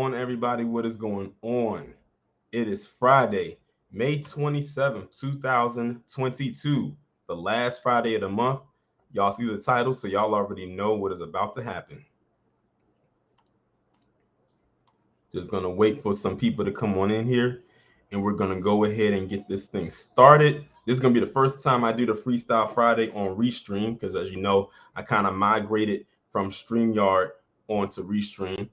on, everybody? What is going on? It is Friday, May 27th, 2022, the last Friday of the month. Y'all see the title, so y'all already know what is about to happen. Just gonna wait for some people to come on in here, and we're gonna go ahead and get this thing started. This is gonna be the first time I do the Freestyle Friday on Restream, because as you know, I kind of migrated from StreamYard onto Restream.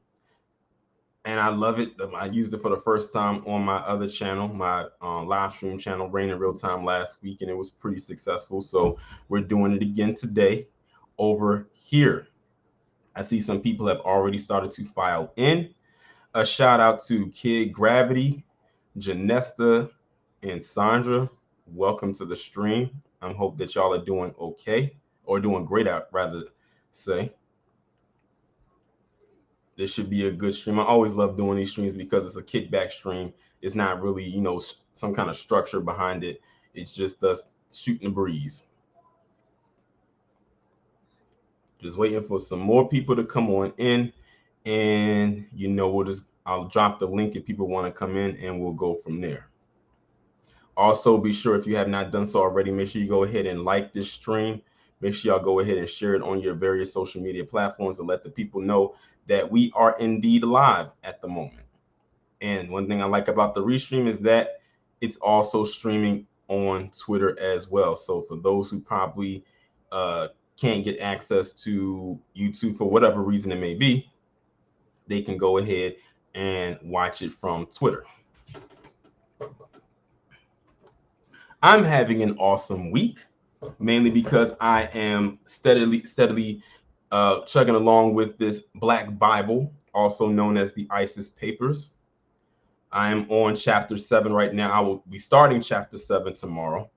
And I love it. I used it for the first time on my other channel, my live stream channel, Rain in Real Time, last week, and it was pretty successful. So we're doing it again today over here. I see some people have already started to file in. A shout out to Kid Gravity, Janesta, and Sandra. Welcome to the stream. I hope that y'all are doing okay, or doing great, I'd rather say. This should be a good stream. I always love doing these streams because it's a kickback stream. It's not really, some kind of structure behind it. It's just us shooting the breeze. Just waiting for some more people to come on in, and I'll drop the link if people want to come in, and we'll go from there. Also, be sure, if you have not done so already, make sure you go ahead and like this stream. Make sure y'all go ahead and share it on your various social media platforms and let the people know that we are indeed live at the moment. And one thing I like about the Restream is that it's also streaming on Twitter as well. So for those who probably can't get access to YouTube for whatever reason it may be, they can go ahead and watch it from Twitter. I'm having an awesome week, mainly because I am steadily chugging along with this Black Bible, also known as the ISIS Papers. I am on chapter 7 right now. I will be starting chapter 7 tomorrow.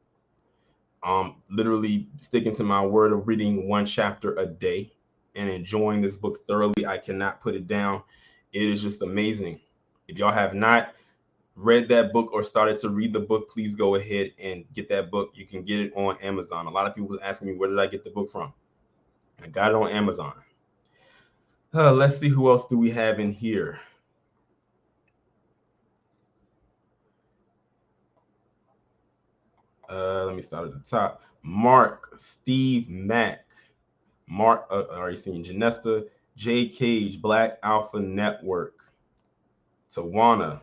Literally sticking to my word of reading one chapter a day and enjoying this book thoroughly. I cannot put it down. It is just amazing. If y'all have not read that book or started to read the book, please go ahead and get that book. You can get it on Amazon. A lot of people was asking me, where did I get the book from? I got it on Amazon. Let's see, who else do we have in here? Let me start at the top. Mark, Steve, Mac, Mark, already seen Janesta, J Cage, Black Alpha Network, Tawana,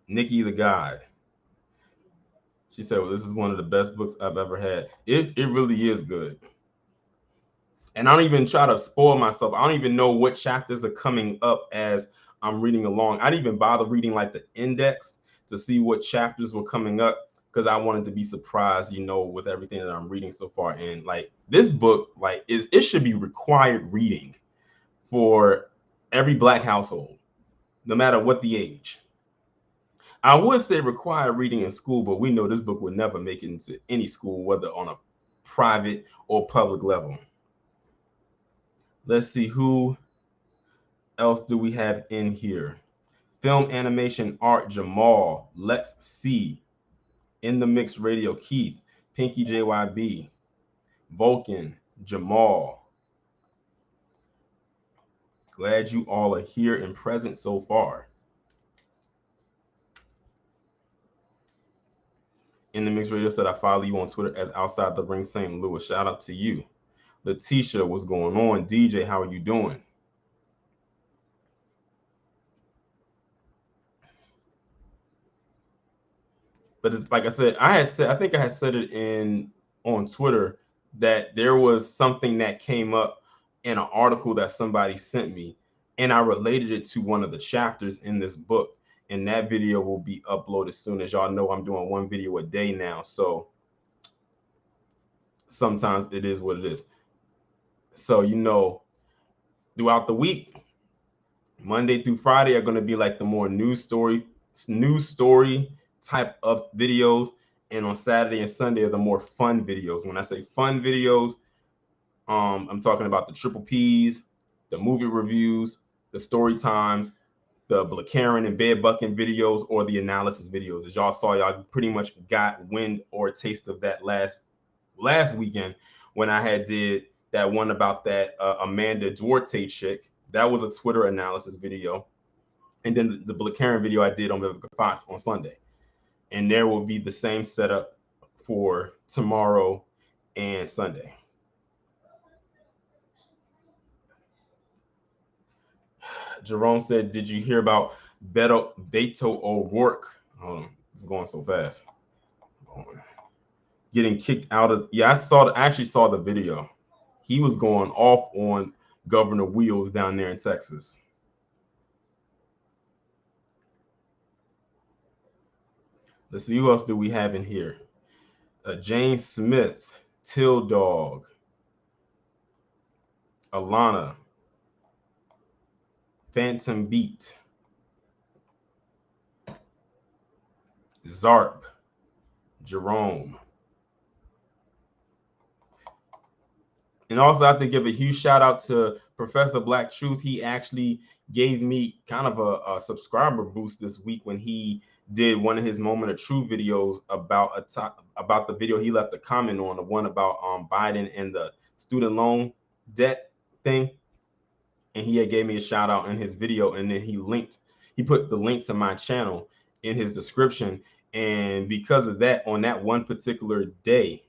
Nikki the God. She said, well, this is one of the best books I've ever had. It really is good. And I don't even try to spoil myself. I don't even know what chapters are coming up as I'm reading along. I didn't even bother reading like the index to see what chapters were coming up, because I wanted to be surprised, with everything that I'm reading so far. And like this book, like it should be required reading for every Black household, no matter what the age. I would say required reading in school, but we know this book would never make it into any school, whether on a private or public level. Let's see, who else do we have in here? Film, animation, art, Jamal. Let's see. In the Mix Radio, Keith, Pinky JYB, Vulcan, Jamal. Glad you all are here and present so far. In the Mix Radio said, I follow you on Twitter as Outside the Ring St. Louis. Shout out to you. Letitia, what's going on? DJ, how are you doing? But it's like I said, I think I had said it on Twitter that there was something that came up in an article that somebody sent me, and I related it to one of the chapters in this book. And that video will be uploaded soon. As y'all know, I'm doing one video a day now, so sometimes it is what it is. So throughout the week, Monday through Friday are going to be like the more news story type of videos, and on Saturday and Sunday are the more fun videos. When I say fun videos, I'm talking about the triple P's, the movie reviews, the story times, the Blackarin and Bed Bucking videos, or the analysis videos. As y'all saw, y'all pretty much got wind or a taste of that last weekend when I had did that one about that Amanda Duarte chick. That was a Twitter analysis video. And then the Karen video I did on Vivica Fox on Sunday. And there will be the same setup for tomorrow and Sunday. Jerome said, did you hear about Beto O'Rourke? Hold on, it's going so fast. Getting kicked out of, yeah, I actually saw the video. He was going off on Governor Wheels down there in Texas. Let's see, who else do we have in here? Jane Smith, Till Dog, Alana, Phantom Beat, Zarp, Jerome. And also, I have to give a huge shout out to Professor Black Truth. He actually gave me kind of a subscriber boost this week when he did one of his Moment of Truth videos about about the video he left a comment on, the one about Biden and the student loan debt thing. And he gave me a shout out in his video, and then he put the link to my channel in his description. And because of that, on that one particular day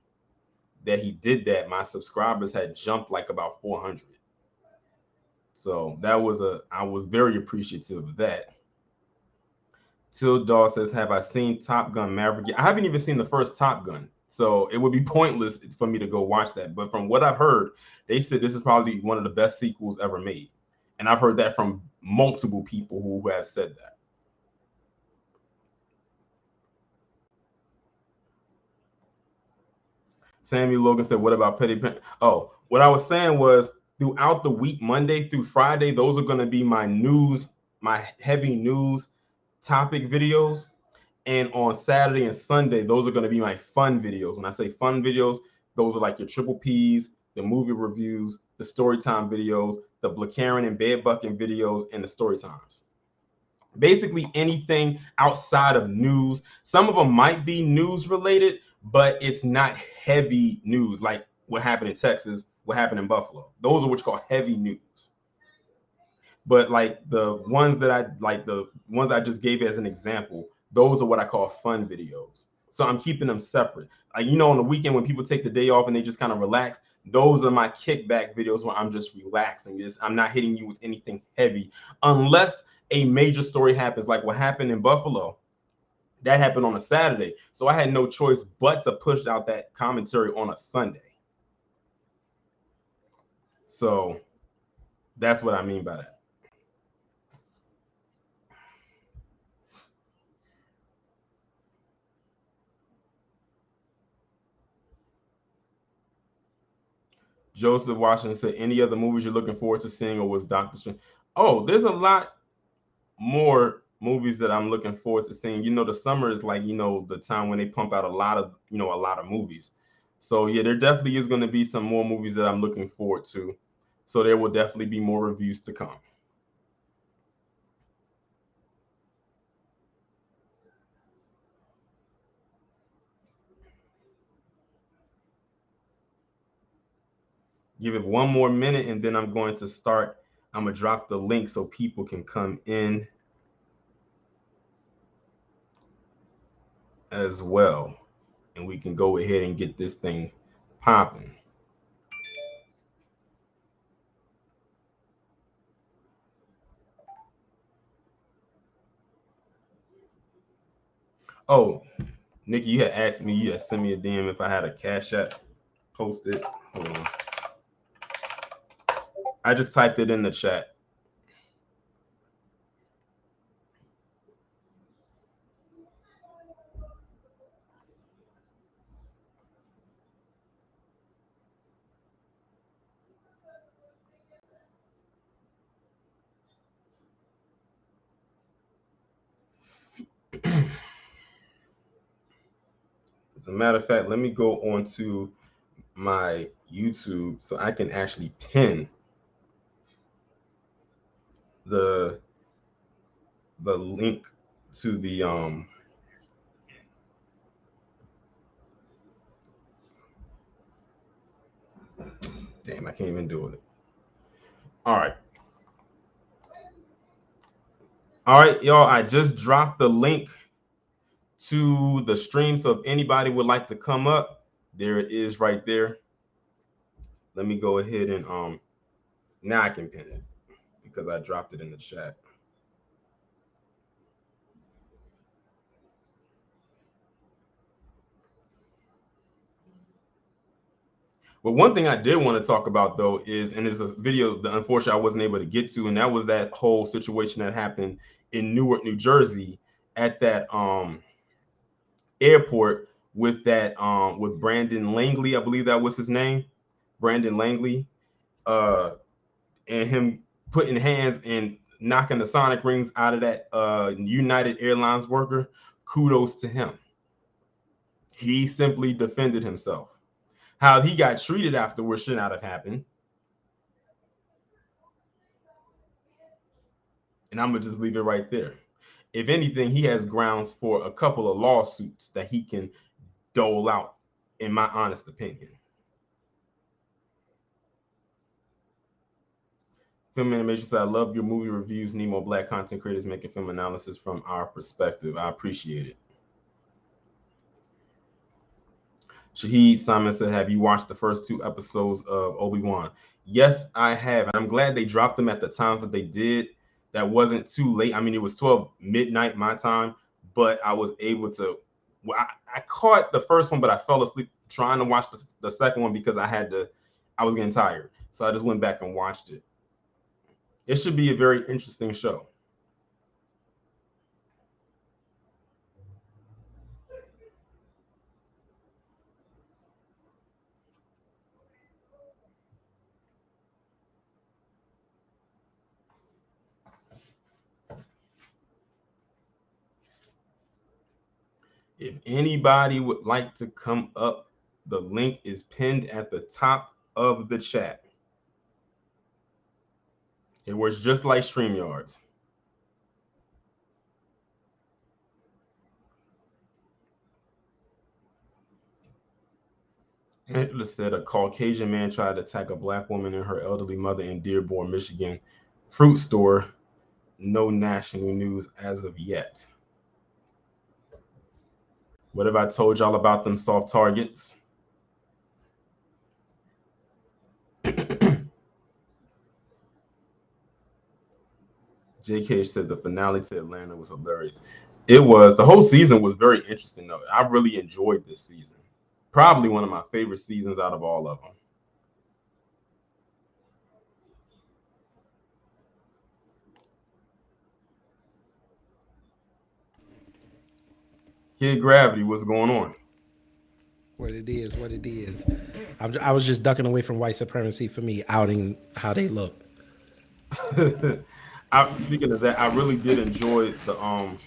that he did that, my subscribers had jumped like about 400. So that was I was very appreciative of that. Till Dog says, have I seen Top Gun Maverick? I haven't even seen the first Top Gun, so it would be pointless for me to go watch that. But from what I've heard, they said this is probably one of the best sequels ever made. And I've heard that from multiple people who have said that. Sammy Logan said, what about Petty Pen? Oh, what I was saying was throughout the week, Monday through Friday, those are going to be my news, my heavy news topic videos. And on Saturday and Sunday, those are going to be my fun videos. When I say fun videos, those are like your triple P's, the movie reviews, the story time videos, the Blacaren and Bed Bucking videos, and the story times. Basically anything outside of news. Some of them might be news related, but it's not heavy news like what happened in Texas, what happened in Buffalo. Those are what you call heavy news. But like the ones I just gave as an example, those are what I call fun videos. So I'm keeping them separate. Like, you know, on the weekend when people take the day off and they just kind of relax, those are my kickback videos where I'm just relaxing. I'm not hitting you with anything heavy unless a major story happens, like what happened in Buffalo. That happened on a Saturday. So I had no choice but to push out that commentary on a Sunday. So that's what I mean by that. Joseph Washington said, any other movies you're looking forward to seeing, or was Doctor Strange? Oh, there's a lot more movies that I'm looking forward to seeing. You know, the summer is like, you know, the time when they pump out a lot of movies. So yeah, there definitely is going to be some more movies that I'm looking forward to. So there will definitely be more reviews to come. Give it one more minute and then I'm going to start. I'm going to drop the link so people can come in as well. And we can go ahead and get this thing popping. Oh, Nikki, you had asked me, you had sent me a DM if I had a Cash App posted. Hold on. I just typed it in the chat. As a matter of fact, let me go on to my YouTube so I can actually pin the link to the Damn, I can't even do it. All right. All right, y'all. I just dropped the link to the stream. So if anybody would like to come up, there it is right there. Let me go ahead and now I can pin it because I dropped it in the chat. But one thing I did want to talk about though is, and it's a video that unfortunately I wasn't able to get to, and that was that whole situation that happened in Newark, New Jersey, at that airport with that with Brandon Langley, I believe that was his name, Brandon Langley, and him putting hands and knocking the sonic rings out of that United Airlines worker. Kudos to him. He simply defended himself. How he got treated afterwards should not have happened. And I'm gonna just leave it right there. If anything, he has grounds for a couple of lawsuits that he can dole out, in my honest opinion. Film Animation said, I love your movie reviews. Need more black content creators making film analysis from our perspective. I appreciate it. Shahid Simon said, have you watched the first 2 episodes of Obi-Wan? Yes, I have. And I'm glad they dropped them at the times that they did. That wasn't too late. I mean, it was 12 midnight my time, but I was able to. Well, I caught the first one, but I fell asleep trying to watch the second one because I was getting tired. So I just went back and watched it. It should be a very interesting show. If anybody would like to come up, the link is pinned at the top of the chat. It works just like StreamYards. Angela said a Caucasian man tried to attack a black woman and her elderly mother in Dearborn, Michigan fruit store. No national news as of yet. What have I told y'all about them soft targets? JK said the finale to Atlanta was hilarious. It was. The whole season was very interesting, though. I really enjoyed this season. Probably one of my favorite seasons out of all of them. Kid Gravity, what's going on? What it is, what it is. I was just ducking away from white supremacy for me, outing how they look. Speaking of that, I really did enjoy the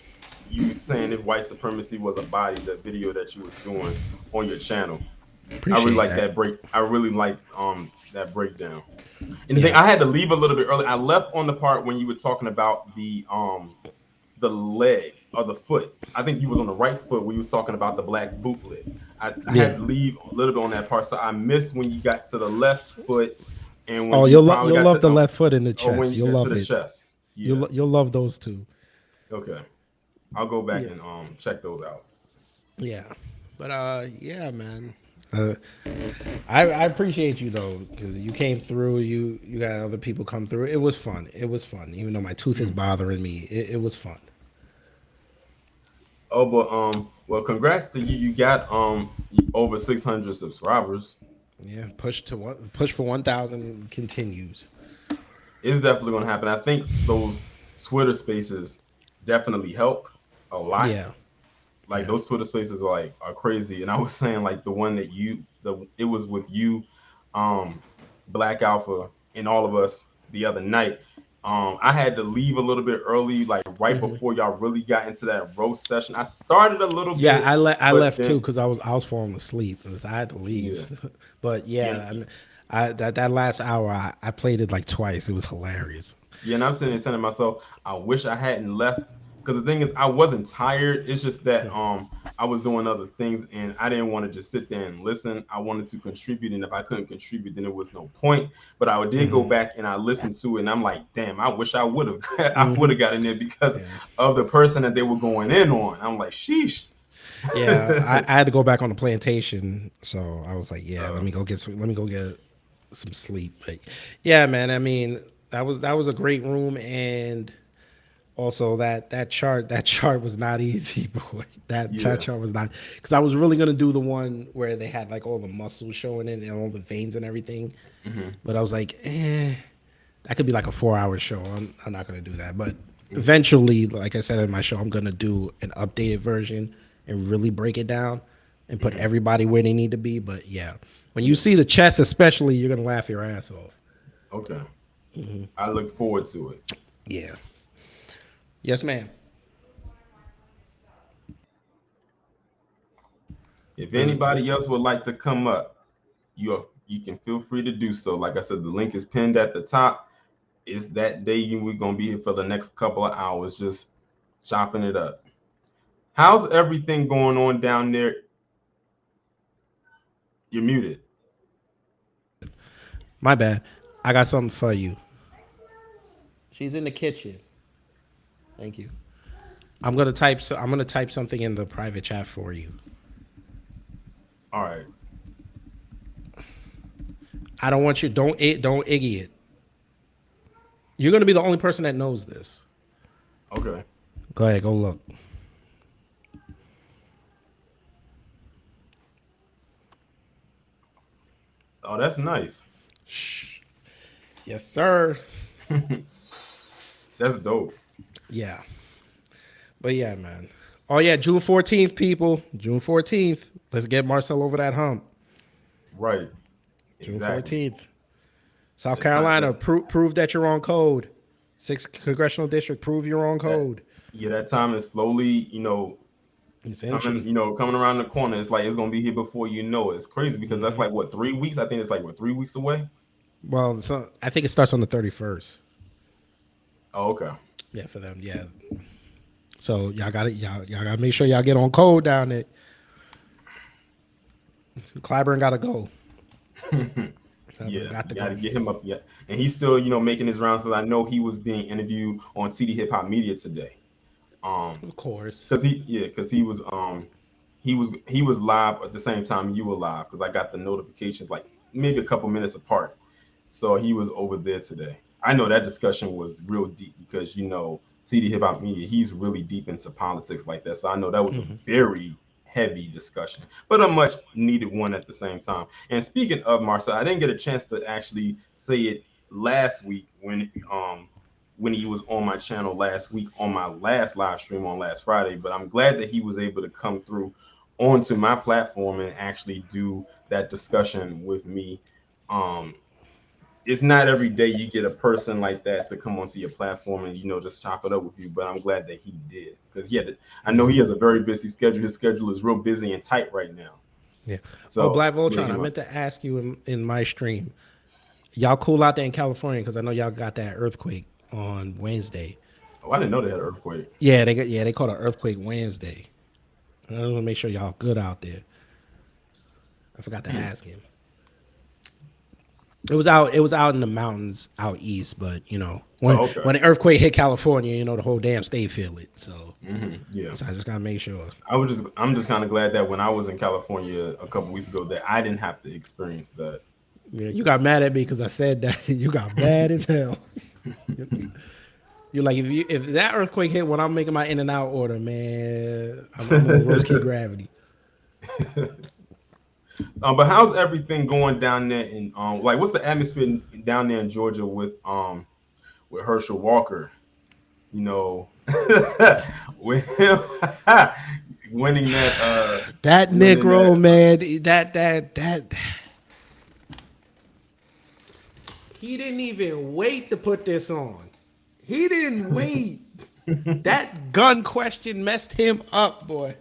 you saying if white supremacy was a body, the video that you was doing on your channel. I really like that break. I really like that breakdown. And the thing, I had to leave a little bit early. I left on the part when you were talking about the leg or the foot. I think you was on the right foot when you was talking about the black bootleg. I had to leave a little bit on that part, so I missed when you got to the left foot. And when you'll love the left foot in the chest. When you you'll love the it. Chest. Yeah. You'll love those two. Okay, I'll go back and check those out. Yeah, but yeah, man. I appreciate you though, because you came through. You got other people come through. It was fun. It was fun, even though my tooth is bothering me. It was fun. Oh, but well, congrats to you. You got over 600 subscribers. Yeah, push for 1,000 continues. It's definitely gonna happen. I think those Twitter Spaces definitely help a lot. Yeah. Like those Twitter Spaces are crazy. And I was saying like the one that it was with you, Black Alpha, and all of us the other night. I had to leave a little bit early, like right before y'all really got into that roast session. I started a little bit. Yeah, I left too because I was falling asleep. So I had to leave. Yeah. But that last hour I played it like twice. It was hilarious. Yeah, and I'm sitting there saying to myself, I wish I hadn't left because the thing is, I wasn't tired. It's just that I was doing other things, and I didn't want to just sit there and listen. I wanted to contribute, and if I couldn't contribute, then there was no point. But I did go Mm-hmm. back and I listened to it, and I'm like, damn, I wish I would have, I would Mm-hmm. have got in there because Yeah. of the person that they were going in on. I'm like, sheesh. Yeah, I had to go back on the plantation, so I was like, yeah, uh, let me go get some sleep. But yeah, man, I mean, that was a great room, and also that chart was not easy, boy. yeah. Chart was not, because I was really gonna do the one where they had like all the muscles showing in and all the veins and everything, Hmm. but I was like, that could be like a 4 hour show. I'm not gonna do that. But Hmm. eventually, like I said in my show, I'm gonna do an updated version and really break it down and put Hmm. everybody where they need to be. But yeah, when you Yeah. see the chest, especially, you're gonna laugh your ass off. Okay. I look forward to it. Yeah. Yes, ma'am. If But anybody else would like to come up, you can feel free to do so. Like I said, the link is pinned at the top. It's that day we're gonna be here for the next couple of hours, just chopping it up. How's everything going on down there? You're muted. my bad. I got something for you. She's in the kitchen. Thank you. I'm gonna type something in the private chat for you. All right. I don't want you. Don't iggy it. You're gonna be the only person that knows this. Okay. Go ahead. Go look. Oh, that's nice. Shh. Yes, sir. That's dope. Yeah. But yeah, man. Oh yeah, June 14th, people. June 14th. Let's get Marcel over that hump. Right. June Exactly. 14th. South The time. Carolina, prove that you're on code. Sixth congressional district, prove you're on That. code. Yeah, that time is slowly, He's coming, inching. coming around the corner. It's like it's gonna be here before you know it. It's crazy because that's Hmm. like what 3 weeks. I think it's like what 3 weeks away. Well, so I think it starts on the 31st. Oh, okay. Yeah, for them. Yeah. So y'all gotta make sure y'all get on code down there. Clyburn gotta go. Clyburn Yeah, got to you got to go. get him up yet. And he's still, making his rounds. Because I know he was being interviewed on TD Hip Hop Media today. Of course. Because he was live at the same time you were live. Because I got the notifications like maybe a couple minutes apart. So he was over there today. I know that discussion was real deep because TD Hip Hop Media, he's really deep into politics like that. So I know that was a Hmm. very heavy discussion, but a much needed one at the same time. And speaking of Marcel, I didn't get a chance to actually say it last week when he was on my channel last week on my last live stream on last Friday, but I'm glad that he was able to come through onto my platform and actually do that discussion with me. Um, it's not every day you get a person like that to come onto your platform and just chop it up with you. But I'm glad that he did because I know he Hmm. has a very busy schedule. His schedule is real busy and tight right now. Yeah. Oh, So Black big Voltron, I him meant up. to ask you in my stream. Y'all cool out there in California because I know y'all got that earthquake on Wednesday. Oh, I didn't know they had an earthquake. They called it Earthquake Wednesday. I want to make sure y'all good out there. I forgot to Hmm. ask him. It was out in the mountains out east, but when Oh, okay. when the earthquake hit California, the whole damn state feel it. So, Yeah. so I just gotta make sure. I'm just kind of glad that when I was in California a couple weeks ago that I didn't have to experience that. Yeah, you got mad at me because I said that. You got mad as hell. You're like, if that earthquake hit when I'm making my in and out order, man, I'm on Rose Key Gravity. But how's everything going down there in like what's the atmosphere down there in Georgia with Herschel Walker? You know, with him winning that That winning that Negro, man, that he didn't even wait to put this on. He didn't wait. That gun question messed him up, boy.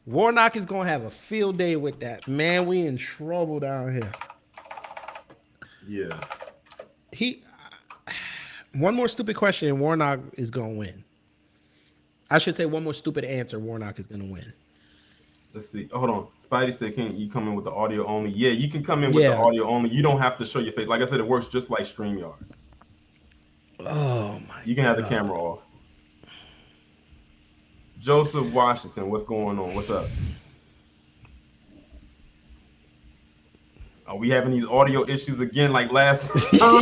Warnock is gonna have a field day with that. Man, we in trouble down here. yeah. He One more stupid question and Warnock is gonna win. I should say one more stupid answer. Warnock is gonna win. Let's see. Hold on. Spidey said, "Can you come in with the audio only?" Yeah, you can come in with the Yeah. audio only. You don't have to show your face. Like I said, it works just like StreamYards. Oh my You can have the god. camera off. Joseph Washington, what's going on? What's up? Are we having these audio issues again like last time?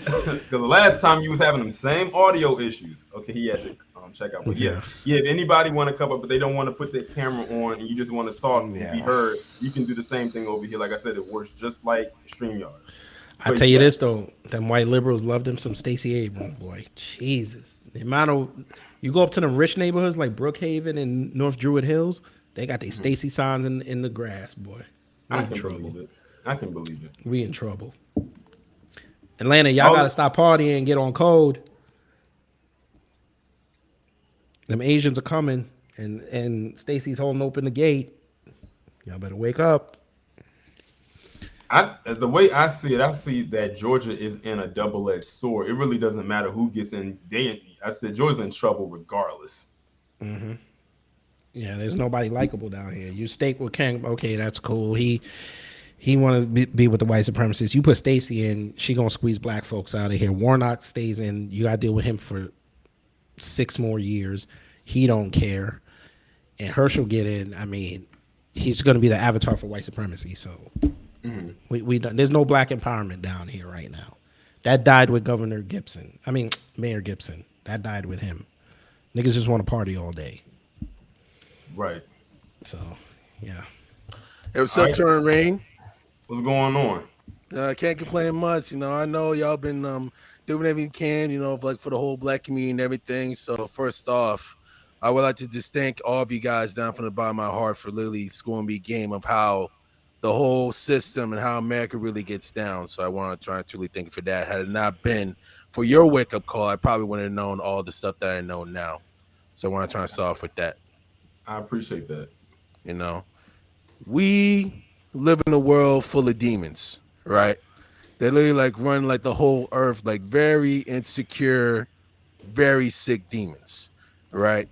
Because the last time you was having them same audio issues. Okay, he had to check out. But yeah, Yeah. yeah. If anybody want to come up, but they don't want to put their camera on, and you just want to talk and be Yeah. heard, you can do the same thing over here. Like I said, it works just like StreamYards. I But tell you yeah, this though, them white liberals loved him some Stacey Abrams, boy. Jesus. The amount of you go up to them rich neighborhoods like Brookhaven and North Druid Hills, they got these mhm, Stacey signs in the grass, boy. We I in can trouble. believe it. I can believe it. We in trouble. Atlanta, y'all All gotta stop partying and get on code. Them Asians are coming and Stacey's holding open the gate. Y'all better wake up. the way I see it, I see that Georgia is in a double-edged sword. It really doesn't matter who gets in. I said Georgia's in trouble regardless. Yeah, there's nobody likable down here. You stake with King, okay, that's cool. He want to be with the white supremacists. You put Stacey in, she gonna squeeze black folks out of here. Warnock stays in. You gotta deal with him for 6 more years. He don't care. And Herschel get in. I mean, he's gonna be the avatar for white supremacy. So Mhm. we there's no black empowerment down here right now. That died with Governor Gibson. I mean, Mayor Gibson. That died with him. Niggas just want to party all day. Right. So, yeah. Hey, what's All up, right. Turn Rain? What's going on? Can't complain much. I know y'all been doing everything you can, like for the whole black community and everything. So first off, I would like to just thank all of you guys down from the bottom of my heart for literally schooling me a game of how the whole system and how America really gets down. So I want to try and truly thank you for that. Had it not been for your wake up call, I probably wouldn't have known all the stuff that I know now. So I want to try and start off with that. I appreciate that. You know, we live in a world full of demons, right? They literally like run like the whole earth, like very insecure, very sick demons, right?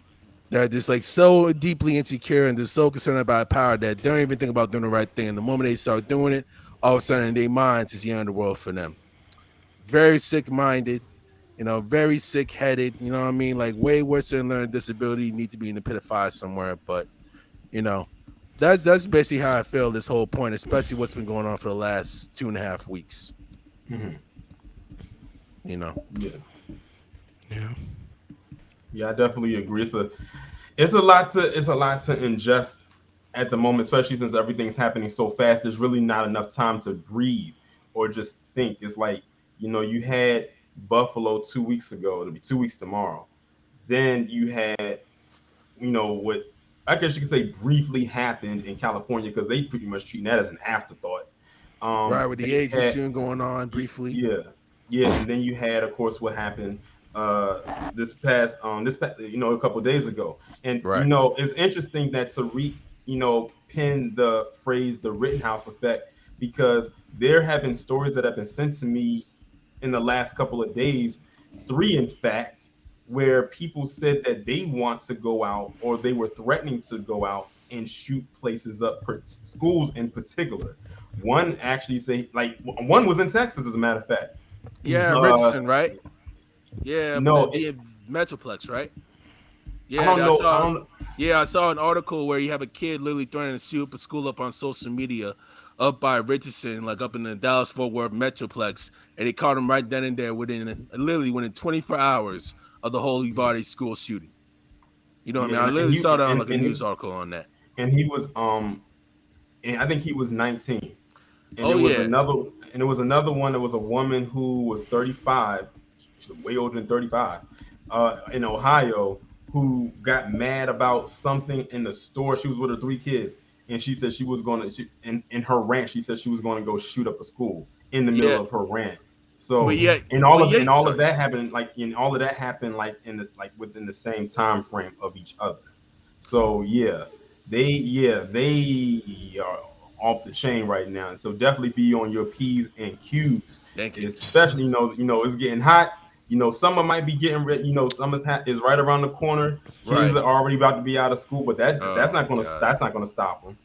They're just like so deeply insecure and they're so concerned about power that they don't even think about doing the right thing. And the moment they start doing it, all of a sudden their minds is the end of the world for them. Very sick minded, very sick headed, you know what I mean? Like way worse than learning disability, need to be in the pit of fire somewhere. But you know, that's basically how I feel this whole point, especially what's been going on for the last 2.5 weeks. Hmm. You know, Yeah. Yeah. Yeah, I definitely agree. It's a lot to ingest at the moment, especially since everything's happening so fast. There's really not enough time to breathe or just think. It's like, you had Buffalo 2 weeks ago. It'll be 2 weeks tomorrow. Then you had, what I guess you could say briefly happened in California because they pretty much treating that as an afterthought. right, with the They Asian had shooting going on briefly. Yeah, yeah, and then you had, of course, what happened uh a couple of days ago. And Right. it's interesting that Tariq, pinned the phrase "the Rittenhouse effect" because there have been stories that have been sent to me in the last couple of days, three in fact, where people said that they want to go out or they were threatening to go out and shoot places up, schools in particular. One actually say like one was in Texas, as a matter of fact. Yeah, Uh, Richardson, right? Yeah, but no, the Metroplex, right? I Yeah, don't I know. I saw. don't. Yeah, I saw an article where you have a kid literally threatening to shoot up a school up on social media, up by Richardson, like up in the Dallas Fort Worth Metroplex, and they caught him right then and there within 24 hours of the whole Uvalde school shooting. You know what I Yeah, mean? I and literally he saw that on and like a and news he article on that. and he was and I think he was 19. And Oh there was yeah, another one that was a woman who was 35, she's way older than 35, in Ohio, who got mad about something in the store. She was with her three kids, and she said she was going to in her rant. She said she was going to go shoot up a school in the middle yeah, of her rant. but So yeah, and but all of yeah. and all of Sorry. that happened like within the same time frame of each other. So they are off the chain right now. And so definitely be on your P's and Q's, Thank you. especially it's getting hot. Summer might be getting ready. Summer's is right around the corner. Kids Right. are already about to be out of school, but Oh my god. that's not gonna stop them.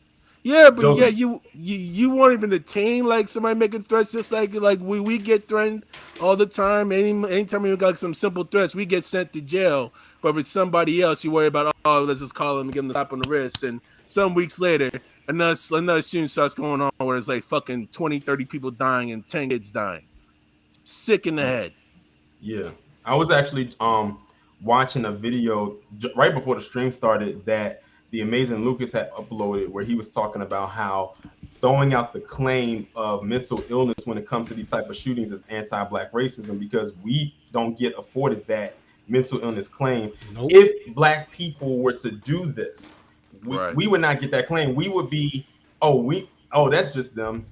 Yeah, but yeah, Joseph, you won't even attain like somebody making threats just like we get threatened all the time. Anytime we got like, some simple threats, we get sent to jail. But with somebody else, you worry about let's just call them and give them the slap on the wrist. And some weeks later, another shooting starts going on where it's like fucking 20, 30 people dying and 10 kids dying. Sick in the head. yeah, I was actually watching a video right before the stream started that the amazing Lucas had uploaded, where he was talking about how throwing out the claim of mental illness when it comes to these type of shootings is anti-black racism, because we don't get afforded that mental illness claim. Nope. If black people were to do this, Right. we would not get that claim. We would be, that's just them.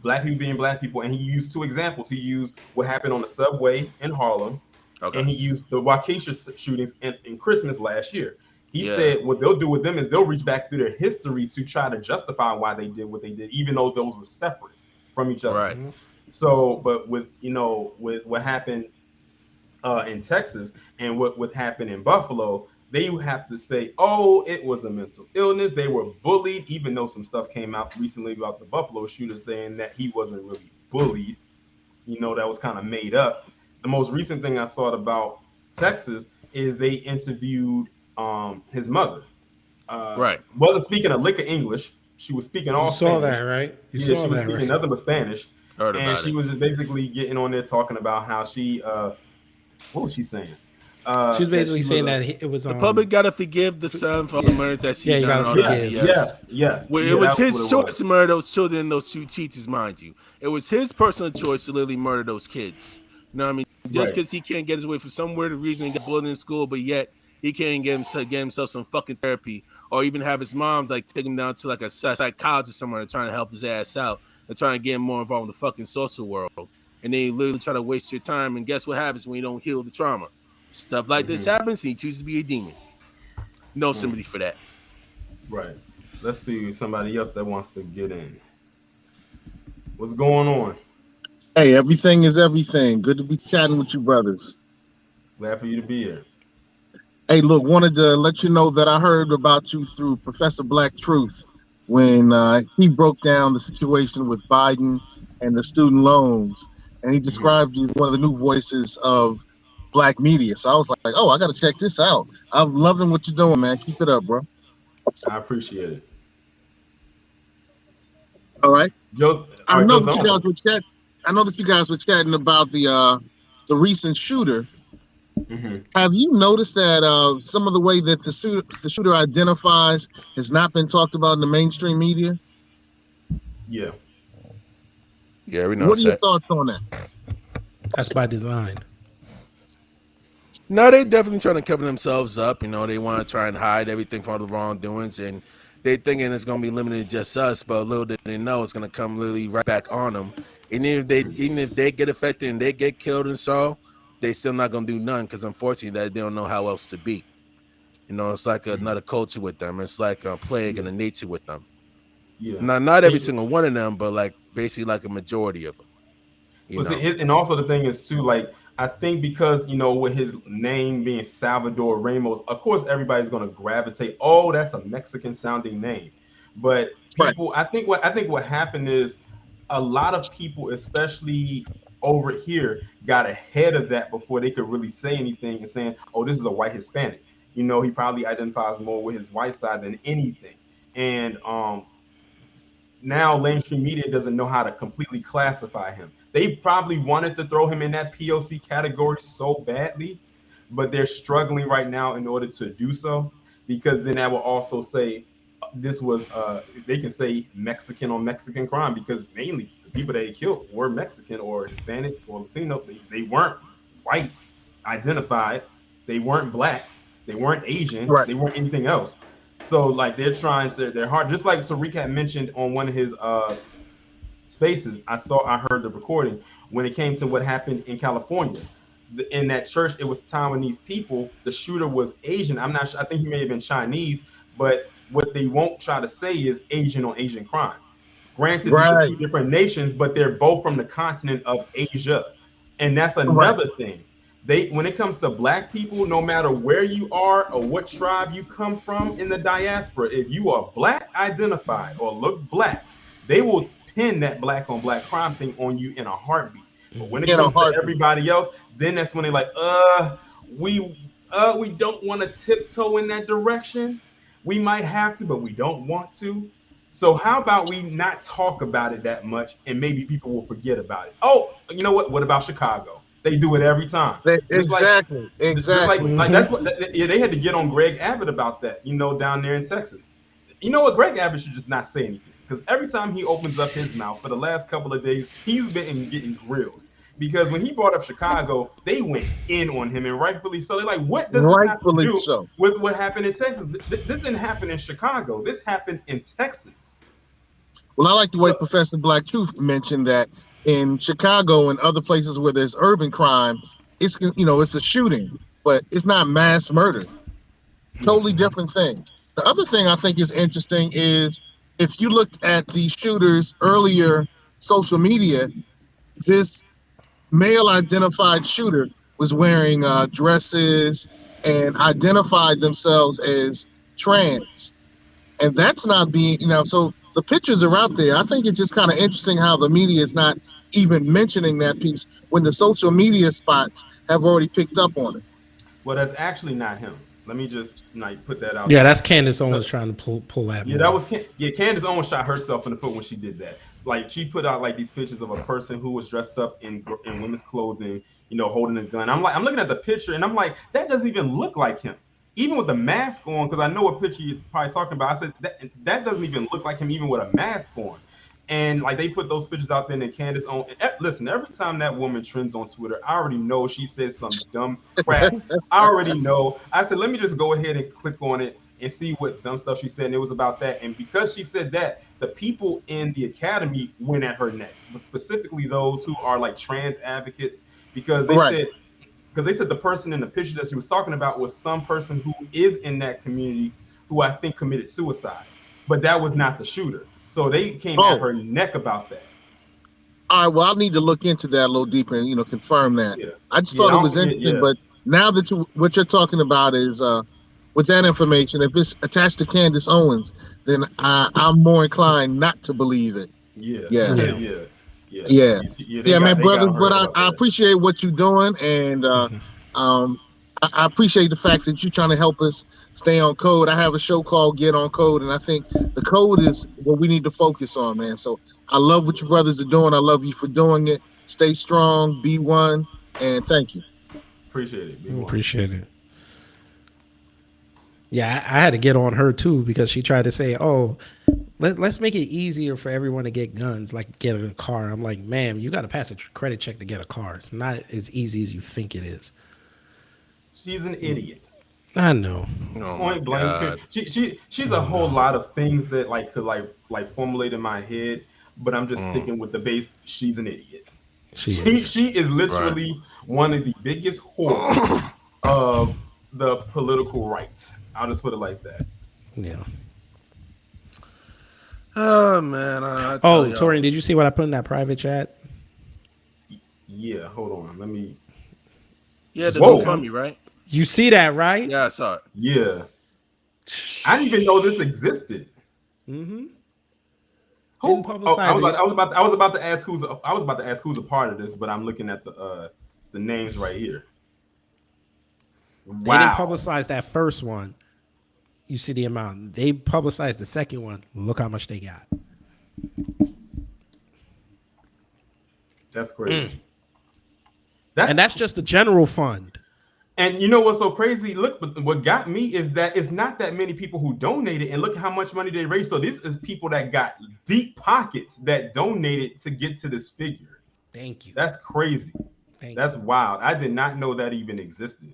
Black people being black people. And he used two examples. He used what happened on the subway in Harlem, Okay. and he used the Waukesha shootings in Christmas last year. He Yeah. said what they'll do with them is they'll reach back through their history to try to justify why they did what they did, even though those were separate from each other. Right. Mm-hmm. So, but with what happened in Texas and what happened in Buffalo, they have to say, oh, it was a mental illness. They were bullied, even though some stuff came out recently about the Buffalo shooter saying that he wasn't really bullied. That was kind of made up. The most recent thing I saw about Texas is they interviewed his mother. Right. Wasn't speaking a lick of English. She was speaking You all saw Spanish. that, right? You Yeah, saw she was that, speaking right? nothing but Spanish. Heard And about she it. was just basically getting on there talking about how she what was she saying? She was That basically she was saying a that it was The public gotta forgive the son for all the yeah, murders that she yeah. You done and gotta all that forgive. yes, BS. yes, yes. Well, it Yeah, was that's what his it choice was. to murder those children and those two teachers, mind you. It was his personal choice to literally murder those kids. You know what I mean? Just Right. because he can't get his way for some weird reason, he got bullied in school, but yet he can't get himself some fucking therapy, or even have his mom like take him down to like a psychologist somewhere trying to help his ass out and trying to get him more involved in the fucking social world. And then you literally try to waste your time. And guess what happens when you don't heal the trauma? Stuff like this Mm-hmm. happens, and he chooses to be a demon. No Mm, sympathy for that. right. Let's see somebody else that wants to get in. What's going on? Hey, everything is everything. Good to be chatting with you, brothers. Glad for you to be here. Hey, look, wanted to let you know that I heard about you through Professor Black Truth when he broke down the situation with Biden and the student loans, and he Hmm. described you as one of the new voices of Black media. So I was like, oh, I got to check this out. I'm loving what you're doing, man. Keep it up, bro. I appreciate it. All right. I All right, know Joseph. that you guys were chat. I know that you guys were chatting about the recent shooter. Hmm. Have you noticed that some of the way that the shooter identifies has not been talked about in the mainstream media? Yeah. Yeah, we What are noticed your that. thoughts on that? That's by design. No, they definitely trying to cover themselves up. You know, they want to try and hide everything from all the wrongdoings, and they thinking it's going to be limited to just us. But little did they know it's going to come literally right back on them. And even if they get affected and they get killed and so, they still not going to do none because unfortunately that they don't know how else to be. You know, it's like Hmm. another culture with them. It's like a plague and Yeah. a nature with them. Yeah. Not every And, single one of them, but like basically like a majority of them. You Well, see, know, and also the thing is too, like I think because with his name being Salvador Ramos, of course everybody's gonna gravitate. Oh, that's a Mexican sounding name, but Right. people, I think what happened is a lot of people, especially over here, got ahead of that before they could really say anything and saying, "Oh, this is a white Hispanic." He probably identifies more with his white side than anything, and now mainstream media doesn't know how to completely classify him. They probably wanted to throw him in that POC category so badly, but they're struggling right now in order to do so, because then that will also say this was they can say Mexican on Mexican crime, because mainly the people they killed were Mexican or Hispanic or Latino. They weren't white identified, they weren't black, they weren't Asian, Right. they weren't anything else. So like they're hard, just like Tariq had mentioned on one of his spaces. I heard the recording when it came to what happened in California. In that church, it was Taiwanese people. The shooter was Asian. I'm not sure. I think he may have been Chinese, but what they won't try to say is Asian on Asian crime. Granted, these are Right. two different nations, but they're both from the continent of Asia. And that's Right. another thing. They, when it comes to black people, no matter where you are or what tribe you come from in the diaspora, if you are black identified or look black, they will pin that black on black crime thing on you in a heartbeat. But when it In a comes to heartbeat. everybody else, then that's when they're like, we we don't want to tiptoe in that direction. We might have to, but we don't want to. So how about we not talk about it that much, and maybe people will forget about it. Oh, you know what? What about Chicago? They do it every time. Just like, Exactly. just like, Exactly. that's what yeah, they had to get on Greg Abbott about that. You know, down there in Texas. You know what? Greg Abbott should just not say anything because every time he opens up his mouth for the last couple of days, he's been getting grilled. Because when he brought up Chicago, they went in on him, and rightfully so. They're like, "What does this have to Rightfully do so. with what happened in Texas? This didn't happen in Chicago. This happened in Texas." Well, I like the way But Professor Black Truth mentioned that in Chicago and other places where there's urban crime, it's it's a shooting, but it's not mass murder. Totally mhm. different thing. The other thing I think is interesting is if you looked at the shooters earlier social media, this male identified shooter was wearing dresses and identified themselves as trans. And that's not being, so the pictures are out there. I think it's just kind of interesting how the media is not even mentioning that piece when the social media spots have already picked up on it. Well, that's actually not him. Let me just like put that out Yeah, there. that's Candace Owens The- trying to pull that Yeah, that move. was yeah. Candace Owens shot herself in the foot when she did that. Like she put out like these pictures of a person who was dressed up in women's clothing, you know, holding a gun. I'm like, I'm looking at the picture and I'm like, that doesn't even look like him, even with the mask on. Because I know what picture you're probably talking about. I said that doesn't even look like him, even with a mask on. And like they put those pictures out there, and Candace on. Listen, every time that woman trends on Twitter, I already know she says some dumb crap. I already know. I said, let me just go ahead and click on it and see what dumb stuff she said. And it was about that. And because she said that, the people in the academy went at her neck, but specifically those who are like trans advocates, because they Right. said the person in the picture that she was talking about was some person who is in that community who I think committed suicide, but that was not the shooter. So they came at Oh, her neck about that. all right. Well, I'll need to look into that a little deeper and confirm that. Yeah, I just yeah, thought I it don't was forget. interesting, Yeah, but now that what you're talking about is with that information, if it's attached to Candace Owens, then I'm more inclined not to believe it. yeah, Yeah. Yeah. yeah, yeah, Yeah, yeah. yeah, man, They got brothers. on her But head I, about I that. appreciate what you're doing, and um, I appreciate the fact that you're trying to help us stay on code. I have a show called Get on Code, and I think the code is what we need to focus on, man. So I love what your brothers are doing. I love you for doing it. Stay strong, be one, and thank you. Appreciate it, big one. Appreciate it. Yeah, I had to get on her too because she tried to say, "Oh, let's make it easier for everyone to get guns, like get a car." I'm like, "Ma'am, you got to pass a credit check to get a car. It's not as easy as you think it is." She's an idiot. I know. Oh my Point blank. god. She's I a whole know. lot of things that like could like formulate in my head, but I'm just Mm, sticking with the base. She's an idiot. She is. She is right. literally one of the biggest whores of the political right. I'll just put it like that. Yeah. Oh man, I tell Oh, y'all. Torian, did you see what I put in that private chat? Yeah, hold on. Let me. Yeah, the Whoa. GoFundMe, right? You see that, right? Yeah, I saw it. Yeah, I didn't even know this existed. Mm-hmm. Didn't Who? Oh, publicize it. I was about to ask I was about to ask who's a part of this, but I'm looking at the names right here. They didn't Wow, publicize that first one. You see the amount. They publicized the second one. Look how much they got. that's crazy. And That that's just the general fund. And you know what's so crazy? Look, but what got me is that it's not that many people who donated, and look how much money they raised. So this is people that got deep pockets that donated to get to this figure. Thank you. That's crazy. Thank That's you. wild. I did not know that even existed.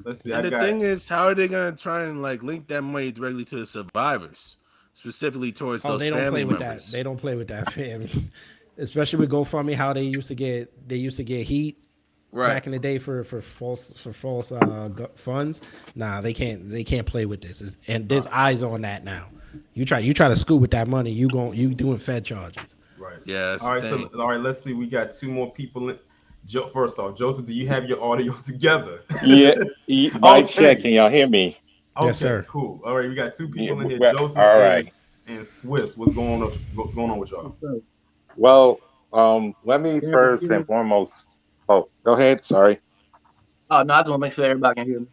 Let's see. I And the got thing is, how are they gonna try and like link that money directly to the survivors, specifically towards Oh, those they don't family play with that. members? They don't play with that, fam. Especially with GoFundMe, how they used to get heat Right. back in the day for false funds. Nah, they can't play with this. And there's eyes on that now. You try to scoop with that money, you doing Fed charges. right. Yeah, that's All the right. So thing. all right. Let's see. We got two more people. First off, Joseph, do you have your audio together? Yeah, mic check. Okay. Can y'all hear me? Yes, Okay, sir. cool. All right, we got two Yeah, people in here, well, Joseph all right. and Swiss. What's going on with y'all? Well, let me Can everybody first hear and me? foremost. Oh, go ahead. Sorry. Oh no, I just want to make sure everybody can hear me.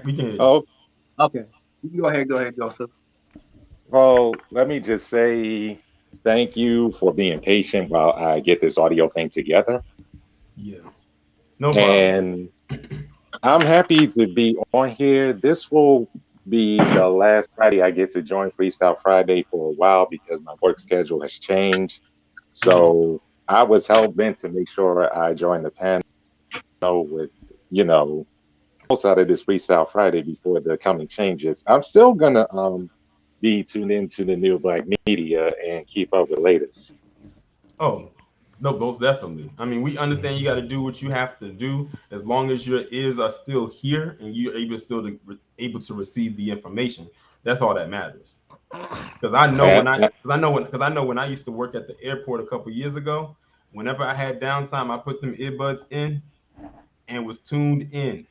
We can hear you. Oh, Okay. You go ahead, Joseph. well, let me just say thank you for being patient while I get this audio thing together. Yeah, no problem. And I'm happy to be on here. This will be the last Friday I get to join Freestyle Friday for a while because my work schedule has changed. Mhm. So I was hell bent to make sure I joined the panel with, you know, most out of this Freestyle Friday before the coming changes. I'm still gonna be tuned into the new Black media and keep up with the latest. Oh, no, most definitely. I mean, we understand you got to do what you have to do as long as your ears are still here and you're able to receive the information. That's all that matters. Because I know Uh, when I uh, because I know when because I know when I used to work at the airport a couple years ago. Whenever I had downtime, I put them earbuds in and was tuned in,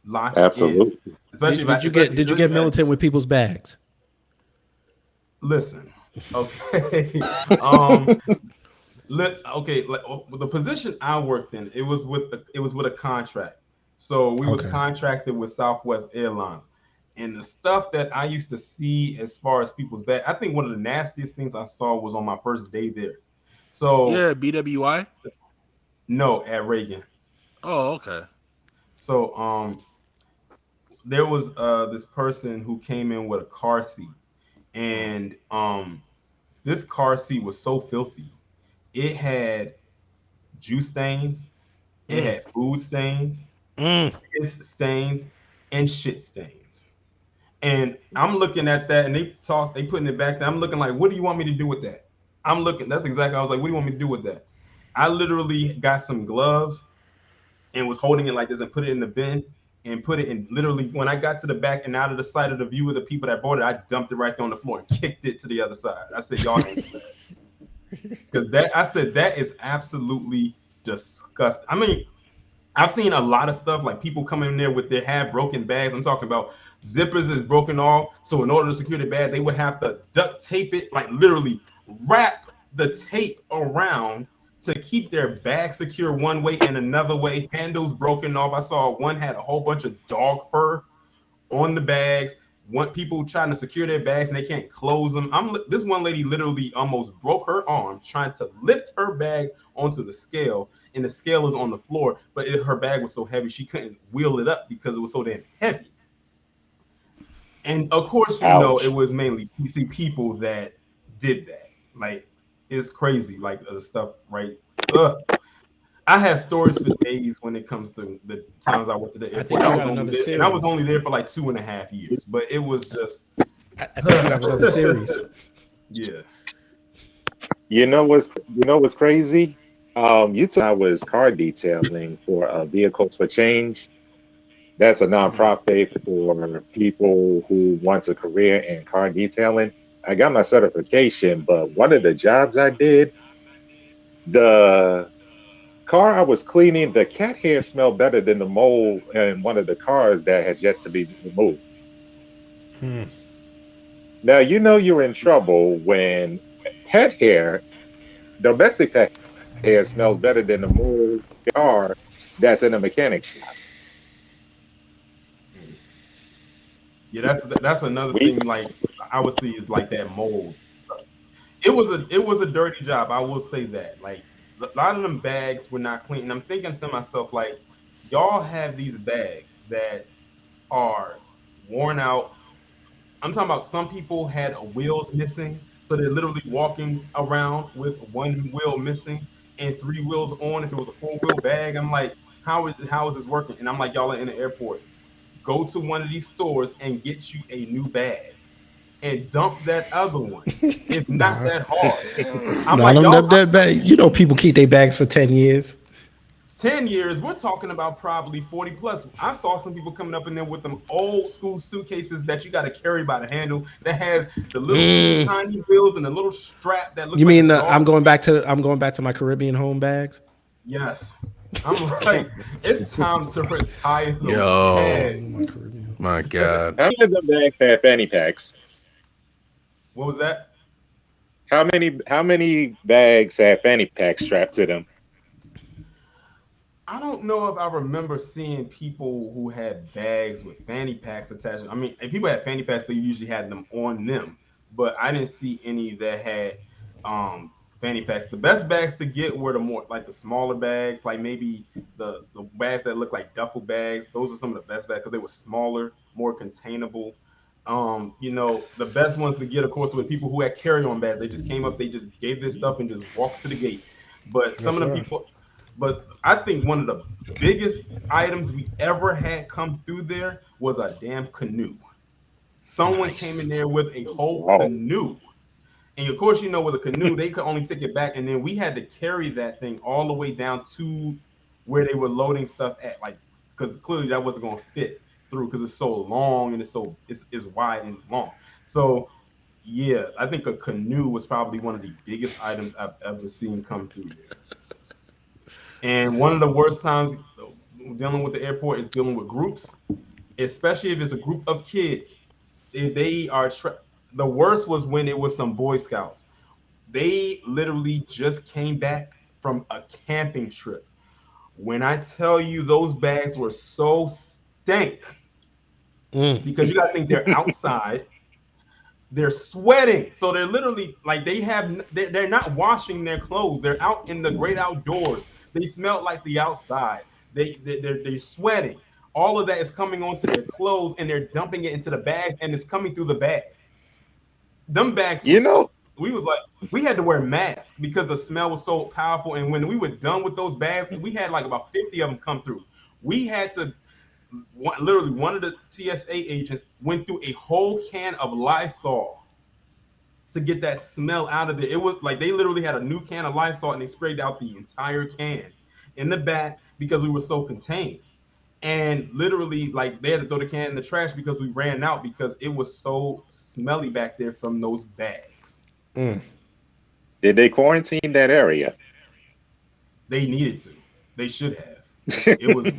locked in. Absolutely. Especially if I, Did you get militant with people's bags? listen. Okay. um. Okay, like the position I worked in, it was with a contract. So we was Okay. contracted with Southwest Airlines. And the stuff that I used to see as far as people's bag, I think one of the nastiest things I saw was on my first day there. So Yeah, BWI. no, at Reagan. Oh, okay. So there was this person who came in with a car seat, and this car seat was so filthy. It had juice stains, it Mm, had food stains, mm. piss stains, and shit stains. And I'm looking at that, and they putting it back there. I'm looking like, what do you want me to do with that? I'm looking. That's exactly. I was like, what do you want me to do with that? I literally got some gloves and was holding it like this and put it in the bin and put it in. Literally, when I got to the back and out of the sight of the view of the people that bought it, I dumped it right there on the floor and kicked it to the other side. I said, y'all handle that because that. I said that is absolutely disgusting. I mean, I've seen a lot of stuff like people come in there with their half broken bags. I'm talking about zippers is broken off. So in order to secure the bag, they would have to duct tape it, like literally wrap the tape around to keep their bag secure one way and another way. Handles broken off. I saw one had a whole bunch of dog fur on the bags. Want people trying to secure their bags and they can't close them. This one lady literally almost broke her arm trying to lift her bag onto the scale, and the scale is on the floor. But her bag was so heavy she couldn't wheel it up because it was so damn heavy. And of course, it ouch. was mainly PC people that did that. Like it's crazy, like the stuff, right? Ugh. I have stories for days when it comes to the times I went to the I airport. think I you was got only another there, and I was series. only there for like 2.5 years. But it was just, I think you have another series. yeah. You know what's crazy? You told me I was car detailing for Vehicles for Change. That's a Mhm. nonprofit for people who want a career in car detailing. I got my certification, but one of the jobs I did, the car I was cleaning, the cat hair smelled better than the mold in one of the cars that had yet to be removed. Hmm. Now, you know you're in trouble when pet hair, domestic pet hair, smells better than the mold car that's in a mechanic shop. Yeah, that's another We thing. Like I would see is like that mold. It was a dirty job. I will say that. Like a lot of them bags were not clean. And I'm thinking to myself, like, y'all have these bags that are worn out. I'm talking about some people had wheels missing, so they're literally walking around with one wheel missing and three wheels on. If it was a four-wheel bag, I'm like, how is this working? And I'm like, y'all are in the airport. Go to one of these stores and get you a new bag and dump that other one. It's not Nah, that hard. I'm nah, like, them, y'all, that bag. You know, people keep their bags for 10 years. 10 years, we're talking about probably 40 plus. I saw some people coming up in there with them old school suitcases that you got to carry by the handle that has the little teeny Mm. tiny wheels and a little strap that looks You like a mean dog. I'm going back to my Caribbean home bags? Yes. I'm like, it's time to retire those Yo, bags. Oh, my Caribbean. my God. How many of them bags have fanny packs? What was that? How many bags have fanny packs strapped to them? I don't know if I remember seeing people who had bags with fanny packs attached. I mean, if people had fanny packs, they usually had them on them, but I didn't see any that had um, fanny packs. The best bags to get were the more like the smaller bags, like maybe the bags that look like duffel bags. Those are some of the best bags because they were smaller, more containable. The best ones to get, of course, were people who had carry-on bags. They just came up, they just gave this stuff and just walked to the gate. But some Yes, of the sir. people, but I think one of the biggest items we ever had come through there was a damn canoe. Someone came Nice. in there with a whole Wow. canoe. And of course, with a canoe, they could only take it back. And then we had to carry that thing all the way down to where they were loading stuff at, like, because clearly that wasn't going to fit through because it's so long and it's wide and it's long. So yeah, I think a canoe was probably one of the biggest items I've ever seen come through there. And one of the worst times dealing with the airport is dealing with groups, especially if it's a group of kids. If they are the worst was when it was some Boy Scouts. They literally just came back from a camping trip. When I tell you those bags were so stank, Mm. because you got to think they're outside, they're sweating, so they're literally like they're not washing their clothes. They're out in the great outdoors. They smell like the outside. They're sweating. All of that is coming onto their clothes, and they're dumping it into the bags, and it's coming through the bag. Them bags You was know, we was like we had to wear masks because the smell was so powerful. And when we were done with those bags, we had like about 50 of them come through. We had to literally one of the TSA agents went through a whole can of Lysol to get that smell out of it. It was like they literally had a new can of Lysol and they sprayed out the entire can in the back because we were so contained. And literally, like they had to throw the can in the trash because we ran out because it was so smelly back there from those bags. Mm. did they quarantine that area? They needed to. They should have. It was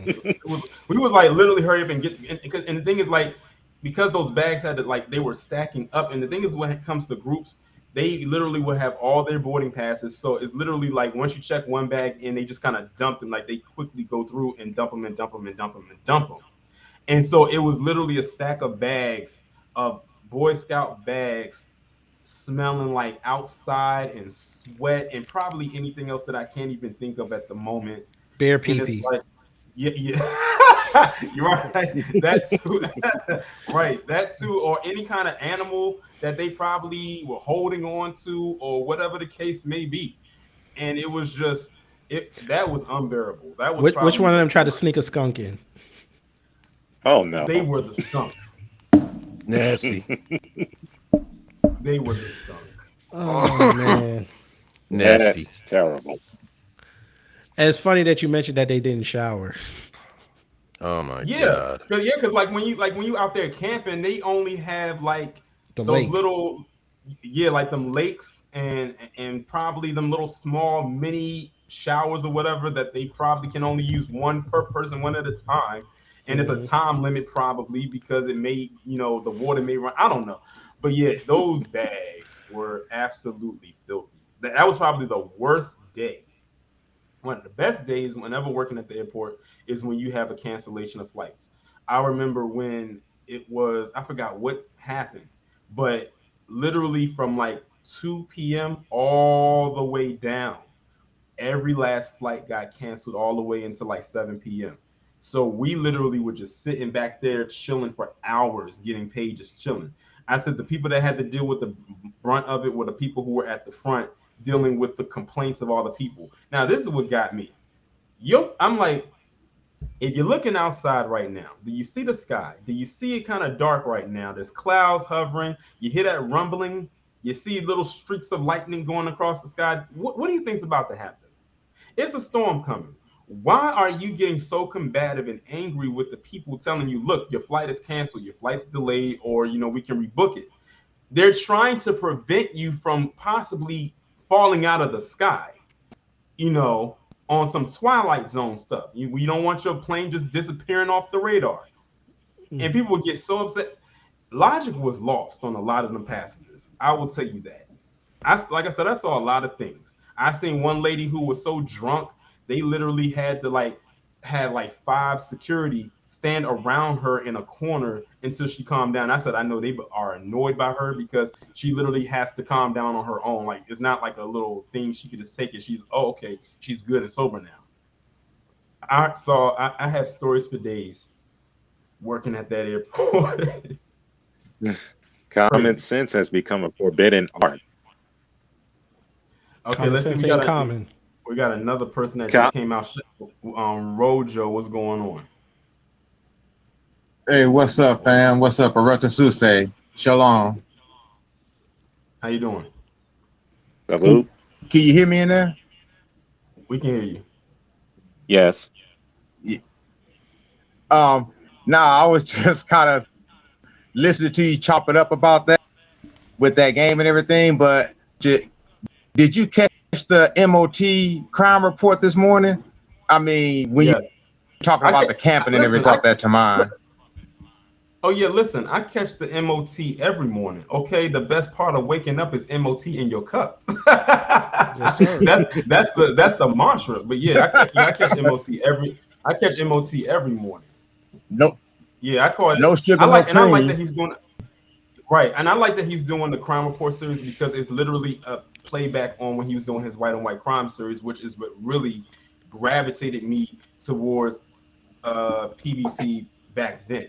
we was like literally hurry up and get and the thing is like because those bags had to like they were stacking up and the thing is when it comes to groups they literally would have all their boarding passes so it's literally like once you check one bag in they just kind of dump them like they quickly go through and dump them and dump them and dump them and dump them and so it was literally a stack of bags of Boy Scout bags smelling like outside and sweat and probably anything else that I can't even think of at the moment. Bear And pee it's pee. like, yeah, yeah, you're right. That too, right? That too, or any kind of animal that they probably were holding on to, or whatever the case may be. And it was just that was unbearable. That was Which probably one of the them tried to worst. sneak a skunk in? Oh no. They were the skunk. Nasty. They were the skunk. Oh man. Nasty. That's terrible. And it's funny that you mentioned that they didn't shower. Oh my Yeah, God. because like when you out there camping, they only have like The those lake. little yeah, like them lakes and probably them little small mini showers or whatever that they probably can only use one per person, one at a time. And it's a Hmm. time limit probably because it may, the water may run. I don't know. But yeah, those bags were absolutely filthy. That was probably the worst day. One of the best days whenever working at the airport is when you have a cancellation of flights. I remember when it was, I forgot what happened, but literally from like 2 p.m. all the way down, every last flight got canceled all the way until like 7 p.m. So we literally were just sitting back there chilling for hours, getting paid, just chilling. I said the people that had to deal with the brunt of it were the people who were at the front dealing with the complaints of all the people. Now, this is what got me. I'm like, if you're looking outside right now, do you see the sky? Do you see it kind of dark right now? There's clouds hovering. You hear that rumbling. You see little streaks of lightning going across the sky. What do you think's about to happen? It's a storm coming. Why are you getting so combative and angry with the people telling you, look, your flight is canceled, your flight's delayed, or we can rebook it? They're trying to prevent you from possibly falling out of the sky. You know, on some Twilight Zone stuff. We don't want your plane just disappearing off the radar. And people would get so upset. Logic was lost on a lot of them passengers. I will tell you that. Like I said, I saw a lot of things. I seen one lady who was so drunk they literally had to had like 5 security stand around her in a corner until she calmed down. I said I know they are annoyed by her because she literally has to calm down on her own. Like it's not like a little thing she could just take it. She's okay, she's good and sober now. I have stories for days working at that airport. Common Crazy. sense has become a forbidden art. Okay, Common let's see. sense ain't common. We got another person that Co- just came out. Rojo, what's going on? Hey, what's up, fam? What's up, Arata Suse? Shalom. How you doing? Salute. Can you hear me in there? We can hear you. Yes. Yeah. Nah, I was just kind of listening to you chop it up about that with that game and everything. But did you catch the MOT crime report this morning? I mean, when you Yes. talking about the camping and everything, brought that to mind. Oh yeah, listen. I catch the MOT every morning. Okay, the best part of waking up is MOT in your cup. Yes, sir. That's the mantra. But yeah, I catch MOT every morning. No, Yeah, I call it. no sugar, no I like that cream. he's doing right, and I like that he's doing the crime report series because it's literally a playback on when he was doing his white on white crime series, which is what really gravitated me towards PBT back then.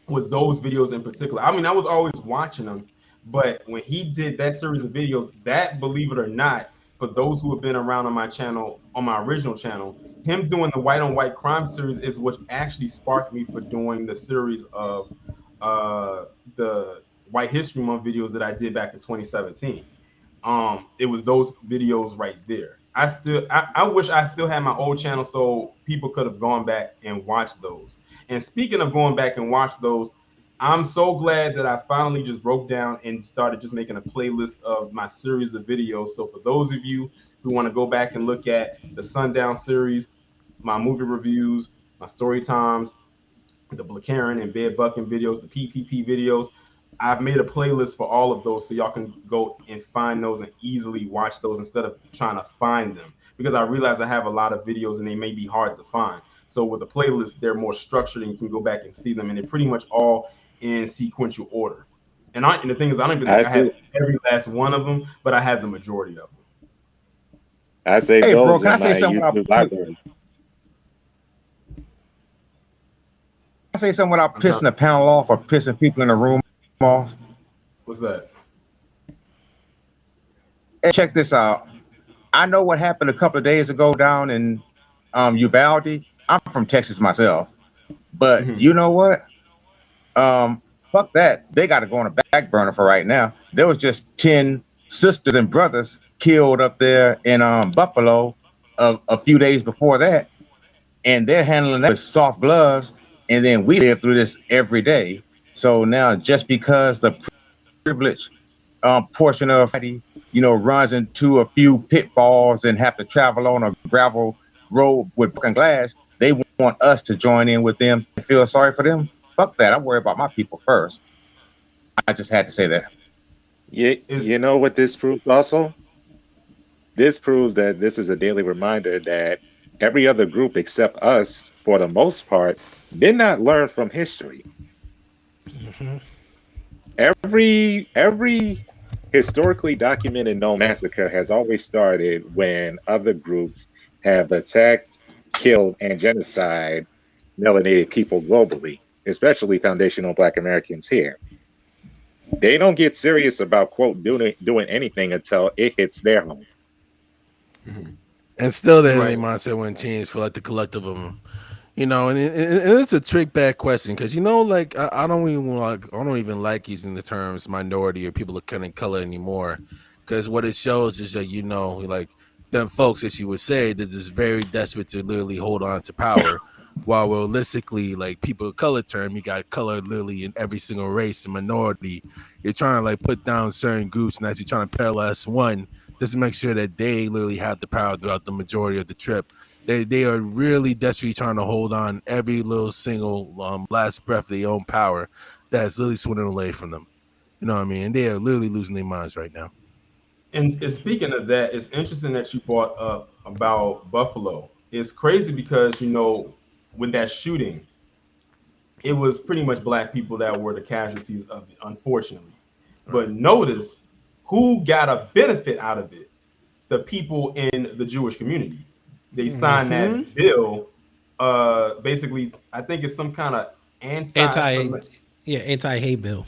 Was those videos in particular. I mean, I was always watching them, but when he did that series of videos, that, believe it or not, for those who have been around on my channel, on my original channel, him doing the white on white crime series is what actually sparked me for doing the series of the White History Month videos that I did back in 2017. It was those videos right there. I wish I still had my old channel so people could have gone back and watched those. And speaking of going back and watch those, I'm so glad that I finally just broke down and started just making a playlist of my series of videos. So for those of you who want to go back and look at the Sundown series, my movie reviews, my story times, the Blackaren and Bed Bucking videos, the PPP videos. I've made a playlist for all of those so y'all can go and find those and easily watch those instead of trying to find them because I realize I have a lot of videos and they may be hard to find. So with a playlist, they're more structured and you can go back and see them and they're pretty much all in sequential order. And the thing is, I don't even I think I have say, every last one of them, but I have the majority of them. I save Hey, bro, those can I in say my something? YouTube library. I say something without I'm trying. pissing the panel off or pissing people in the room off. What's that? Hey, check this out. I know what happened a couple of days ago down in Uvalde. I'm from Texas myself, but Mm-hmm. you know what? Fuck that. They got to go on a back burner for right now. There was just 10 sisters and brothers killed up there in Buffalo a few days before that, and they're handling that with soft gloves. And then we live through this every day. So now, just because the privilege portion of runs into a few pitfalls and have to travel on a gravel road with broken glass, they want us to join in with them and feel sorry for them. Fuck that. I worry about my people first. I just had to say that. Is You know what this proves also? This proves that this is a daily reminder that every other group except us, for the most part, did not learn from history. Every historically documented known massacre has always started when other groups have attacked, killed, and genocide melanated people globally, especially foundational Black Americans here. They don't get serious about quote doing anything until it hits their home. And still, that right. ain't mindset wouldn't change for like the collective of them. And it's a trick bag question because like I don't even like using the terms minority or people of color anymore, because what it shows is that like them folks, as you would say, that is very desperate to literally hold on to power, while realistically, like people of color term, you got color literally in every single race and minority. You're trying to like put down certain groups, and as you're trying to paralyze one just to make sure that they literally have the power throughout the majority of the trip. They are really desperately trying to hold on every little single last breath of their own power that's literally swinging away from them. You know what I mean? And they are literally losing their minds right now. And speaking of that, it's interesting that you brought up about Buffalo. It's crazy because with that shooting, it was pretty much black people that were the casualties of it, unfortunately. But Right. notice who got a benefit out of it: the people in the Jewish community. They signed that bill. Basically, I think it's some kind of Anti, yeah, anti-hate bill.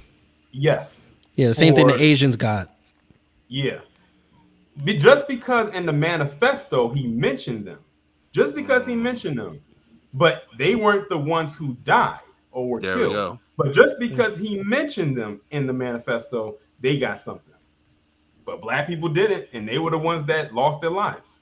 Yes, Yeah, the same thing the for Asians got. yeah. Just because in the manifesto he mentioned them, just because he mentioned them, but they weren't the ones who died or were There we killed. go. But just because he mentioned them in the manifesto, they got something. But black people didn't, and they were the ones that lost their lives.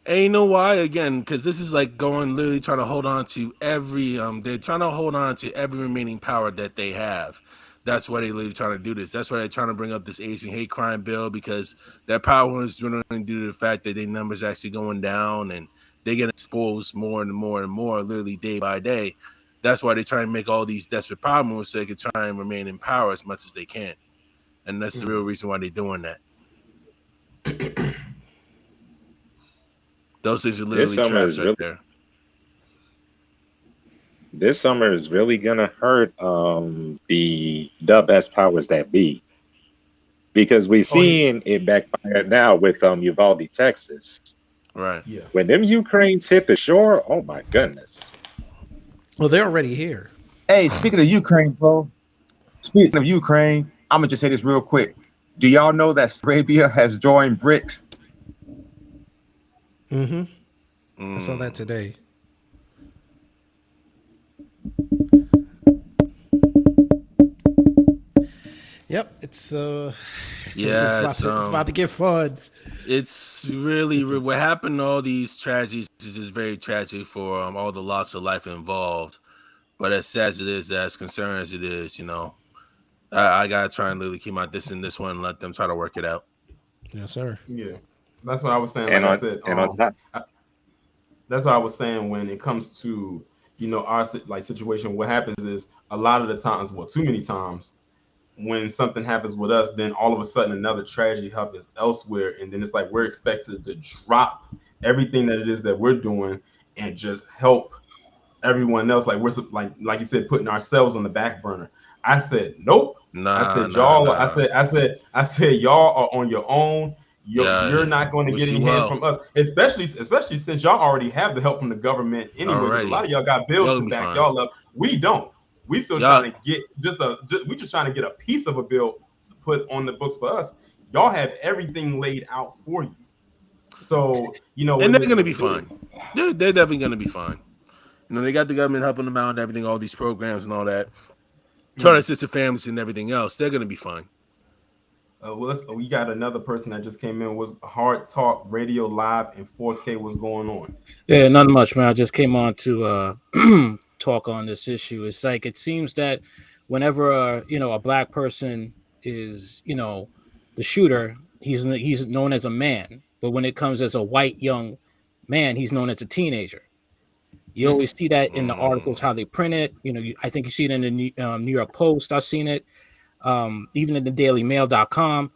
And you know why? Again, because this is like going literally trying to hold on to every they're trying to hold on to every remaining power that they have. That's why they literally trying to do this. That's why they're trying to bring up this Asian hate crime bill, because that power is running due to the fact that their numbers actually going down and they get exposed more and more and more, literally day by day. That's why they try and make all these desperate power moves so they can try and remain in power as much as they can. And that's the real reason why they're doing that. Those things are This literally summer traps is right really there. this summer is really gonna hurt the best powers that be, because we've Oh yeah, seen it backfire now with Uvalde, Texas. Right. yeah. When them Ukraines hit the shore, oh my goodness. Well, they're already here. Hey, speaking of Ukraine, bro. Speaking of Ukraine, I'm gonna just say this real quick. Do y'all know that Arabia has joined BRICS? I saw that today. Yep, it's Yeah, it's about to get fun. it's really what happened to all these tragedies is just very tragic for all the loss of life involved. But as sad as it is, as concerned as it is, I gotta try and literally keep my distance in this one and let them try to work it out. Yes, sir. Yeah, that's what I was saying. And Like I on said, and on top, that's what I was saying when it comes to our situation. What happens is a lot of the times, well, too many times, when something happens with us, then all of a sudden another tragedy happens elsewhere, and then it's like we're expected to drop everything that it is that we're doing and just help everyone else. Like we're like you said, putting ourselves on the back burner. I said nope. I Nah, said nah, y'all. nah. I said y'all are on your own. You're Yeah, not going to wish get you any hand well. from us, especially since y'all already have the help from the government anyway. Because a lot Alrighty, of y'all got bills y'all to gonna be back fine. y'all up. We don't. We still Y'all, trying to get we just trying to get a piece of a bill to put on the books for us. Y'all have everything laid out for you. So and it they're is gonna what be it fine. is. They're definitely gonna be fine. They got the government helping them out and everything, all these programs and all that, trying to Mm. assist their families and everything else. They're gonna be fine. We got another person that just came in. Was Hard Talk Radio live in 4K? What's going on? Yeah, not much, man. I just came on to talk on this issue. It's like it seems that whenever a black person is the shooter, he's known as a man, but when it comes as a white young man, he's known as a teenager. You Mm. always see that in the articles how they print it. I think you see it in the New York Post. I've seen it, even in the DailyMail.com.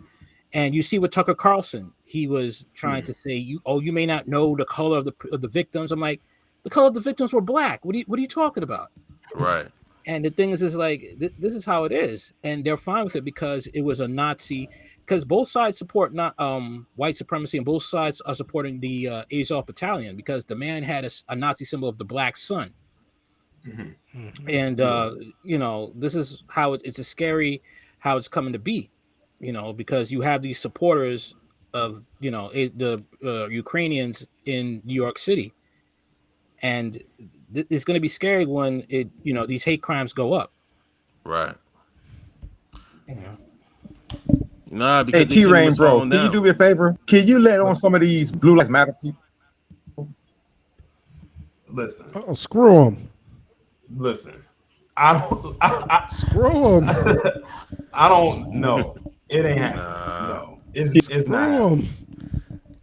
And you see with Tucker Carlson, he was trying to say, you may not know the color of the victims. I'm like, the color of the victims were black. What are you talking about? Right. And the thing is like this is how it is, and they're fine with it because it was a Nazi. Because both sides support not white supremacy, and both sides are supporting the Azov Battalion because the man had a Nazi symbol of the black sun. And Yeah. this is how it's a scary how it's coming to be, because you have these supporters of the Ukrainians in New York City, and it's going to be scary when these hate crimes go up. Right. Yeah. Nah, Hey, because the T kingdom Rain, is bro, falling can you do down. me a favor? Can you let on Let's some of these Blue Lives Matter people? listen. Oh, screw him. Listen. I don't. Screw him. I don't know. It ain't happening. Nah. No, it's not Screw happening. him.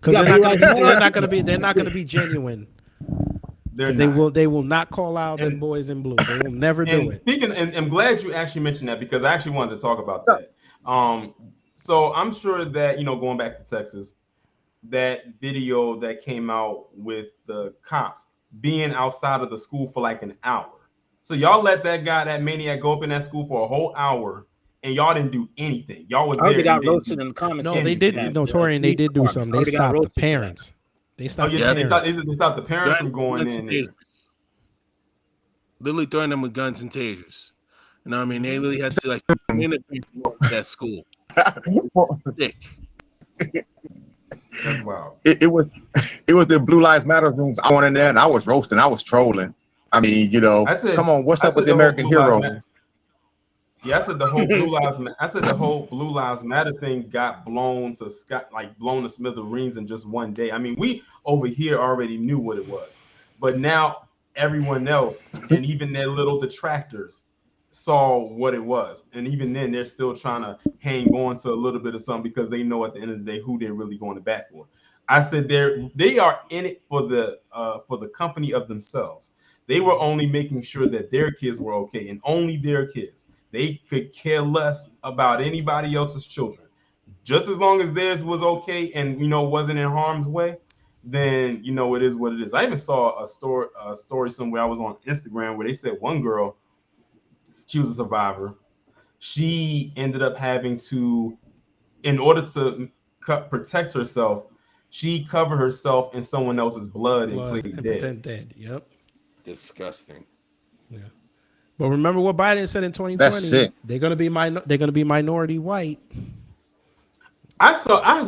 Because got they're Blue not Lives Matter. they're not gonna be genuine. They're They not. will not call out them boys in blue. They will never do And it. speaking, and I'm glad you actually mentioned that because I actually wanted to talk about that. So I'm sure that going back to Texas, that video that came out with the cops being outside of the school for like an hour. So y'all let that maniac, go up in that school for a whole hour, and y'all didn't do anything. Y'all were I already there and got didn't roasted do in the comments. No, they anything. did. No, Torian, they police did do department. something. I They already got stopped the roasted for that. parents. They Oh stopped yeah, the they parents. stopped the parents from going Guns in and there. tasers. Literally throwing them with guns and tasers. You know what I mean? They literally had to like penetrate that school. Sick. That's wild. it was the Blue Lives Matter rooms. I went in there and I was roasting. I was trolling. I mean, come on, what's up with the the whole American Blue Lives hero? Matter. Yeah, I said the whole Blue Lives. I said the whole Blue Lives Matter thing got blown to smithereens in just one day. I mean, we over here already knew what it was, but now everyone else and even their little detractors saw what it was, and even then they're still trying to hang on to a little bit of something because they know at the end of the day who they're really going to bat for. I said they are in it for the company of themselves. They were only making sure that their kids were okay and only their kids. They could care less about anybody else's children. Just as long as theirs was okay and wasn't in harm's way, then it is what it is. I even saw a story somewhere. I was on Instagram where they said one girl, she was a survivor. She ended up having to, in order to protect herself, she covered herself in someone else's blood and played and dead. pretend dead. Yep. Disgusting. Yeah. But remember what Biden said in 2020? That's sick. They're gonna be minority white. I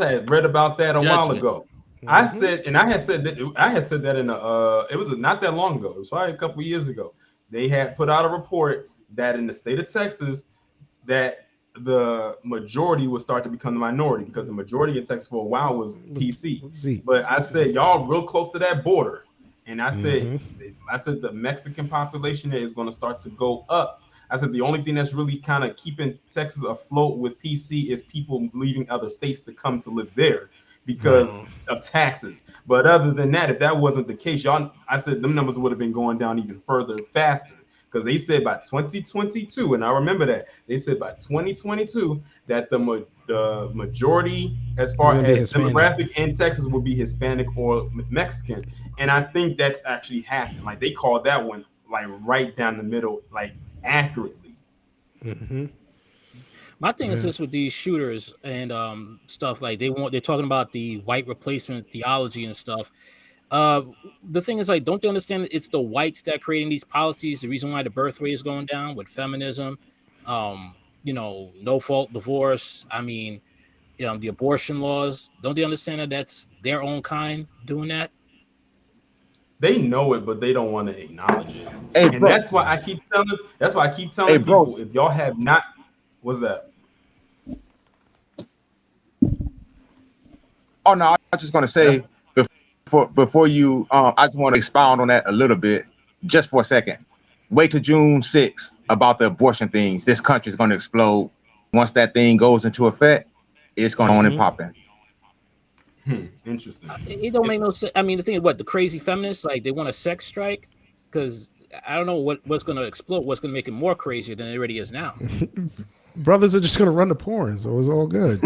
had read about that a while Judgment. ago. I had said that in it was not that long ago. It was probably a couple of years ago. They had put out a report that in the state of Texas that the majority would start to become the minority because the majority in Texas for a while was PC. But I said y'all real close to that border, and I said the Mexican population is going to start to go up. I said the only thing that's really kind of keeping Texas afloat with PC is people leaving other states to come to live there because of taxes. But other than that, if that wasn't the case, I said them numbers would have been going down even further faster. Because they said by 2022, and I remember that they said by 2022 that the majority, as far as demographic in Texas, will be Hispanic or Mexican, and I think that's actually happened. Like they called that one like right down the middle, like accurately. My thing is this with these shooters and stuff, like they're talking about the white replacement theology and stuff. The thing is, like, don't they understand it's the whites that are creating these policies? The reason why the birth rate is going down with feminism, no fault divorce. I mean, the abortion laws. Don't they understand that that's their own kind doing that? They know it, but they don't want to acknowledge it. Hey, and bro. that's why I keep telling. Hey, bro. people, if y'all have not, what's that? Oh no, I was just gonna say before you I just want to expound on that a little bit just for a second. Wait till June 6th about the abortion things. This country is gonna explode. Once that thing goes into effect, it's going on and popping. Interesting. It don't make no sense. I mean, the thing is, what the crazy feminists like, they want a sex strike because I don't know what's going to explode, what's going to make it more crazier than it already is now. Brothers are just going to run the porn, so it's all good.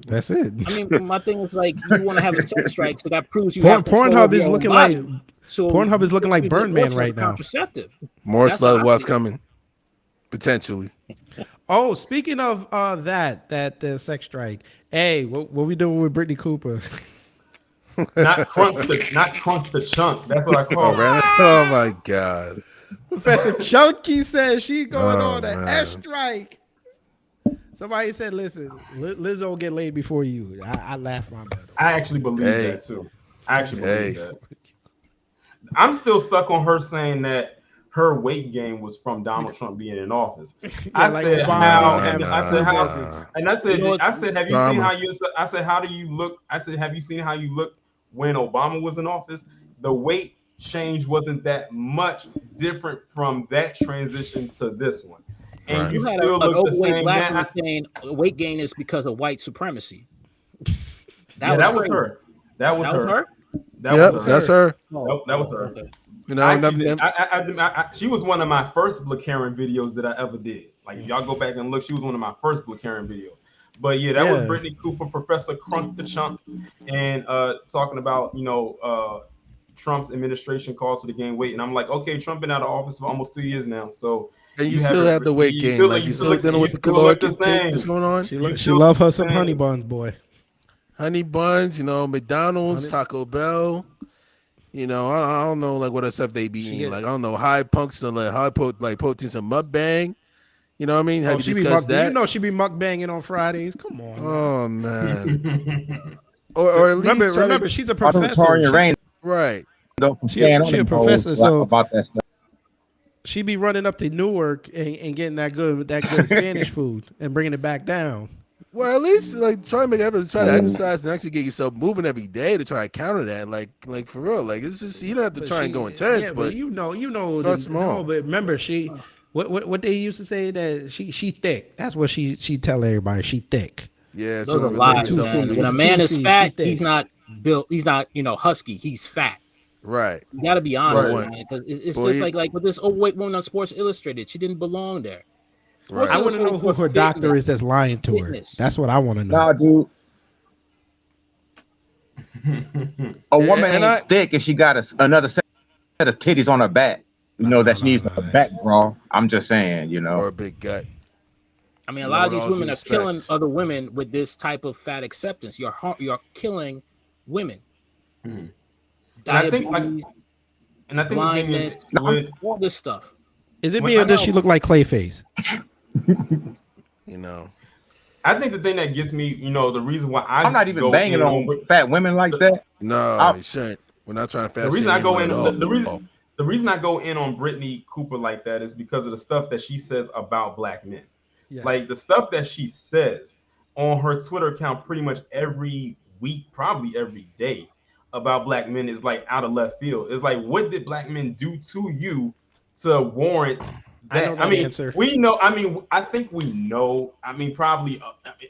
That's it. I mean, my thing is like, you want to have a sex strike, so that proves you Porn, have control Pornhub over is your looking own like body. So Pornhub is looking like people Birdman abortion right is now. Contraceptive. More That's slut how I wars feel. coming, potentially. Oh, speaking of that sex strike, hey, what we doing with Brittany Cooper? Not crunk the chunk. That's what I call it. Oh my god. Professor Chunky says she going Oh, on an man. S strike. Somebody said, "Listen, Lizzo will get laid before you." I laughed my butt off. I actually believe Hey. that too. I actually Hey. believe that. I'm still stuck on her saying that her weight gain was from Donald Trump being in office. I like said Obama how, and and I said how, presidents. and I said, You know what? I said, have you Obama. seen how you? I said, how do you look? I said, have you seen how you look when Obama was in office? The weight change wasn't that much different from that transition to this one, and Right. you You had still an look the overweight same black now. woman saying weight gain is because of white supremacy. That was that was crazy. her. That was That was her. her. That Yep, was her. that's her. Oh, That was her. okay. You know, I actually nothing- she was one of my first Black Karen videos that I ever did. Like, if y'all go back and look, she was one of my first Black Karen videos. But yeah, that was Yeah. Brittany Cooper, Professor Crunk the Chunk, and talking about, Trump's administration calls for the gain weight. And I'm like, okay, Trump been out of office for almost 2 years now. So and you still have the weight gain. Like you still dealing with the caloric intake that's going on. She love her some honey buns, boy. Honey buns, McDonald's, Taco Bell. I don't know like what else stuff they be eating. Like I don't know, high punks and like protein, some mukbang. You know what I mean? Have you discussed that? You know she be mukbanging on Fridays. Come on. Oh man. or at least remember she's a professor. Right. She a professor, so about that stuff. She be running up to Newark and getting that good Spanish food and bringing it back down. Well, at least like try to exercise and actually get yourself moving every day to try to counter that. Like for real. Like it's just you don't have to try and go intense, yeah, but you know small. No, but remember she what they used to say that she thick. That's what she tell everybody. She thick. Yeah, those are lies, man. When a man is fat, he's not built. He's not husky. He's fat. Right. You got to be honest, man. Because it's just like with this overweight woman on Sports Illustrated. She didn't belong there. Right. I want to know who her doctor is that's lying to her. That's what I want to know. Nah, dude. A woman ain't thick if she got another set of titties on her back. You know that she needs a back bra. I'm just saying, or a big gut. I mean, a lot of these women are killing other women with this type of fat acceptance. You're killing women. Mm-hmm. Diabetes, and I think blindness, all this stuff. Is it me or does she look like Clayface? I think the thing that gets me, the reason why I'm not even banging on fat women like that. No, you shouldn't. We're not trying to fast. The reason I go in, the reason I go in on Brittany Cooper like that is because of the stuff that she says about Black men. Yes. Like the stuff that she says on her Twitter account pretty much every week, probably every day, about Black men is like out of left field. It's like, what did Black men do to you to warrant that? I mean, answer. We know. I mean, I think we know. I mean, probably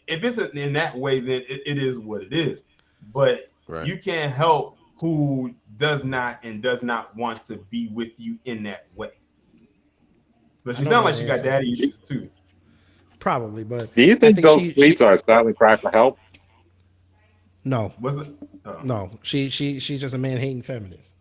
if it's in that way, then it is what it is. But you can't help who does not want to be with you in that way. But she sounds like she got daddy issues too. Probably, but do you think those tweets are a silent cry for help? No. Was it? No. She's just a man hating feminist.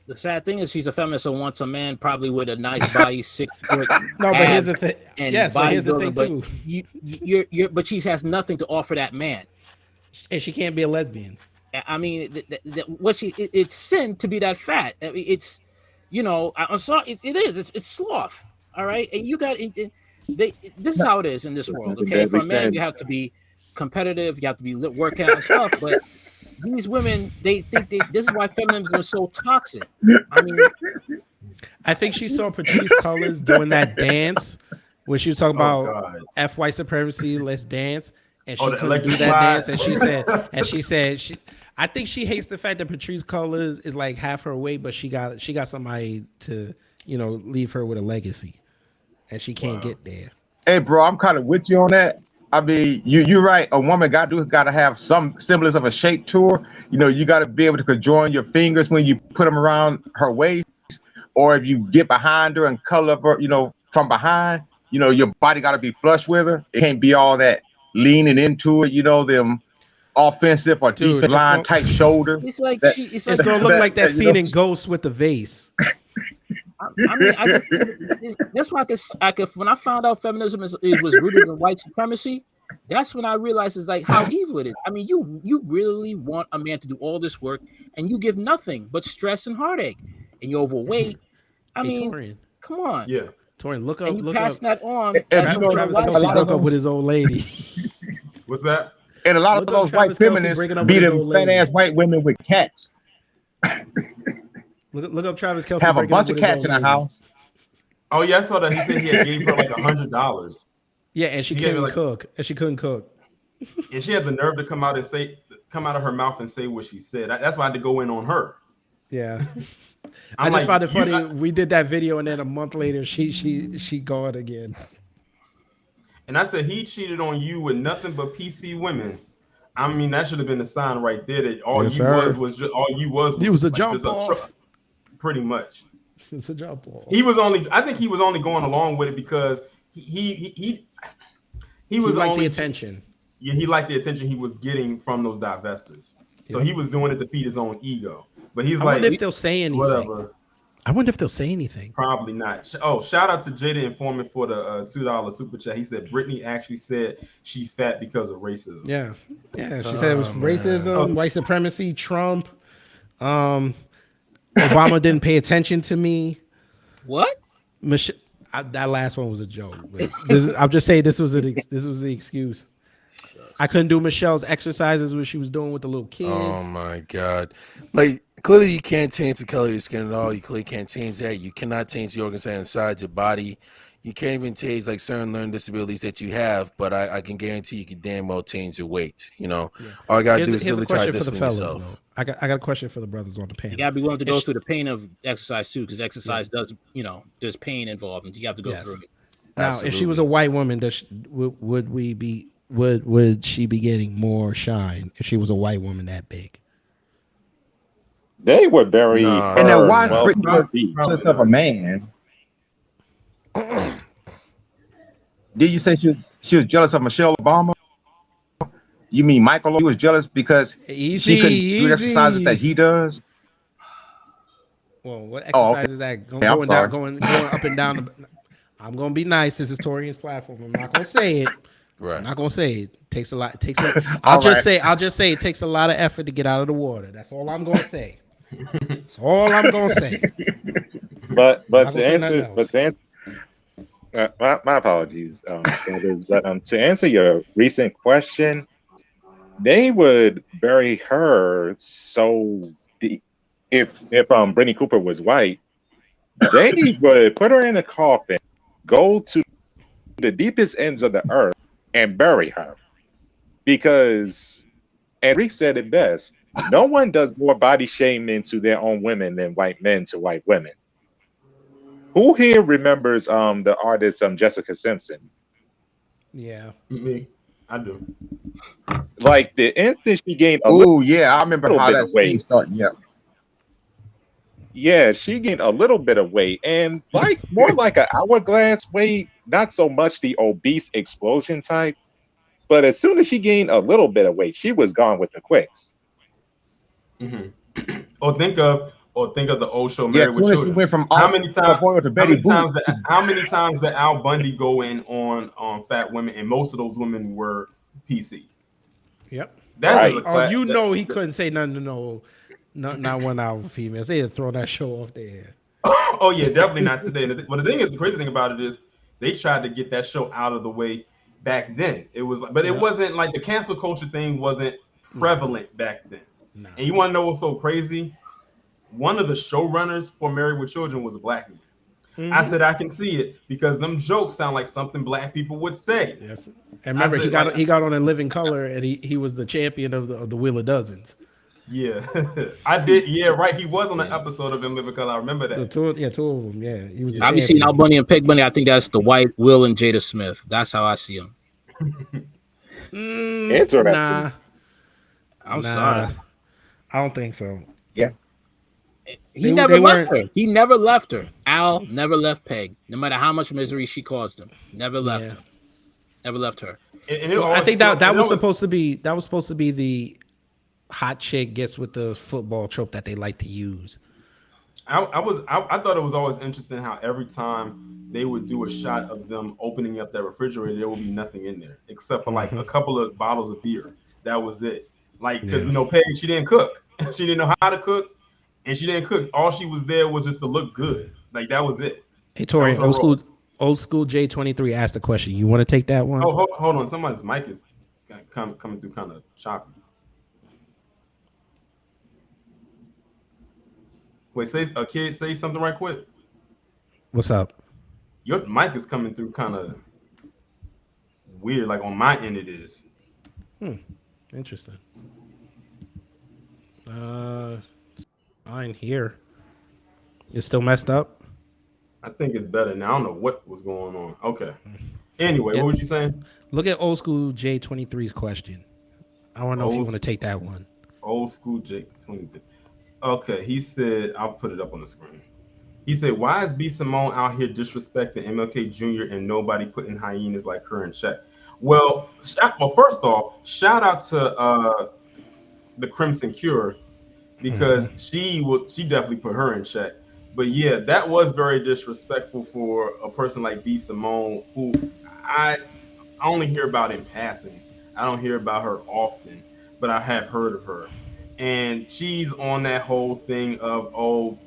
The sad thing is she's a feminist and wants a man probably with a nice body, 6 foot. No, but here's the thing. Yes, but here's the thing too. But she has nothing to offer that man, and she can't be a lesbian. I mean, it's sin to be that fat. I mean, it's, I'm sorry, it is. It's sloth. All right, and you got this is how it is in this world. Okay, for a man, you have to be competitive. You have to be working out and stuff. But these women, they think this is why feminism is so toxic. I mean, I think she saw Patrice Cullors doing that dance where she was talking about F white supremacy. Let's dance, and she couldn't do that dance. And she said, I think she hates the fact that Patrice Cullors is like half her weight, but she got somebody to leave her with a legacy, and she can't get there. Hey, bro, I'm kind of with you on that. I mean, you're right. A woman got to have some semblance of a shape to her. You got to be able to conjoin your fingers when you put them around her waist, or if you get behind her and color her, from behind. Your body got to be flush with her. It can't be all that leaning into it. Them offensive or defensive line type shoulders. It's like it's gonna look like that scene in Ghost with the vase. I mean, that's why I could. When I found out feminism it was rooted in white supremacy, that's when I realized it's like how evil it is. I mean, you really want a man to do all this work, and you give nothing but stress and heartache, and you're overweight. I mean, Torian. Come on, yeah, Torian, look up. And you pass that on. Travis Kelce hook up with his old lady. What's that? And a lot of those white feminists beat them fat ass white women with cats. Look up Travis Kelce. Have a bunch of cats in the house. Oh yeah, I saw that. He said he had gave her like $100. Yeah, and she couldn't cook. And she couldn't cook. And she had the nerve to come out of her mouth and say what she said. That's why I had to go in on her. Yeah. I just found it funny. We did that video, and then a month later, she gone again. And I said he cheated on you with nothing but PC women. I mean, that should have been the sign right there that all Yes, you sir. was just all you was He was a like jump just off. pretty much. It's a jump off. I think he was only going along with it because he was liked only the attention. Yeah, he liked the attention he was getting from those divestors. So he was doing it to feed his own ego. But he's I like, wonder if they'll say anything. whatever. I wonder if they'll say anything. Probably not. Oh, shout out to Jada Informant for the $2 super chat. He said Brittany actually said she fat because of racism. Yeah, yeah. She said it was racism, white supremacy, Trump. Obama didn't pay attention to me. What? That last one was a joke. I'm just saying this was the excuse. I couldn't do Michelle's exercises what she was doing with the little kids. Oh my God! Like clearly you can't change the color of your skin at all. You clearly can't change that. You cannot change the organs inside your body. You can't even change like certain learning disabilities that you have. But I can guarantee you can damn well change your weight. You know, all I gotta do is really try to discipline yourself. I got a question for the brothers on the panel. You gotta be willing to go through the pain of exercise too, because exercise does, there's pain involved, and you have to go through it. Now, Absolutely. if she was a white woman, would she be getting more shine if she was a white woman that big? They were very. And then why is well, Britney jealous of a man? Did you say she was jealous of Michelle Obama? You mean Michael? He was jealous because she couldn't do the exercises that he does. Well, what exercise is that? Going up and down. I'm gonna be nice. This is Torian's platform. I'm not gonna say it. Right. I'm not gonna say it. It takes a lot. I'll just say it takes a lot of effort to get out of the water. That's all I'm gonna say. That's all I'm gonna say. But to answer, my apologies, brothers, but to answer your recent question, they would bury her so deep. If Brittany Cooper was white, they would put her in a coffin, go to the deepest ends of the earth, and bury her. Because, and Rick said it best, no one does more body shaming to their own women than white men to white women. Who here remembers the artist Jessica Simpson? Yeah. Me. I do. Like the instant she gained Oh yeah, I remember how that scene started. Yeah. Yeah, she gained a little bit of weight, and like more like an hourglass weight, not so much the obese explosion type. But as soon as she gained a little bit of weight, she was gone with the quicks. Mm-hmm. Or think of the old show Married As with soon as Children. she went from how many times to how many times did Al Bundy go in on fat women, and most of those women were PC. Yep. That Right. is he couldn't say nothing to not 1 hour females. They had thrown that show off the air. Oh yeah, definitely not today. But the thing is, the crazy thing about it is they tried to get that show out of the way back then. It was like, but it wasn't like the cancel culture thing wasn't prevalent back then. No. And you want to know what's so crazy? One of the showrunners for Married with Children was a black man. Mm-hmm. I said I can see it because them jokes sound like something black people would say. Yes. And remember, he got on In Living Color, and he was the champion of the Wheel of Dozens. Yeah, I did. Yeah, right. He was on an episode of In Living Color. I remember that. Two of them. Yeah, he was. I've seen Al Bundy and Peg Bundy. I think that's the white Will and Jada Smith. That's how I see him. Interesting. Nah, I'm sorry. I don't think so. Yeah. He never left her. He never left her. Al never left Peg, no matter how much misery she caused him. Never left her. Never left her. I think that was supposed to be the hot chick gets with the football trope that they like to use. I thought it was always interesting how every time they would do a shot of them opening up that refrigerator, there would be nothing in there except for like a couple of bottles of beer. That was it. Like, because Peg, she didn't cook. She didn't know how to cook, and she didn't cook. All she was there was just to look good. Like, that was it. Hey, Tori, old school J23 asked a question. You want to take that one? Oh, hold on. Somebody's mic is coming through kind of choppy. Wait, say something right quick. What's up? Your mic is coming through kind of weird. Like on my end, it is. Interesting. Mine here. It's still messed up. I think it's better now. I don't know what was going on. Okay. Anyway, what were you saying? Look at old school J23's question. I want to know if you want to take that one. Old school Jake 23. Okay, he said, I'll put it up on the screen. He said, why is B. Simone out here disrespecting MLK Jr. and nobody putting hyenas like her in check? Well, first off, shout out to the Crimson Cure, because she definitely put her in check. But yeah, that was very disrespectful for a person like B. Simone, who I only hear about in passing. I don't hear about her often, but I have heard of her. And she's on that whole thing of, oh,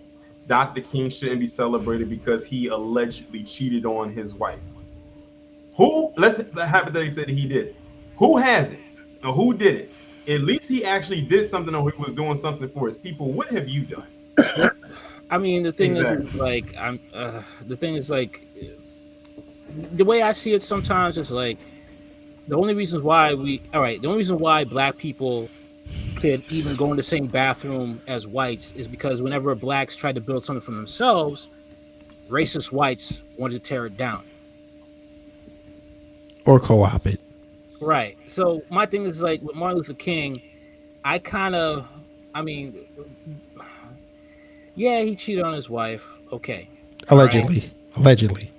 Dr. King shouldn't be celebrated because he allegedly cheated on his wife. Who, let's hypothetically say that he did. Who hasn't? Or who did it? At least he actually did something, or he was doing something for his people. What have you done? I mean, the thing is like, the thing is like, the way I see it sometimes is like, the only reason why black people could even go in the same bathroom as whites is because whenever blacks tried to build something for themselves, racist whites wanted to tear it down. Or co-op it. Right. So my thing is like with Martin Luther King, yeah, he cheated on his wife. Okay. Allegedly. Right.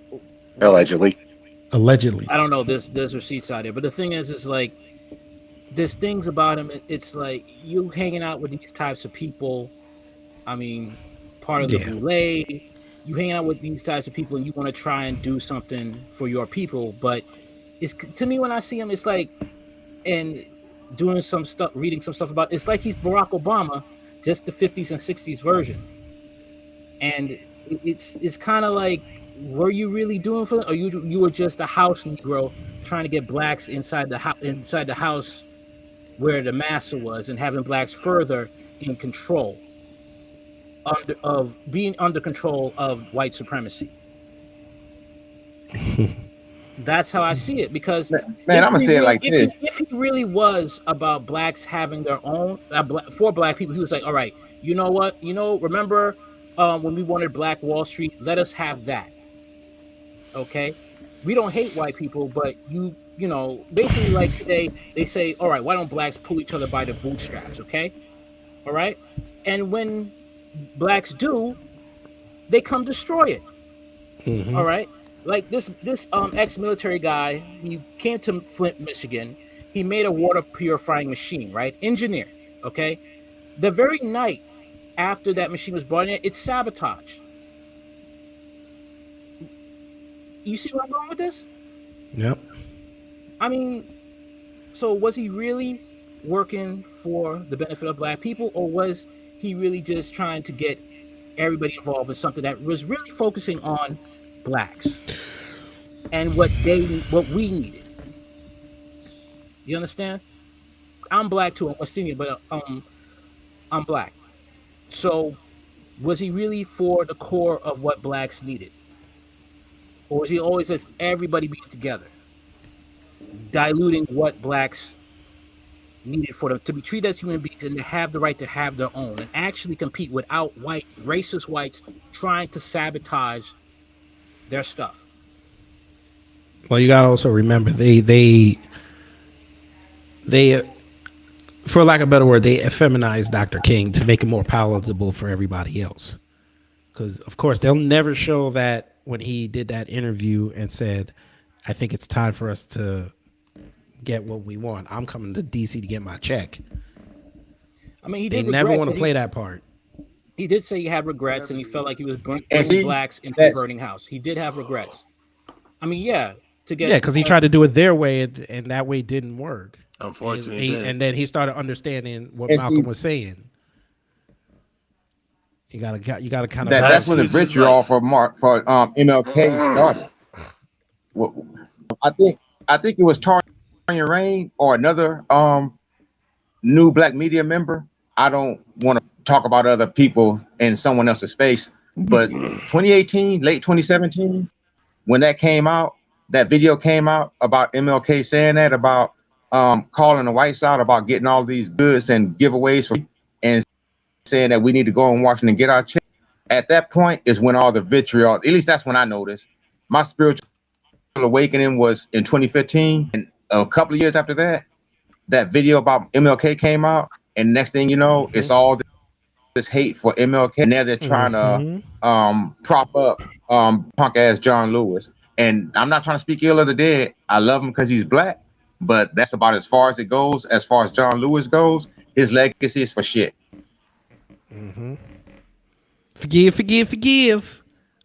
Allegedly. I don't know. There's receipts out there, but the thing is like, there's things about him. It's like you hanging out with these types of people. I mean, part of the boule. You hanging out with these types of people, and you want to try and do something for your people. But it's, to me, when I see him, it's like, and doing some stuff, reading some stuff about. It's like he's Barack Obama, just the 50s and 60s version. And it's kind of like, were you really doing for them, or you were just a house Negro trying to get blacks inside the house where the massa was, and having blacks further in control of being under control of white supremacy. That's how I see it, because man, I'm gonna say it like this. If he really was about blacks having their own, for black people, he was like, all right, you know what? Remember when we wanted Black Wall Street? Let us have that. Okay? We don't hate white people, but you know, basically like today, they say, all right, why don't blacks pull each other by the bootstraps, okay? All right? And when blacks do, they come destroy it. Mm-hmm. All right? Like this ex-military guy, he came to Flint, Michigan. He made a water purifying machine, right? Engineer, okay? The very night after that machine was brought in, it's sabotaged. You see where I'm going with this? Yep. I mean, so was he really working for the benefit of black people, or was he really just trying to get everybody involved in something that was really focusing on blacks and what we needed? You understand? I'm black too. I'm West Indian, but I'm black. So was he really for the core of what blacks needed? Or was he always just everybody being together, diluting what blacks needed for them to be treated as human beings and to have the right to have their own and actually compete without racist whites trying to sabotage their stuff? Well, you gotta also remember they for lack of a better word, they effeminized Dr. King to make it more palatable for everybody else. Because of course they'll never show that when he did that interview and said, I think it's time for us to get what we want. I'm coming to DC to get my check. I mean, they never want to play that part. He did say he had regrets and he felt like he was bringing blacks into the burning house. He did have regrets. I mean, because he tried to do it their way and that way didn't work. Unfortunately, and then he started understanding what Malcolm was saying. You gotta kind of. That's when the vitriol for MLK started. Well, I think it was Tanya Rain or another new black media member. I don't want to talk about other people in someone else's space, but 2018, late 2017, when that came out, that video came out about MLK saying that about calling the whites out about getting all these goods and giveaways for, and saying that we need to go in Washington and get our check. At that point is when all the vitriol, at least that's when I noticed. My spiritual awakening was in 2015, and a couple of years after that, that video about MLK came out, and next thing you know, it's all this hate for MLK. And now they're trying to prop up punk ass John Lewis. And I'm not trying to speak ill of the dead. I love him because he's black, but that's about as far as it goes. As far as John Lewis goes, his legacy is for shit. Forgive.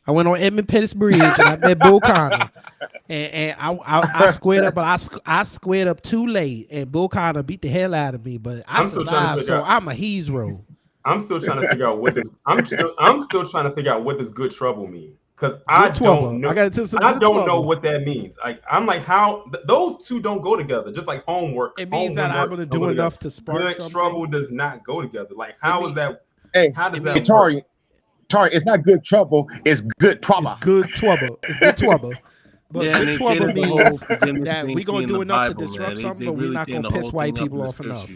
I went on Edmund Pettus Bridge and I met Bull Connor. And I squared up, but I squared up too late, and Bull Connor beat the hell out of me. But I survived, so I'm a hero. I'm still trying to figure out what this. I'm still trying to figure out what does good trouble mean, because I don't know. I don't know what that means. I'm like, how those two don't go together. Just like homework. It means that I'm going to do enough to spark good something. Trouble does not go together. Like, how is that? Hey, how does that work? Tori, it's not good trouble. It's good trouble. It's good trouble. But good trouble means that we're going to do enough to disrupt something, but we're not going to piss white people off enough.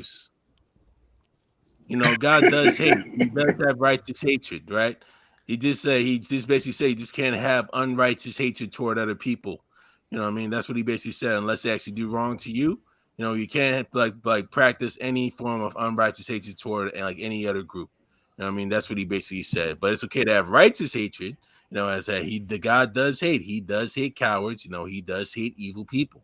You know, God does hate. He does have righteous hatred, right? He basically say you just can't have unrighteous hatred toward other people. You know what I mean? That's what he basically said. Unless they actually do wrong to you, you know, you can't like practice any form of unrighteous hatred toward like any other group. You know what I mean? That's what he basically said. But it's okay to have righteous hatred. You know, as the God does hate. He does hate cowards. You know, he does hate evil people.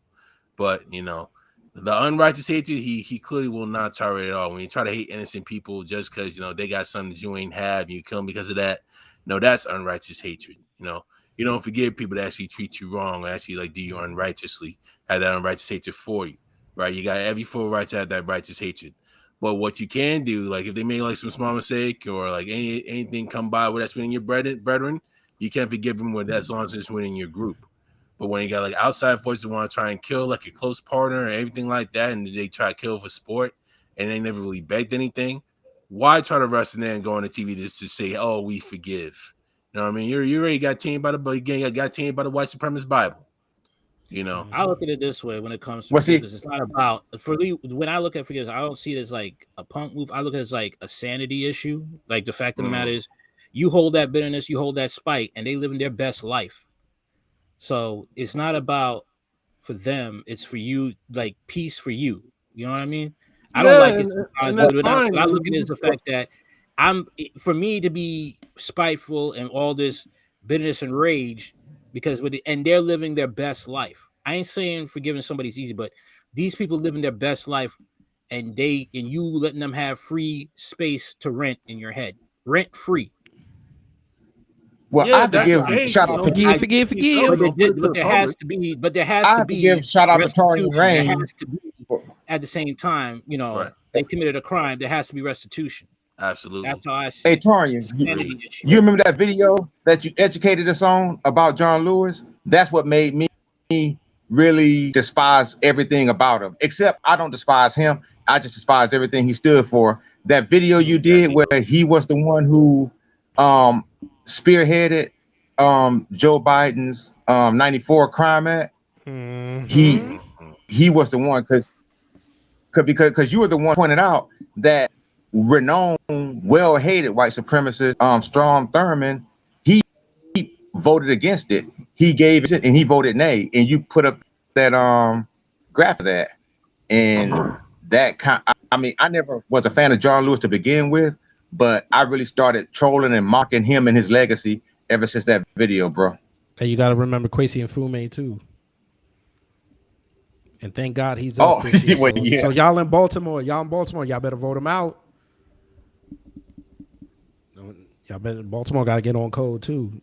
But you know, the unrighteous hatred, he clearly will not tolerate at all. When you try to hate innocent people just because you know they got something that you ain't have, and you kill them because of that. No, that's unrighteous hatred. You know, you don't forgive people that actually treat you wrong or actually like do you unrighteously, have that unrighteous hatred for you, right? You got every full right to have that righteous hatred. But what you can do, like if they make like some small mistake or like anything come by where that's within your brethren, you can't forgive them with that as long as it's within your group. But when you got like outside voices that want to try and kill like your close partner or everything like that, and they try to kill for sport and they never really begged anything, why try to rush in there and go on the TV just to say, "Oh, we forgive"? You know what I mean? You already got tamed by the white supremacist Bible. You know, I look at it this way when it comes to forgiveness. It's not about for me. When I look at forgiveness, I don't see it as like a punk move. I look at it as like a sanity issue. Like the fact of the matter is, you hold that bitterness, you hold that spite, and they live in their best life. So it's not about for them; it's for you, like peace for you. You know what I mean? I don't like it sometimes, but I look at it as the fact that for me to be spiteful and all this bitterness and rage because and they're living their best life. I ain't saying forgiving somebody's easy, but these people living their best life, and you letting them have free space to rent in your head, rent free. Well, yeah, I have to give shout out. Forgive. But there has to be. Give shout out to Tori and Rain. There has to be at the same time. You know, they committed a crime. There has to be restitution. Absolutely. That's how I see. Hey, Torian, you remember that video that you educated us on about John Lewis? That's what made me really despise everything about him. Except I don't despise him. I just despise everything he stood for. That video you did where he was the one who spearheaded Joe Biden's 94 Crime Act. He was the one because you were the one pointed out that renowned, well-hated white supremacist Strom Thurmond, he voted against it. He gave it and he voted nay. And you put up that graph of that. And that I mean, I never was a fan of John Lewis to begin with, but I really started trolling and mocking him and his legacy ever since that video, bro. Hey, you got to remember Kwesi and Fume too. And thank God he's up this year. So y'all in Baltimore, y'all better vote him out. Y'all better Baltimore got to get on code too.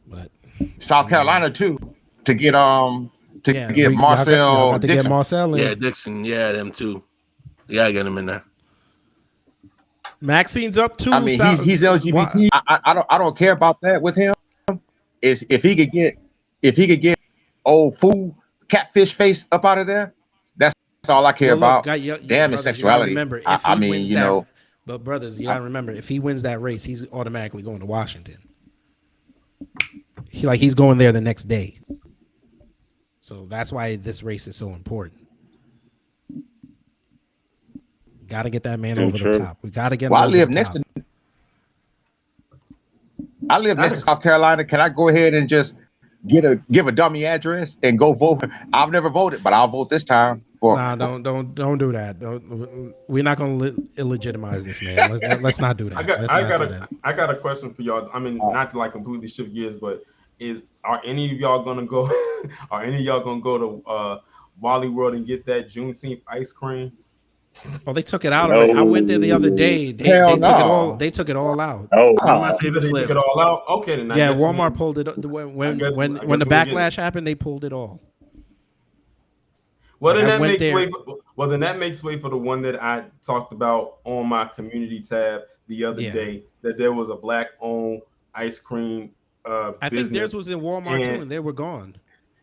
But South Carolina too to get get Marcel Dixon. Get Marcel in. Yeah, Dixon. Yeah, them too. You gotta get him in there. Maxine's up too. I mean, he's LGBT. I don't care about that with him. Is if he could get old fool catfish face up out of there, that's all I care about. Damn his sexuality. Remember, I mean, you know. But brothers, you gotta remember, if he wins that race, he's automatically going to Washington. He's going there the next day. So that's why this race is so important. Got to get that man over the top. We got to get. Well, I live next to South Carolina. Can I go ahead and just give a dummy address and go vote. I've never voted, but I'll vote this time for. Nah, don't do that. We're not gonna illegitimize this man. Let's not do that. I got a question for y'all. I mean, not to like completely shift gears, but are any of y'all gonna go? Are any of y'all gonna go to Wally World and get that Juneteenth ice cream? Oh, they took it out already. I went there the other day. They took it all. They took it all out. Oh, One of my They favorite took flavors. it all out. Okay, then Yeah, Walmart pulled it when the backlash happened. They pulled it all. Well, Like, then I that went makes there- way. Well, then that makes way for the one that I talked about on my community tab the other Yeah. day. That there was a black-owned ice cream I think business. theirs was in Walmart too, and- and they were gone.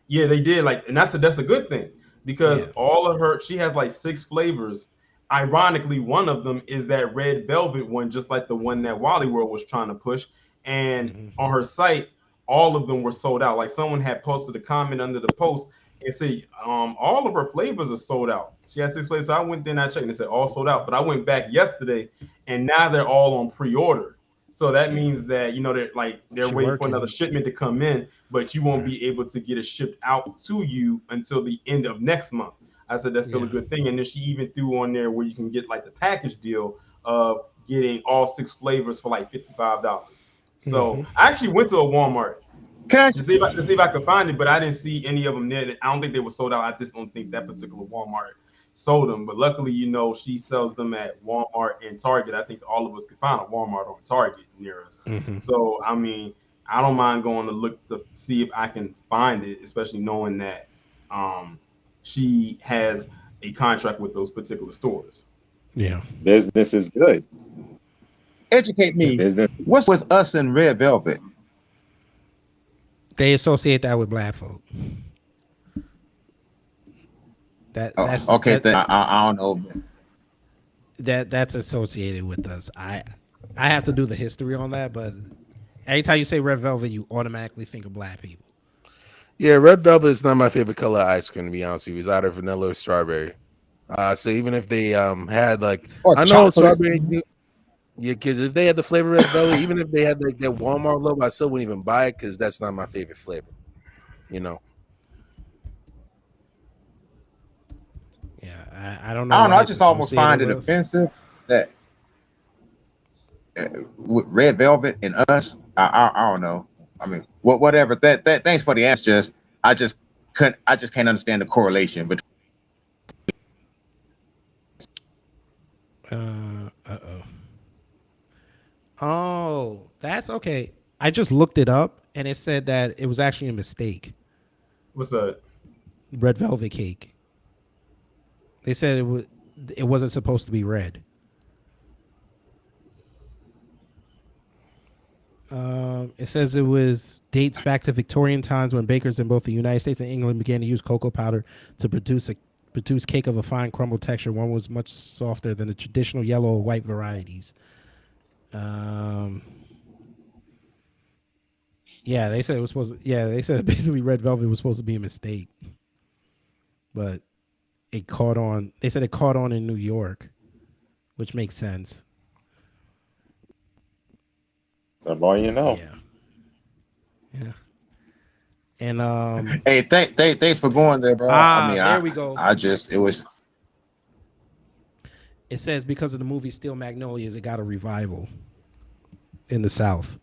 Yeah, they did. Like, and that's a good thing because Yeah. all of her, she has like 6 flavors. Ironically, one of them is that red velvet one, just like the one that Wally World was trying to push. And on her site, all of them were sold out. Like someone had posted a comment under the post and say, all of her flavors are sold out. She had 6 flavors. So I went there and I checked and it said all sold out. But I went back yesterday and now they're all on pre-order. So that means that they're She waiting for working. another shipment to come in, but you won't be able to get it shipped out to you until the end of next month. I said that's still a good thing. And then she even threw on there where you can get like the package deal of getting all 6 flavors for like $55. So I actually went to a Walmart to see if I could find it, but I didn't see any of them there. I don't think they were sold out. I just don't think that particular Walmart sold them. But luckily, she sells them at Walmart and Target. I think all of us could find a Walmart or Target near us. So I mean, I don't mind going to look to see if I can find it, especially knowing that she has a contract with those particular stores. Yeah. business is good. Educate me. Business. What's with us and red velvet? They associate that with black folk. That's Okay, that- I don't know. that's associated with us. I have to do the history on that, but anytime you say red velvet, you automatically think of black people. Yeah, red velvet is not my favorite color of ice cream, to be honest with you. It's either vanilla or strawberry. So even if they had like, Or I know chocolate. strawberry. Yeah, because if they had the flavor red velvet, even if they had like that Walmart logo, I still wouldn't even buy it because that's not my favorite flavor. Yeah, I don't know. I don't know. why I it's just almost find it associated with us. offensive that with red velvet and us. I don't know. I mean, whatever. That thanks for the answer. I just can't understand the correlation between. Oh, that's okay. I just looked it up and it said that it was actually a mistake. What's that? Red velvet cake. They said it wasn't supposed to be red. It says it dates back to Victorian times when bakers in both the United States and England began to use cocoa powder to produce cake of a fine crumble texture. One was much softer than the traditional yellow or white varieties. Yeah, they said it was supposed to, they said basically red velvet was supposed to be a mistake. But it caught on. They said it caught on in New York, which makes sense. The more you know. Yeah. And Hey, thanks for going there, bro. there we go. It was. It says because of the movie Steel Magnolias, it got a revival in the South.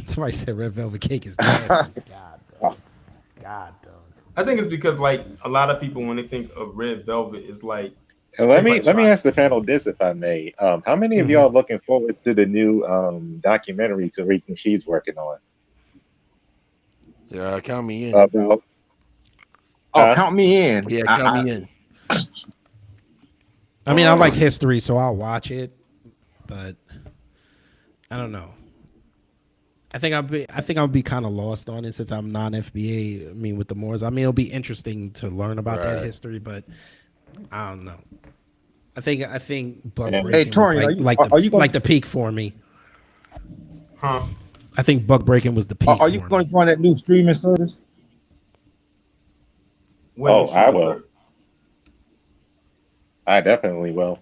Somebody said red velvet cake is nasty. God, dog. I think it's because like a lot of people when they think of red velvet, it's like. And let me ask the panel this, if I may. How many of y'all looking forward to the new documentary Tariq Nasheed's working on? Yeah, count me in. About, count me in. Yeah, count me in. I mean, I like history, so I'll watch it, but I don't know. I think I'll be kind of lost on it since I'm non-FBA. I mean, with the Moors, I mean, it'll be interesting to learn about that history, but I don't know. I think Buck Breaking Hey, Tori, was like the peak for me. Huh? I think Buck Breaking was the peak. Are you going to join that new streaming service? I will. I definitely will.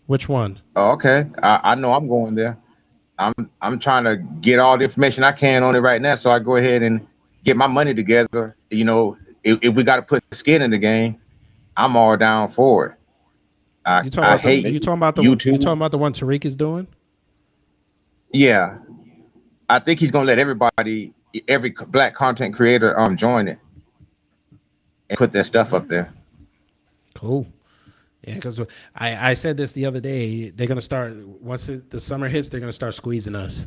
Which one? Oh, okay. I know I'm going there. I'm trying to get all the information I can on it right now, so I go ahead and get my money together. You know, if we got to put skin in the game, I'm all down for it. You talking I about the hate you talking about the you YouTube. talking about the one Tariq is doing? Yeah, I think he's gonna let everybody, every black content creator, join it and put their stuff up there. Cool. Yeah, because I said this the other day. They're gonna start once the summer hits. They're gonna start squeezing us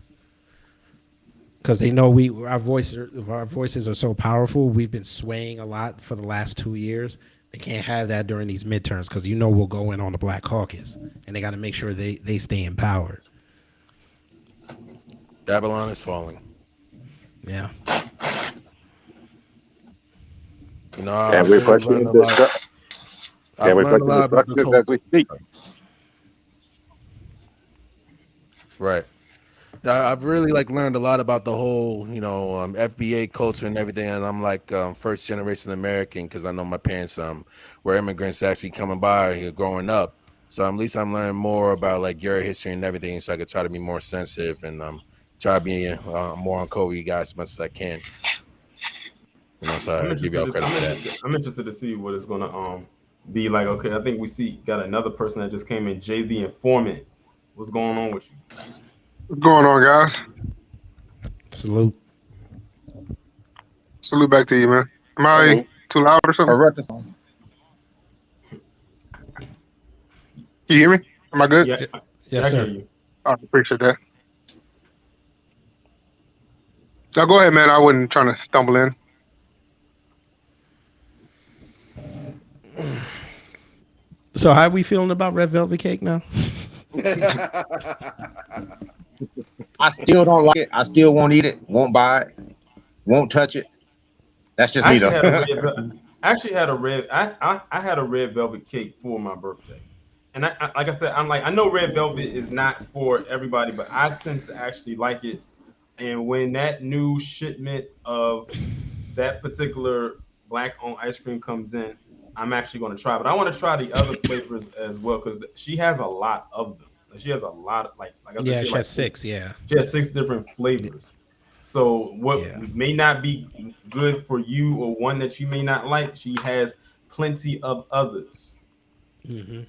because they know our voices are so powerful. We've been swaying a lot for the last 2 years. They can't have that during these midterms because we'll go in on the Black Caucus, and they got to make sure they stay in power. Babylon is falling. Yeah. You know, And we're pushing this. I've learned a lot about this whole. As we speak. Right. I've really learned a lot about the whole, FBA culture and everything. And I'm first generation American because I know my parents were immigrants actually coming by here growing up. So at least I'm learning more about your history and everything, so I could try to be more sensitive and try to be more on code with you guys as much as I can. So I give y'all credit for that. I'm interested to see what it's gonna be like. Okay, I think we got another person that just came in, Jay the Informant. What's going on with you? What's going on, guys? Salute. Salute back to you, man. Am I too loud or something? Can you hear me? Am I good? Yeah, yes, I sir. hear you. I appreciate that. Now go ahead, man. I wasn't trying to stumble in. So how are we feeling about red velvet cake now? I still don't like it. I still won't eat it. Won't buy it. Won't touch it. That's just me though. I had a red velvet cake for my birthday, and like I said, I know red velvet is not for everybody, but I tend to actually like it. And when that new shipment of that particular black-owned ice cream comes in, I'm actually going to try. But I want to try the other flavors as well because she has a lot of them. She has a lot of like I said, she has six. Yeah, she has 6 different flavors. So what may not be good for you or one that you may not like, she has plenty of others. Mm-hmm.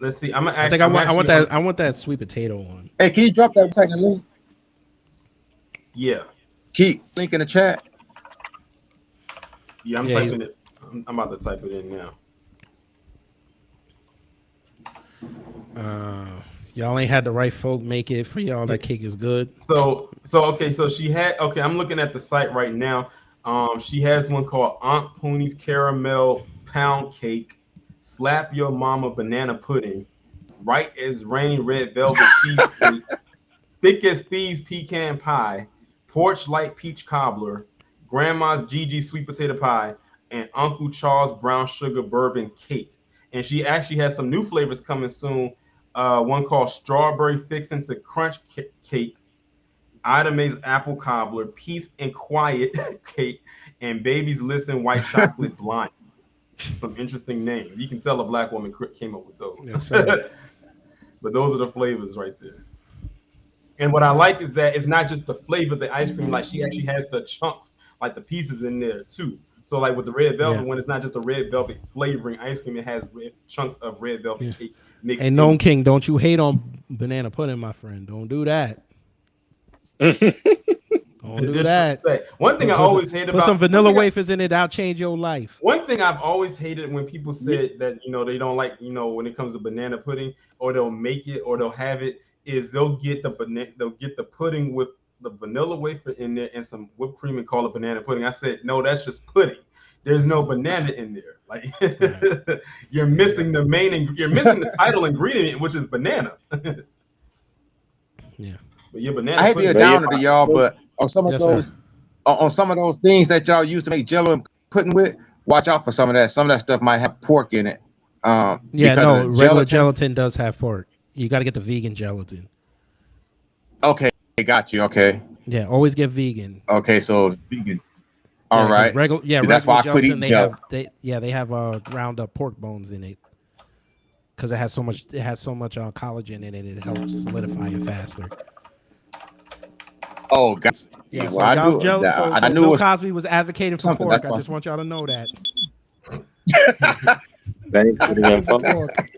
Let's see. I want that sweet potato one. Hey, can you drop that second link? Yeah. Keep link in the chat. Yeah, I'm typing it. I'm about to type it in now. Y'all ain't had the right folk make it for y'all. That cake is good. So she had. Okay, I'm looking at the site right now. She has one called Aunt Pony's Caramel Pound Cake, Slap Your Mama Banana Pudding, Right as Rain Red Velvet Cheesecake, Thick as Thieves Pecan Pie, Porch Light Peach Cobbler, Grandma's Gigi Sweet Potato Pie, and Uncle Charles Brown Sugar Bourbon Cake. And she actually has some new flavors coming soon. One called Strawberry Fixin' to Crunch Cake, Ida Mae's Apple Cobbler, Peace and Quiet Cake, and Baby's Listen White Chocolate Blind. Some interesting names. You can tell a black woman came up with those. Yes, but those are the flavors right there. And what I like is that it's not just the flavor of the ice cream. Like she actually has the chunks, like the pieces in there too. So like with the red velvet, when it's not just a red velvet flavoring ice cream, it has chunks of red velvet cake mixed. Hey, Gnome King, don't you hate on banana pudding, my friend? Don't do that. Don't do that. One thing I always hate about put some vanilla wafers in it. I'll change your life. One thing I've always hated when people said that they don't like when it comes to banana pudding, or they'll make it or they'll have it, is they'll get the pudding with the vanilla wafer in there and some whipped cream and call it banana pudding. I said, no, that's just pudding. There's no banana in there. Like you're missing you're missing the title ingredient, which is banana. Yeah. But your banana. I hate to get down to y'all, but on some of those things that y'all used to make jello and pudding with, watch out for some of that. Some of that stuff might have pork in it. Regular gelatin does have pork. You got to get the vegan gelatin. Okay, got you. Okay. Yeah, always get vegan. Okay, so vegan. All right. That's why I quit eating jello. They have ground up pork bones in it because it has so much collagen in it. It helps solidify it faster. Oh, God. Yeah, Well, so I y'all's do. jealous. So I knew Bill it was Cosby was advocating for something. pork. That's I fine. just want y'all to know that. Thanks for the Advocating for info. pork.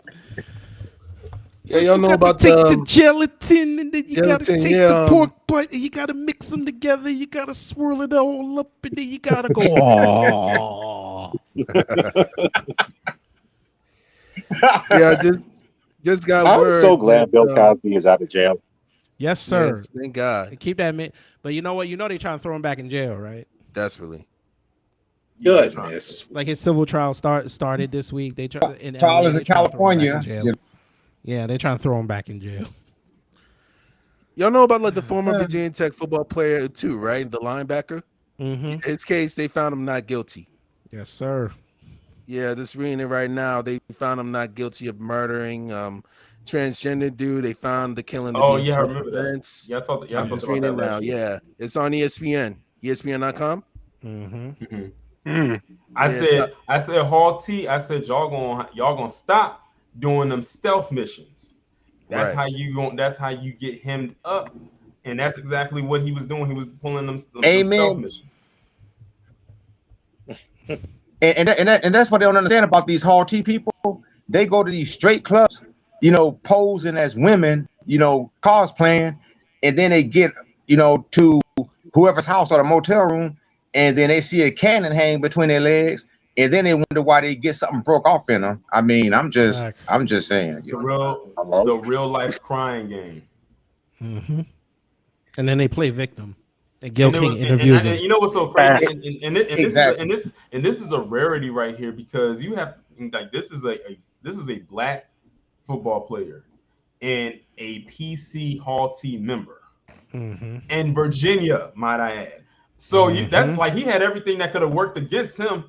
Yeah, y'all You know got to about take the the gelatin and then you got to gelatin. take Yeah, the pork butt and you got to mix them together. You got to swirl it all up and then you got to go, oh. yeah, just got I'm word so that glad Bill Cosby is out of jail. Yes, sir. yes, thank God, Keep that man. But you know what? You know they trying to throw him back in jail, right? desperately. Goodness. Like his civil trial started this week. They try in Trial LA. is in They trying to throw him back in California. jail. Yeah, they trying to throw him back in jail. Y'all know about like the former Virginia Tech football player too, right? The linebacker. Mm-hmm. His case, they found him not guilty. Yes, sir. Yeah, just reading it right now. They found him not guilty of murdering transgender dude. They found the killing to Oh be in yeah, I remember that. self-defense. Yeah, I talked I'm just about reading that it now. last week. Yeah, it's on ESPN, ESPN.com. Mm-hmm. Mm. Yeah, I said, Hall T. I said, y'all gonna stop doing them stealth missions. That's right. how you going. That's how you get hemmed up, and that's exactly what he was doing. He was pulling them stealth Amen. missions. And that's what they don't understand about these Hall T people. They go to these straight clubs, posing as women, cosplaying, and then they get, to whoever's house or the motel room, and then they see a cannon hang between their legs, and then they wonder why they get something broke off in them. I mean, I'm just saying. The real life crying game. Mm-hmm. And then they play victim. And Gil King and interviews him. you know what's so crazy? And Exactly. this is a rarity right here because you have like this is a black football player and a PC Hall T member in Virginia, might I add. So that's like he had everything that could have worked against him,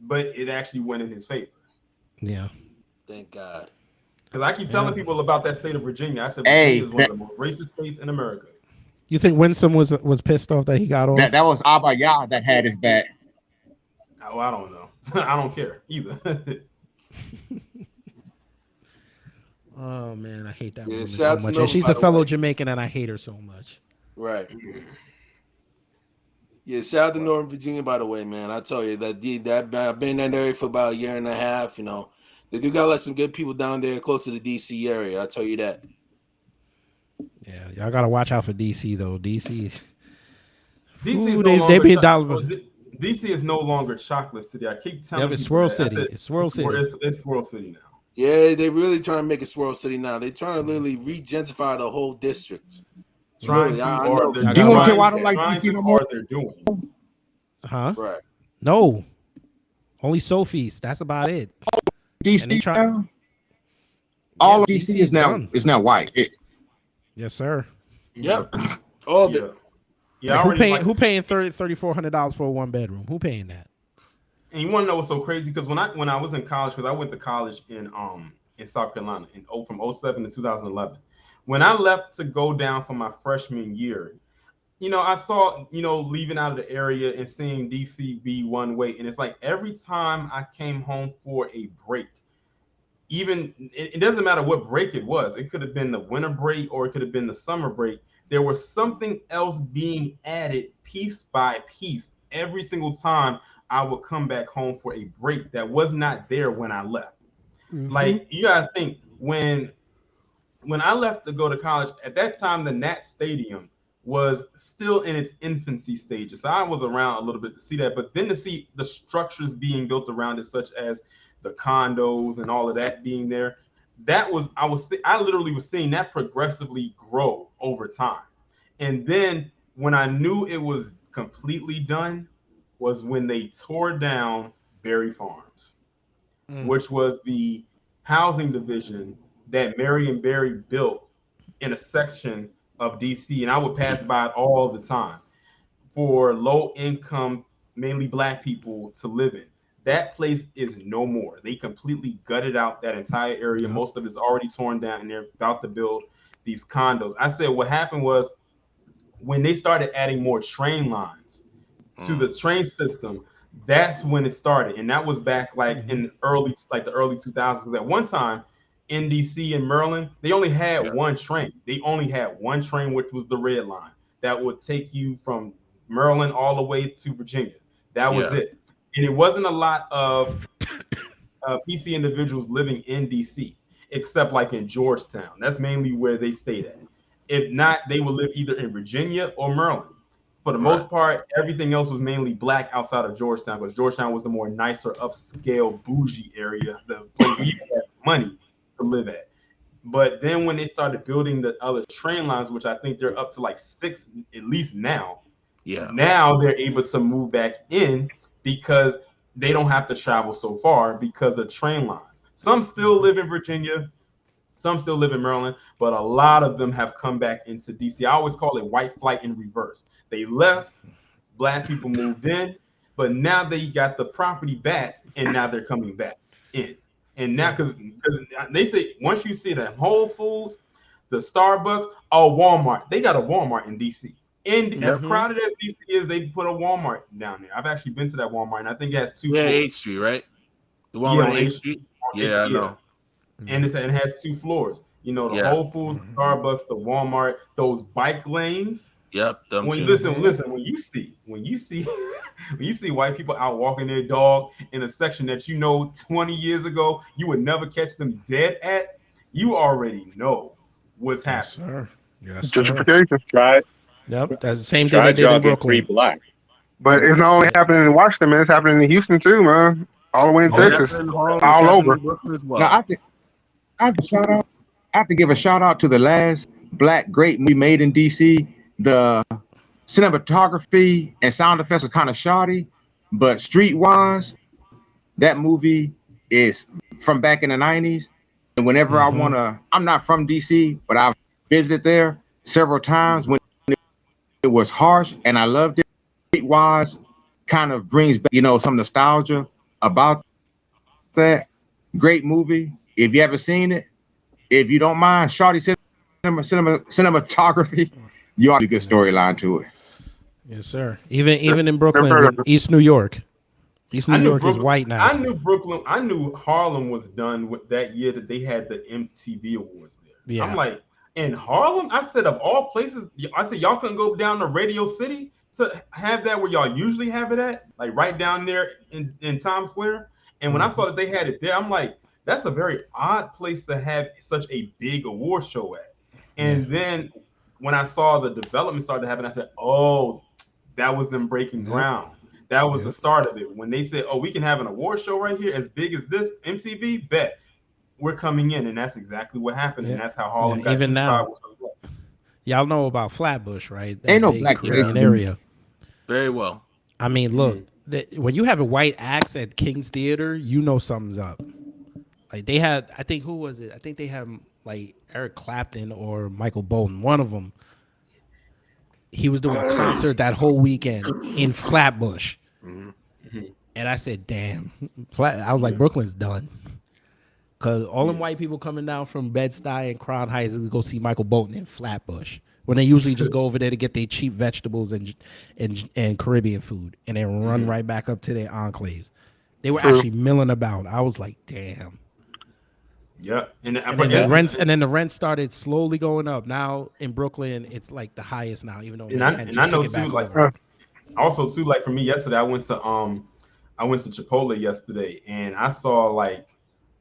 but it actually went in his favor. Yeah. Thank God. Because I keep telling people about that state of Virginia. I said Virginia is one of the most racist states in America. You think Winsome was pissed off that he got off? That was Abba Yah that had his back. Oh, I don't know. I don't care either. Oh man, I hate that woman shout so out to much. Nova, And she's by a the fellow way. Jamaican, and I hate her so much. Right. Yeah, shout out to Northern Virginia, by the way, man. I tell you that I've been in that area for about a year and a half. They do got like some good people down there close to the DC area. I tell you that. Yeah, y'all gotta watch out for DC though. DC is no they longer being dollars. DC is no longer Chocolate City. I keep telling it's people Swirl that. City. It's Swirl City. It's Swirl City now. Yeah, they really trying to make it Swirl City now. They're trying to literally re-gentrify the whole district. Trying really, to, I or know. they're Do you want to trying, why I don't like DC no more? or they're doing. Huh? Right. No. Only Sophie's. That's about it. DC now? All of DC is now white. Yes, sir. Yep. All of it. Yeah, like, who paying $3,400 for a one bedroom? Who paying that? And you want to know what's so crazy? Because when I was in college, because I went to college in South Carolina from 07 to 2011. When I left to go down for my freshman year, I saw, leaving out of the area and seeing DC be one way. And it's like every time I came home for a break, even it doesn't matter what break it was. It could have been the winter break or it could have been the summer break. There was something else being added piece by piece every single time I would come back home for a break that was not there when I left. Like, you gotta think, when I left to go to college, at that time the Nat Stadium was still in its infancy stages. So I was around a little bit to see that, but then to see the structures being built around it, such as the condos and all of that being there, I literally was seeing that progressively grow over time. And then when I knew it was completely done was when they tore down Berry Farms, which was the housing division that Marion Barry built in a section of DC. And I would pass by it all the time for low income, mainly black people to live in. That place is no more. They completely gutted out that entire area. Most of it's already torn down and they're about to build these condos. I said what happened was when they started adding more train lines to the train system, that's when it started. And that was back like in the early 2000s. Because at one time in DC and Maryland, they only had one train. They only had one train, which was the Red Line. that would take you from Maryland all the way to Virginia. That was Yeah. it. And it wasn't a lot of PC individuals living in DC, except like in Georgetown. That's mainly where they stayed at. If not, they would live either in Virginia or Maryland. For the most part, everything else was mainly black outside of Georgetown, because Georgetown was the more nicer, upscale, bougie area, the place where you had money to live at. But then when they started building the other train lines, which I think they're up to like 6 at least now, now they're able to move back in because they don't have to travel so far because of train lines. Some still live in Virginia, some still live in Maryland, but a lot of them have come back into DC. I always call it white flight in reverse. They left, black people moved in, but now they got the property back, and now they're coming back in. And now, because they say once you see the Whole Foods, the Starbucks, Walmart, they got a Walmart in DC. And as crowded as DC is, they put a Walmart down there. I've actually been to that Walmart, and I think it has 2 floors. 8th Street, right? The Walmart on 8th Street? Yeah, I know. And it has 2 floors. You know, the Whole Foods, Starbucks, the Walmart, those bike lanes. Yep. Them when too. Listen, when you see when you see white people out walking their dog in a section that 20 years ago you would never catch them dead at, you already know what's happening. Yes, sir. Gentrification. Try it. Yep, that's the same thing Try they did in jogging 3 Brooklyn. blocks. But it's not only happening in Washington, man. It's happening in Houston too, man. All the way in Texas, all over. Now, I have to give a shout out to the last black great movie made in DC. The cinematography and sound effects are kind of shoddy, but streetwise, that movie is from back in the 90s. And whenever I wanna, I'm not from DC, but I've visited there several times when it was harsh, and I loved it. Streetwise kind of brings back, some nostalgia about that. Great movie. If you ever seen it, if you don't mind, shoddy cinematography, you ought to get a good storyline to it. Yes, sir. Even in Brooklyn, East New York. East New York is white now. I knew Harlem was done with that year that they had the MTV Awards there. Yeah. I'm like, in Harlem? I said, of all places, I said, y'all couldn't go down to Radio City to have that where y'all usually have it at? Like right down there in Times Square? And when I saw that they had it there, I'm like, that's a very odd place to have such a big award show at. And then when I saw the development started to happen, I said, oh, that was them breaking ground. That was the start of it. When they said, oh, we can have an award show right here as big as this, MTV, bet. We're coming in. And that's exactly what happened. And that's how Harlem got even now. Y'all know about Flatbush, right? That ain't no black Caribbean area. Very well. I mean, look, when you have a white acts at King's Theater, you know something's up. Like they had, I think, who was it? I think they had like Eric Clapton or Michael Bolton, one of them. He was doing a concert that whole weekend in Flatbush. And I said, damn. I was like, Brooklyn's done. Because all them white people coming down from Bed-Stuy and Crown Heights to go see Michael Bolton in Flatbush. When they usually just go over there to get their cheap vegetables and Caribbean food. And then run right back up to their enclaves. They were actually milling about. I was like, damn. Yeah, and then the rent started slowly going up. Now in Brooklyn, it's like the highest now, even though. And I know too, like also too, like for me yesterday, I went to Chipotle yesterday, and I saw like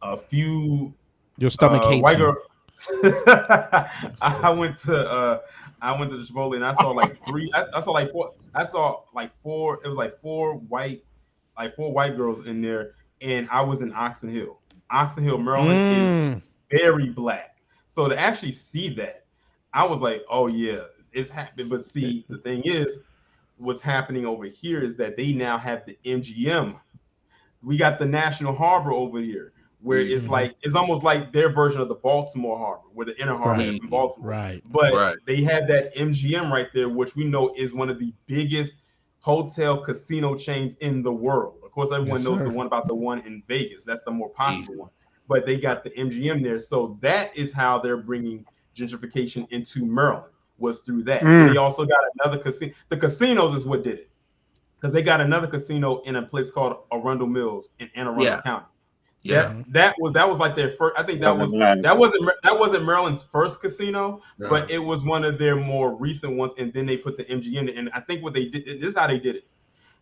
a few your stomach hates white girl. I went to Chipotle, and I saw like four. It was like four white girls in there, and I was in Oxon Hill. Oxon Hill, Maryland is very black. So to actually see that, I was like, oh yeah, it's happening. But see, the thing is, what's happening over here is that they now have the MGM. We got the National Harbor over here, where it's like, it's almost like their version of the Baltimore Harbor, where the inner harbor is in Baltimore. Right. But they have that MGM right there, which we know is one of the biggest hotel casino chains in the world. Of course, everyone knows the one in Vegas. That's the more popular one. But they got the MGM there. So that is how they're bringing gentrification into Maryland, was through that. And they also got another casino. The casinos is what did it. Because they got another casino in a place called Arundel Mills in Anne Arundel County. Yeah. That was like their first. I think Right. that wasn't Maryland's first casino, but Uh, it was one of their more recent ones. And then they put the MGM in. And I think what they did, this is how they did it,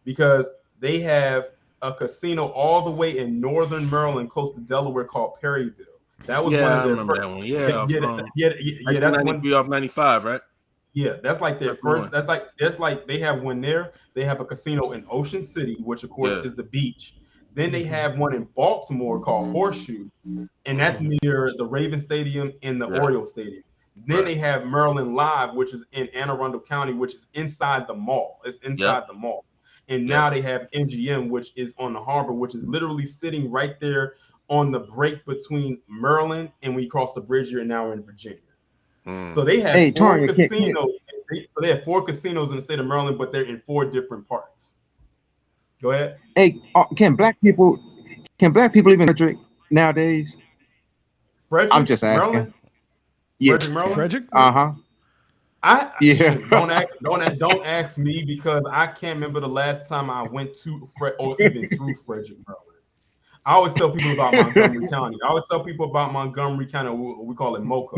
because they have a casino all the way in northern Maryland, close to Delaware, called Perryville. That was one yeah, of I their remember first. that one. Yeah, from Yeah. Exit That's one. 93 off 95, right? Yeah, that's like their That's the one. first. That's like they have one there. They have a casino in Ocean City, which of course Yeah. is the beach. Then they have one in Baltimore called Horseshoe, and that's near the Raven Stadium and the Yeah. Orioles Stadium. Then Right. they have Maryland Live, which is in Anne Arundel County, which is inside the mall. It's Yep. inside the mall. And Yep. now they have MGM, which is on the harbor, which is literally sitting right there on the break between Maryland and we cross the bridge here, and now we're in Virginia. So they have Hey, four Tanya, can casinos. So they have four casinos in the state of Maryland, but they're in four different parts. Go ahead. hey, can black people even Frederick nowadays? I'm Frederick, just asking. Maryland. Yeah. Frederick, Maryland. Frederick? Uh-huh. I Yeah. shoot, don't ask me, because I can't remember the last time I went to or even through Frederick, Maryland. I always tell people about Montgomery County. I always tell people about Montgomery County. We call it MoCo.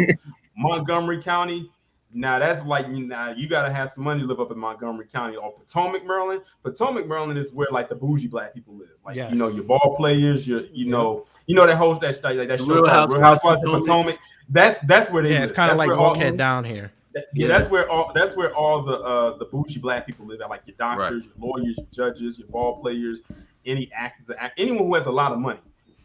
Montgomery County. Now that's like, now you gotta have some money to live up in Montgomery County. Or Potomac, Maryland. Potomac, Maryland is where like the bougie black people live. Like, Yes. your ball players, that host that show Real called Real Housewives Housewives of of Potomac. That's where they Yeah, live. it's kind of That's like where all, Bulkhead down here. yeah, that's where all the bougie black people live at, like your Right. doctors, your lawyers, your judges, your ball players, any actors, anyone who has a lot of money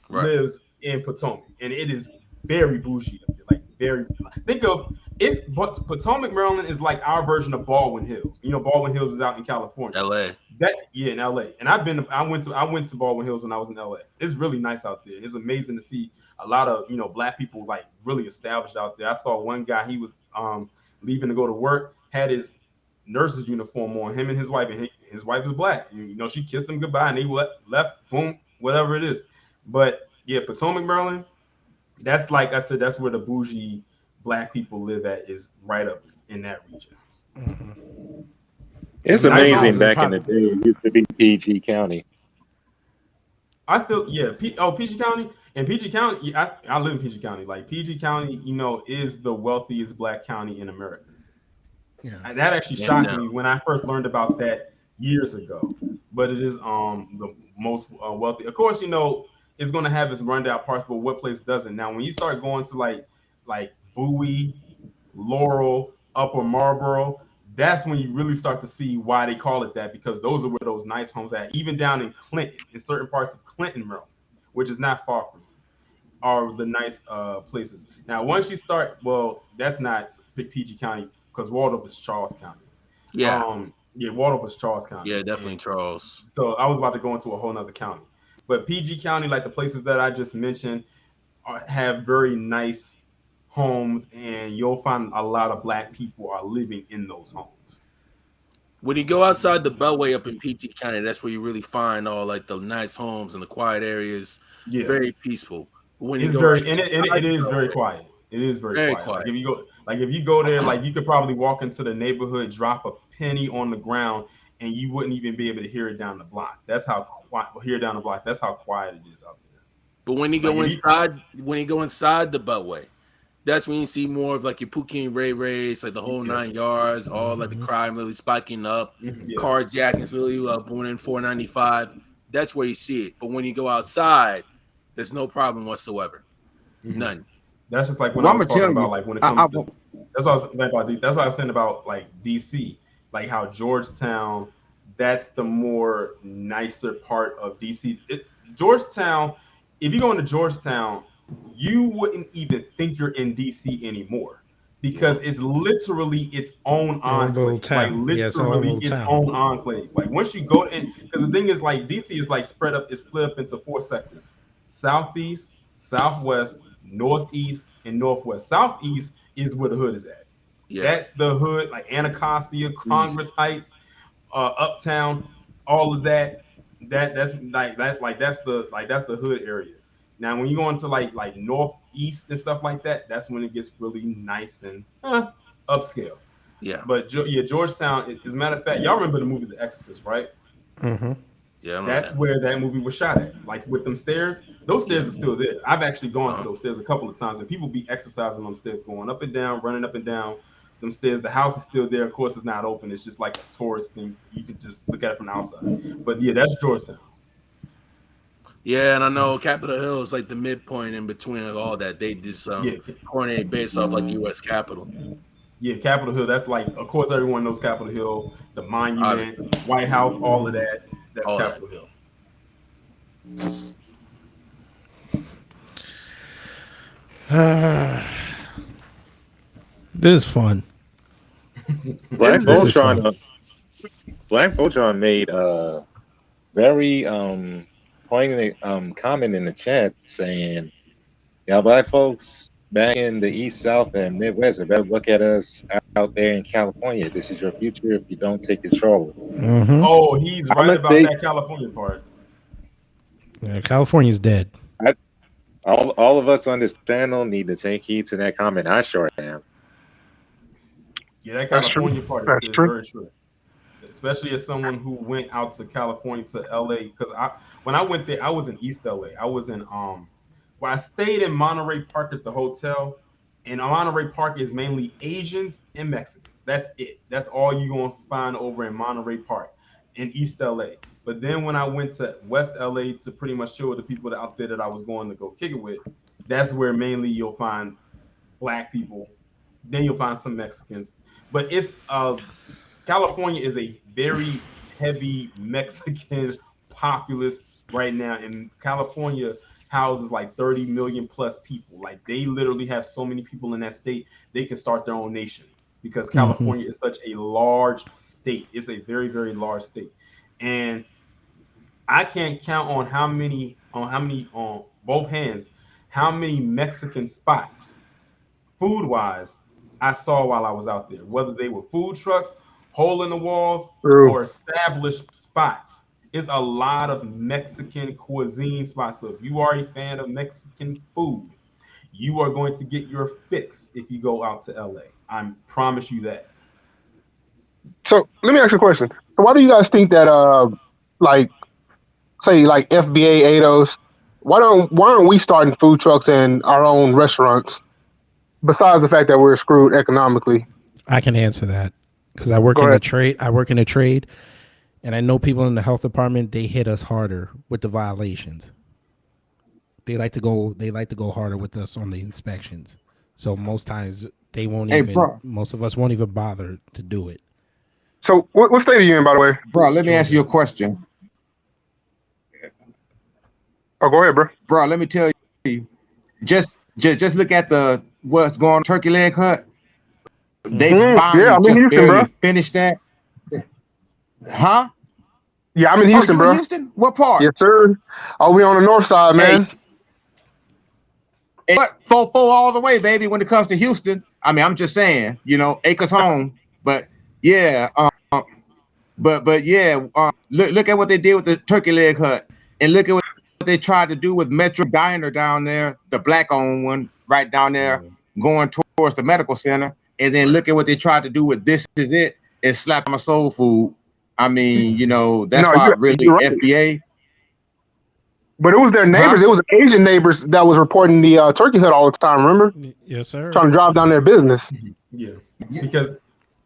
Right. lives in Potomac, and it is very bougie up there, like very. Think of but Potomac, Maryland is like our version of Baldwin Hills. Baldwin Hills is out in California. LA. In LA, and I went to Baldwin Hills when I was in LA. It's really nice out there. It's amazing to see a lot of black people like really established out there. I saw one guy, he was leaving to go to work, had his nurse's uniform on, him and his wife, and his wife is black. And, she kissed him goodbye, and they left, boom, whatever it is. But yeah, Potomac, Maryland, that's like I said, that's where the bougie black people live at, is right up in that region. It's And nice amazing. houses. Back in the day, it used to be PG County. I still, yeah, PG County. And PG County, I live in PG County. Like PG County, is the wealthiest black county in America. Yeah. That actually Yeah, shocked no. me when I first learned about that years ago. But it is the most wealthy. Of course, it's going to have its rundown parts, but what place doesn't? Now, when you start going to like Bowie, Laurel, Upper Marlboro, that's when you really start to see why they call it that, because those are where those nice homes are at. Even down in Clinton, in certain parts of Clinton, Maryland, which is not far from me, are the nice places. Now, once you start, well, that's not PG County, because Waldorf is Charles County. Yeah. Yeah, Waldorf is Charles County. Yeah, definitely And Charles. so I was about to go into a whole nother county. But PG County, like the places that I just mentioned, have very nice homes, and you'll find a lot of black people are living in those homes. When you go outside the Beltway up in PG County, that's where you really find all like the nice homes and the quiet areas. Yeah, Very peaceful. But when you it's go very like and inside it the is very Beltway, quiet. It is very very quiet. Like quiet. if you go there, like you could probably walk into the neighborhood, drop a penny on the ground, and you wouldn't even be able to hear it down the block. That's how quiet. Hear down the block. That's how quiet it is out there. But when you Like go if you, inside the Beltway, that's when you see more of like your Pookie and Ray Rays, like the whole yeah, 9 yards, all like the crime really spiking up, yeah, carjackings really going in 495. That's where you see it. But when you go outside, there's no problem whatsoever. None. That's just like when Well, I I'm was gonna talking tell about you. like when it I comes to. That's what I was about. That's what I was saying about like DC, like how Georgetown. That's the more nicer part of DC. Georgetown. If you go into Georgetown, you wouldn't even think you're in DC anymore, because Yeah. it's literally its own Your own little enclave. Like town. Yeah, it's our own literally little its town. own enclave. Like once you go in, because the thing is like DC is like spread up. It's split up into four sectors: southeast, southwest, northeast, and northwest. Southeast is where the hood is at. Yeah. That's the hood, like Anacostia, Easy. Congress Heights, Uptown, all of that. That's like that. That's the hood area. Now, when you go into like northeast and stuff like that, that's when it gets really nice and upscale. Yeah. But yeah, Georgetown. As a matter of fact, y'all remember the movie The Exorcist, right? Mm-hmm. Yeah, That's where that movie was shot at. Like with them stairs, those stairs are still there. I've actually gone to those stairs a couple of times, and people be exercising on them stairs, going up and down, running up and down them stairs. The house is still there. Of course, it's not open. It's just like a tourist thing. You can just look at it from the outside. But yeah, that's Georgetown. Yeah, and I know Capitol Hill is like the midpoint in between of all that. They did some coordinate based off like U.S. Capitol. Yeah, Capitol Hill. That's like, of course, everyone knows Capitol Hill, the Monument, White House, all of that. That's all Capitol Hill. This is fun. Black Voltron made a very poignant comment in the chat saying, "Y'all black folks back in the East, South, and Midwest, better look at us out there in California. This is your future if you don't take control." Mm-hmm. Oh, he's right about that California part. Yeah, California's dead. All of us on this panel need to take heed to that comment. I sure am. Yeah, that California part is very true. Especially as someone who went out to California to LA, because when I went there, I was in East LA. I was in I stayed in Monterey Park at the hotel, and Monterey Park is mainly Asians and Mexicans. That's it. That's all you're gonna find over in Monterey Park in East LA. But then when I went to West LA to pretty much chill with the people out there that I was going to go kick it with, that's where mainly you'll find black people. Then you'll find some Mexicans. But it's California is a very heavy Mexican populace right now, and California houses like 30 million plus people. Like they literally have so many people in that state, they can start their own nation because California is such a large state. It's a very, very large state. And I can't count on how many on both hands, how many Mexican spots, food-wise, I saw while I was out there, whether they were food trucks, hole in the walls, or established spots. It's a lot of Mexican cuisine spots. So if you are a fan of Mexican food, you are going to get your fix if you go out to LA. I promise you that. So let me ask you a question. So why do you guys think that like say like FBA ADOS, why aren't we starting food trucks and our own restaurants? Besides the fact that we're screwed economically. I can answer that because I work in the trade. I work in a trade, and I know people in the health department. They hit us harder with the violations. They like to go harder with us on the inspections. So most times they won't most of us won't even bother to do it. So what state are you in, by the way? Bro, let me ask you a question. Oh, go ahead, bro. Bro, let me tell you. Just look at what's going on Turkey Leg Hut. They finally barely finished that. Huh? Yeah, I'm in Houston, bro. Houston? What part? Yes, sir. Oh, we on the north side, man. Hey, 4-4 all the way, baby, when it comes to Houston. I mean, I'm just saying, acres home. But yeah, look at what they did with the Turkey Leg Hut, and look at what they tried to do with Metro Diner down there, the black-owned one, right down there, going towards the medical center. And then look at what they tried to do with This Is It and slap my soul food. I mean, that's why really right. FBA. But it was their neighbors. It was Asian neighbors that was reporting the Turkey Hut all the time. Remember? Yes, sir. Trying to drive down their business. Yeah, because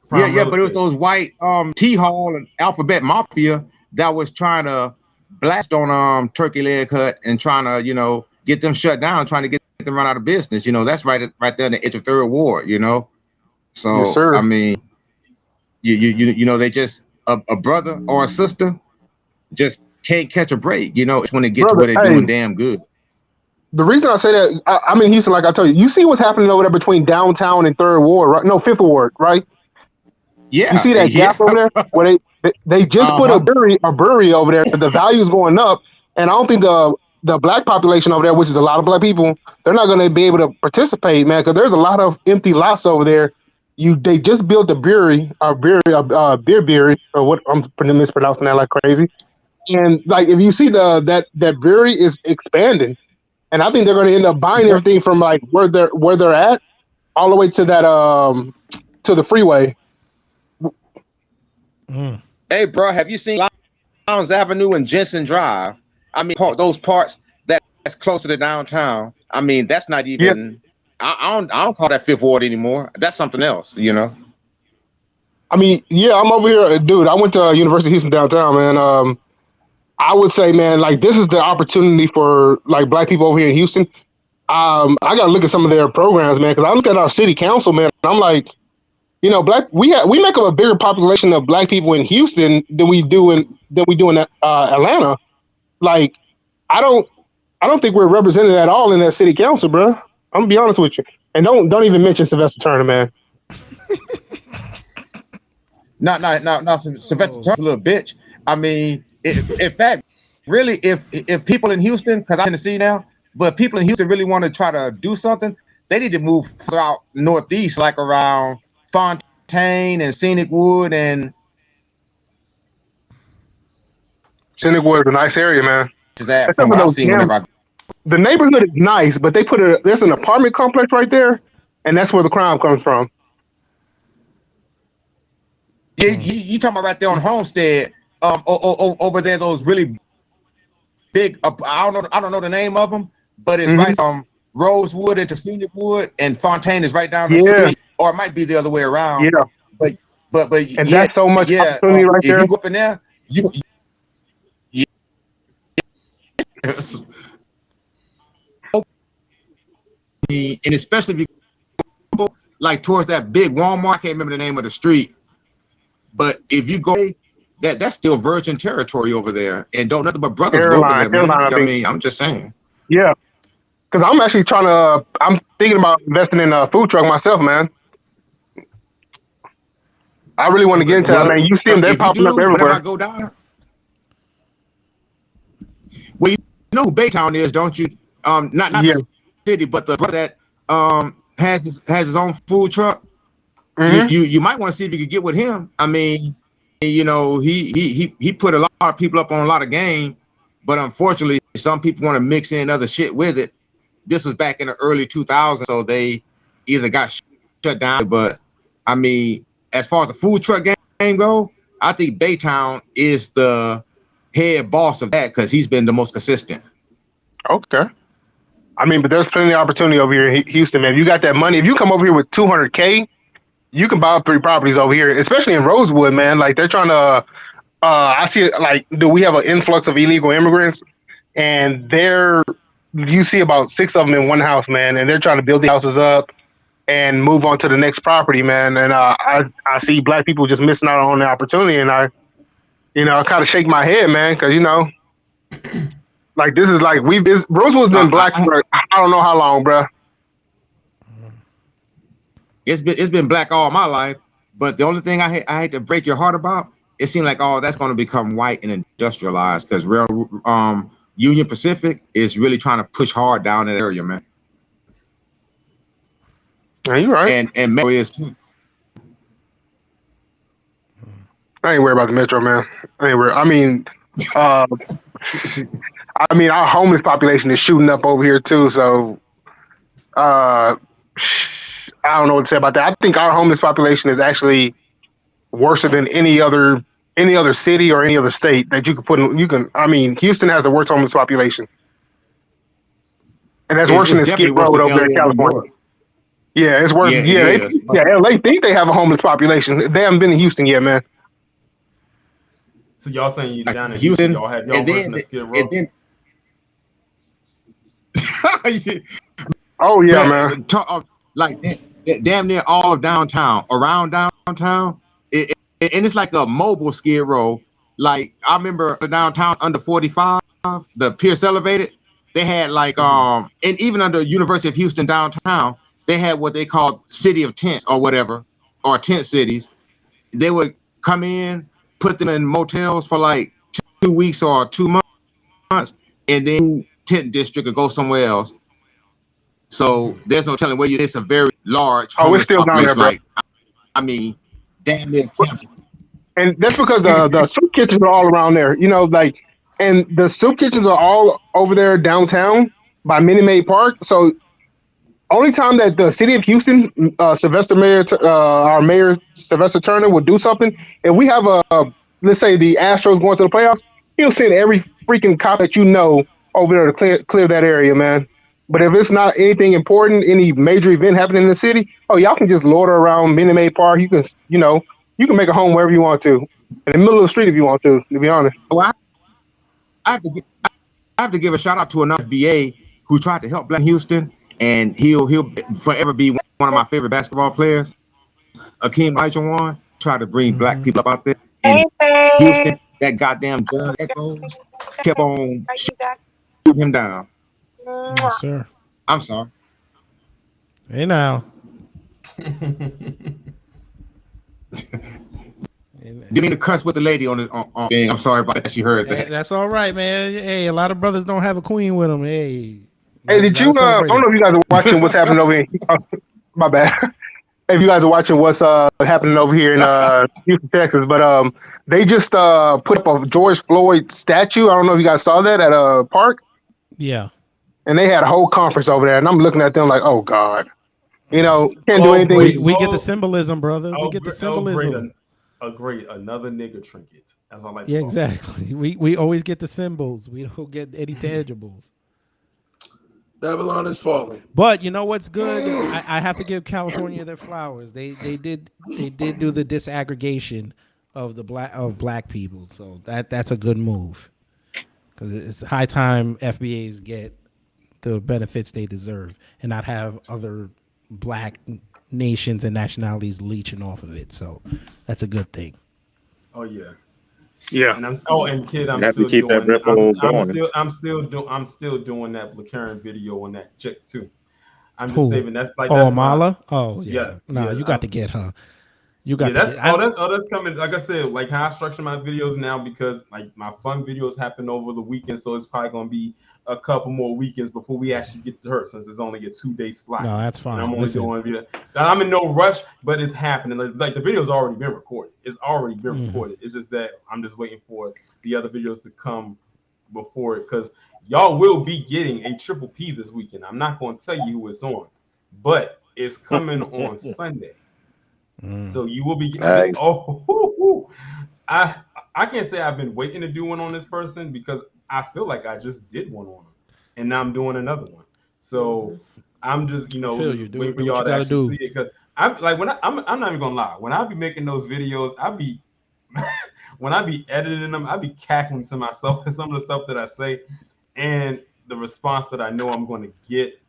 but it was those white T-Hall and Alphabet Mafia that was trying to blast on Turkey Leg Hut and trying to get them shut down, trying to get them run out of business. That's right there in the edge of Third Ward. So yes, sir. I mean, they just a brother or a sister just can't catch a break. It's when they get to where they're doing damn good. The reason I say that, I'm in Houston, like I told you. You see what's happening over there between downtown and Third Ward, right? No, Fifth Ward, right? Yeah. You see that gap over there where they just put a brewery over there. The value is going up, and I don't think the black population over there, which is a lot of black people, they're not going to be able to participate, man, because there's a lot of empty lots over there. They just built a brewery, beer brewery, or what I'm mispronouncing that like crazy. And like if you see that brewery is expanding, and I think they're going to end up buying everything from like where they're at, all the way to that to the freeway. Hey, bro, have you seen Downs Avenue and Jensen Drive. I mean, those parts that's closer to downtown. I mean, that's not Yeah, even. I don't call that Fifth Ward anymore. That's something else, you know. I mean, yeah, I'm over here, dude. I went to University of Houston downtown, man. I would say, man, like this is the opportunity for like black people over here in Houston. I got to look at some of their programs, man, because I look at our city council, man. And I'm like, we make up a bigger population of black people in Houston than we do in Atlanta. Like, I don't think we're represented at all in that city council, bro. I'm gonna be honest with you, and don't even mention Sylvester Turner, man. No. Sylvester Turner's a little bitch. I mean, in fact, really, if people in Houston, because I'm in Tennessee now, but people in Houston really want to try to do something, they need to move throughout northeast, like around Fontaine and Scenic Wood and Scenic Wood is a nice area, man. is that And from some of what I've those seen whenever I the neighborhood is nice, but there's an apartment complex right there, and that's where the crime comes from. you talking about right there on Homestead, over there, those really big. I don't know the name of them, but it's right from Rosewood into Scenic Wood, and Fontaine is right down the street, or it might be the other way around. Yeah, But and that's so much opportunity right if there. you go up in there, you and especially if you go like towards that big Walmart, I can't remember the name of the street, but if you go that's still virgin territory over there, and don't nothing but brothers go over there, man. I mean, I'm just saying. Yeah, because I'm actually I'm thinking about investing in a food truck myself, man. I really want to get into that, man. You see them, they're popping up everywhere. Whenever I go down, well, you know who Baytown is, don't you? Not the city, but the brother that has his own food truck. You might want to see if you could get with him. I mean, you know, he put a lot of people up on a lot of game, but unfortunately, some people want to mix in other shit with it. This was back in the early 2000s, so they either got shut down. But I mean, as far as the food truck game go, I think Baytown is the head boss of that because he's been the most consistent. Okay. I mean, but there's plenty of opportunity over here in Houston, man. If you got that money, if you come over here with $200K, you can buy up 3 properties over here, especially in Rosewood, man. Like they're trying to. I see it like, do we have an influx of illegal immigrants? And you see about 6 of them in one house, man, and they're trying to build the houses up and move on to the next property, man. And I see black people just missing out on the opportunity, and I kind of shake my head, man, because like this is like Rosewood's been black for I don't know how long, bro. It's been black all my life, but the only thing I hate to break your heart about, it seems like that's going to become white and industrialized because Union Pacific is really trying to push hard down that area, man. Yeah, you're right. And Metro is too. I ain't worried about the Metro, man. I ain't worried. I mean, our homeless population is shooting up over here too. So, I don't know what to say about that. I think our homeless population is actually worse than any other city or any other state that you could put in. I mean, Houston has the worst homeless population, and that's worse than Skid Row over there in California. Yeah, it's worse. Yeah, LA think they have a homeless population. They haven't been in Houston yet, man. So y'all saying you down in Houston, y'all have y'all version of Skid Row? Oh yeah, man. Like damn near all of downtown, around downtown, and it's like a mobile Skid Row. Like I remember downtown under 45, the Pierce Elevated, they had like and even under University of Houston downtown, they had what they called City of Tents or whatever, or tent cities. They would come in, put them in motels for like 2 weeks or 2 months, and then tent district or go somewhere else. So there's no telling where it's a very large. Oh, we're still down there, bro. Like, I mean, damn near camp. And that's because the soup kitchens are all around there, and the soup kitchens are all over there downtown by Minute Maid Park. So only time that the city of Houston, our mayor Sylvester Turner would do something, if we have let's say the Astros going to the playoffs, he'll send every freaking cop that you know over there to clear that area, man. But if it's not anything important, any major event happening in the city, oh, y'all can just loiter around Minute Maid Park. You can, you can make a home wherever you want to, in the middle of the street if you want to be honest. Well, I have to I have to give a shout out to another FBA who tried to help Black Houston, and he'll forever be one of my favorite basketball players. Akeem Olajuwon tried to bring Black people up out there in Houston. That goddamn John Echoes kept on shooting him down. Yes, sir. I'm sorry. Hey now. Didn't mean to cuss with the lady on the thing. I'm sorry about that. She heard that. Hey, that's all right, man. Hey, a lot of brothers don't have a queen with them. Hey, did you? I don't know if you guys are watching what's happening over here. My bad. If you guys are watching what's happening over here in Houston, Texas, but they just put up a George Floyd statue. I don't know if you guys saw that at a park. Yeah. And they had a whole conference over there, and I'm looking at them like, oh God, can't do anything. We get the symbolism, brother. We get the symbolism. Great, another nigga trinket. As I like. Yeah, exactly. We always get the symbols. We don't get any tangibles. Babylon is falling. But you know what's good? I have to give California their flowers. They did do the disaggregation of black people. So that's a good move. Because it's high time FBAs get the benefits they deserve and not have other black nations and nationalities leeching off of it. So that's a good thing. Oh yeah. Yeah. And I'm still doing that Blackaren video on that chick too. I'm just saving that's Amala? Yeah. No, you got to get her. You got that's coming. Like I said, like how I structure my videos now, because like my fun videos happen over the weekend, so it's probably gonna be a couple more weekends before we actually get to her, since it's only a 2-day slot. No, that's fine. And I'm only doing video. I'm in no rush, but it's happening. Like the video's already been recorded. It's already been recorded. It's just that I'm just waiting for the other videos to come before it, because y'all will be getting a triple P this weekend. I'm not going to tell you who it's on, but it's coming on Sunday. So you will be getting. I can't say I've been waiting to do one on this person, because I feel like I just did one on him, and now I'm doing another one. So I'm just waiting for y'all to actually see it, because I'm like I'm not even gonna lie, when I be making those videos, when I be editing them, I be cackling to myself at some of the stuff that I say and the response that I know I'm going to get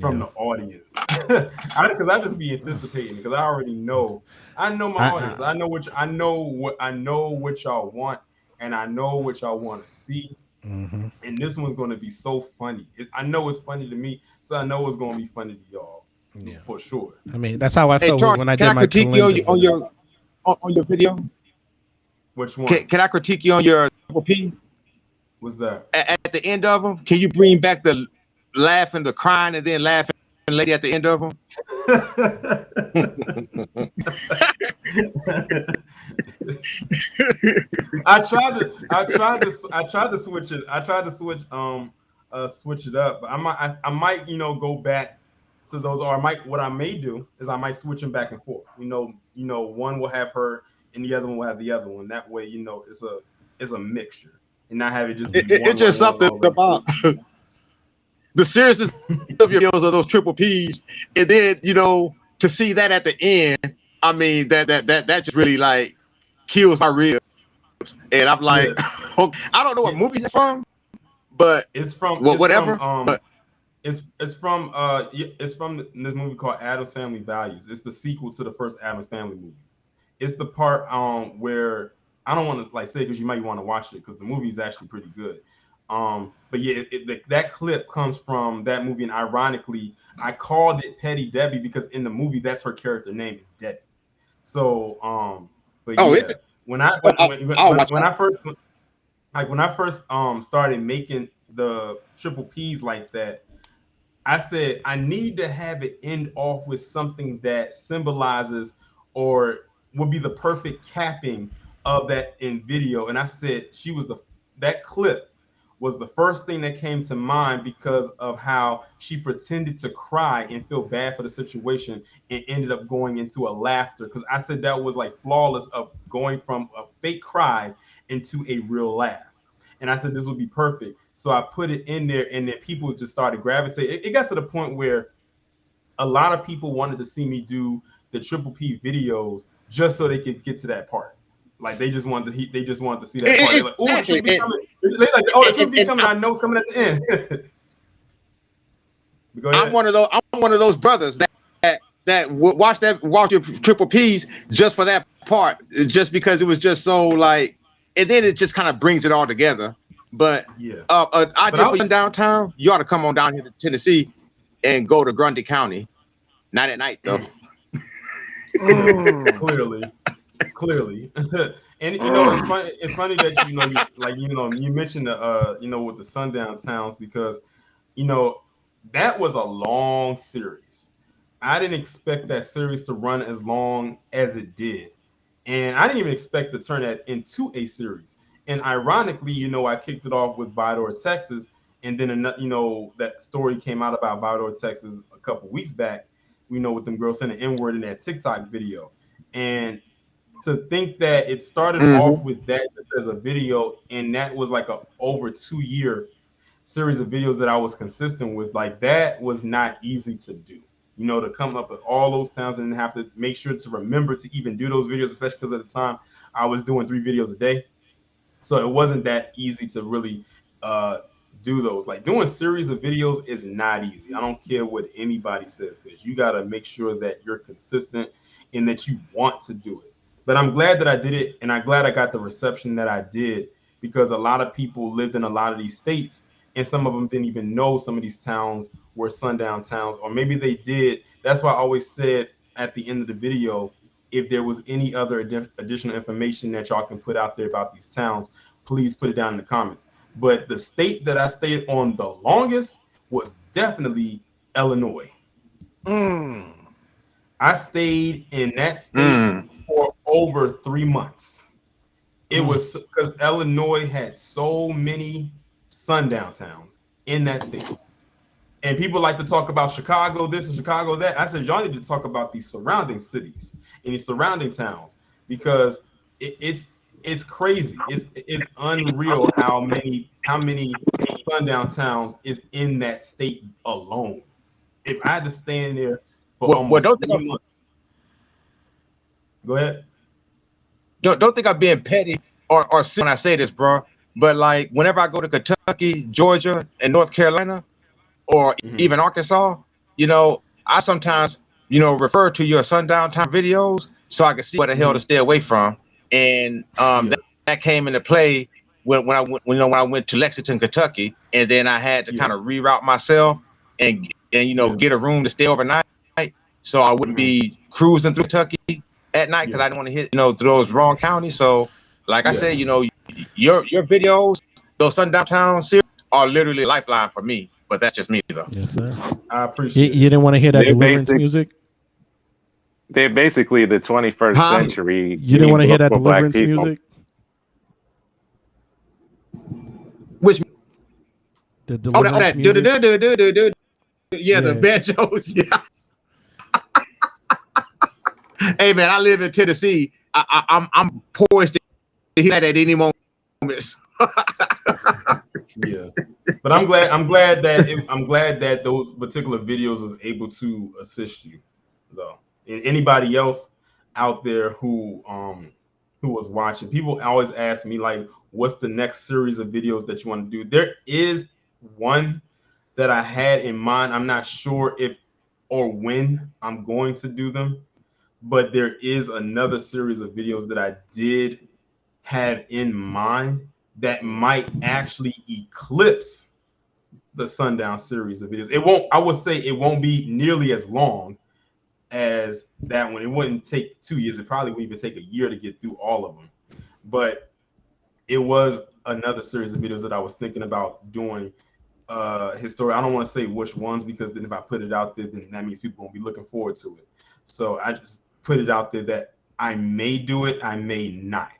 from the audience. Because I just be anticipating, because I already know. I know my audience. I know what y'all want, and I know what y'all want to see. And this one's going to be so funny. I know it's funny to me, so I know it's going to be funny to y'all. Yeah, for sure. I mean, that's how I felt when I did my critique you on your video. Which one? Can I critique you on your P? What's that? At the end of them, can you bring back the laughing, the crying, and then laughing lady at the end of them? I tried to switch it. I tried to switch it up, but I might go back to those, or what I may do is I might switch them back and forth. One will have her and the other one will have the other one. That way, it's a mixture, and not have it just be it's just something about the seriousness of your videos of those triple P's, and then to see that at the end, I mean that just really like kills my ribs, and I'm like, I don't know what movie it's from, but it's from whatever. It's from this movie called Addams Family Values. It's the sequel to the first Addams Family movie. It's the part where I don't want to say, because you might want to watch it, because the movie is actually pretty good. But yeah, that clip comes from that movie, and ironically, I called it Petty Debbie because in the movie that's her character name is Debbie. So but yeah, when I first started making the triple P's like that, I said I need to have it end off with something that symbolizes or would be the perfect capping of that in video. And I said that clip was the first thing that came to mind, because of how she pretended to cry and feel bad for the situation and ended up going into a laughter. Because I said that was like flawless of going from a fake cry into a real laugh. and I said this would be perfect. So I put it in there, and then people just started gravitating. It got to the point where a lot of people wanted to see me do the Triple P videos just so they could get to that part. Like they just wanted to see that part. They're like, oh, the Triple P coming. They're like, oh, the Triple P coming. I know it's coming at the end. Go ahead. I'm one of those brothers that watch your Triple P's just for that part, just because it was just so like, and then it just kind of brings it all together. But yeah, idea for you downtown, you ought to come on down here to Tennessee and go to Grundy County. Not at night though. Clearly. And you know, it's funny that you mentioned the with the sundown towns, because that was a long series. I didn't expect that series to run as long as it did, and I didn't even expect to turn that into a series. And ironically, I kicked it off with Vidor, Texas, and then that story came out about Vidor, Texas a couple weeks back. With them girls saying the N-word in that TikTok video, and to think that it started off with that as a video, and that was like a over 2-year series of videos that I was consistent with, like that was not easy to do. To come up with all those towns and have to make sure to remember to even do those videos, especially because at the time I was doing 3 videos a day. So it wasn't that easy to really do those. Like doing series of videos is not easy. I don't care what anybody says, because you got to make sure that you're consistent and that you want to do it. But I'm glad that I did it, and I'm glad I got the reception that I did, because a lot of people lived in a lot of these states, and some of them didn't even know some of these towns were sundown towns, or maybe they did. That's why I always said at the end of the video, if there was any other additional information that y'all can put out there about these towns, please put it down in the comments. But the state that I stayed on the longest was definitely Illinois. I stayed in that state for over 3 months. It was because Illinois had so many sundown towns in that state. And people like to talk about Chicago this and Chicago that. I said, y'all need to talk about these surrounding cities and these surrounding towns, because it's crazy. It's unreal how many sundown towns is in that state alone. If I had to stay in there for almost 3 months. Go ahead. Don't think I'm being petty or sick when I say this, bro. But like whenever I go to Kentucky, Georgia, and North Carolina, or even Arkansas, I sometimes, refer to your sundown time videos so I can see what the hell to stay away from. And that came into play when I went to Lexington, Kentucky, and then I had to kind of reroute myself and get a room to stay overnight, so I wouldn't be cruising through Kentucky at night, because I didn't want to hit through those wrong counties. So like I said, your videos, those sundown town series, are literally a lifeline for me. But that's just me, though. Yes, sir. I appreciate it. You didn't want to hear that deliverance music? They're basically the 21st century. You didn't want to hear that deliverance music? Which? The deliverance music? Yeah, the banjos. Yeah. Hey, man, I live in Tennessee. I'm poised to hear that at any moment. Yeah, but I'm glad that those particular videos was able to assist you, though. And anybody else out there who was watching, people always ask me like, what's the next series of videos that you want to do? There is one that I had in mind. I'm not sure if or when I'm going to do them, but there is another series of videos that I did have in mind that might actually eclipse the sundown series of videos. I would say it won't be nearly as long as that one. It wouldn't take 2 years. It probably would even take a year to get through all of them. But it was another series of videos that I was thinking about doing. Historic. I don't want to say which ones, because then if I put it out there, then that means people won't be looking forward to it. So I just put it out there that I may do it, I may not.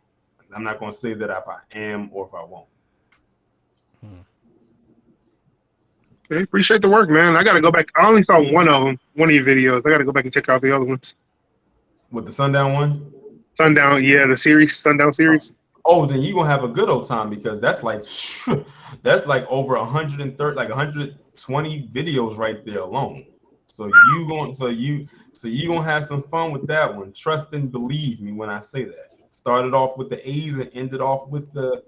I'm not going to say that if I am or if I won't. Okay, appreciate the work, man. I got to go back. I only saw one of them, one of your videos. I got to go back and check out the other ones. With the sundown one? Sundown, yeah, the series, sundown series. Oh, then you're gonna have a good old time because that's like that's like over 130, like 120 videos right there alone. So you gonna have some fun with that one. Trust and believe me when I say that. Started off with the A's and ended off with the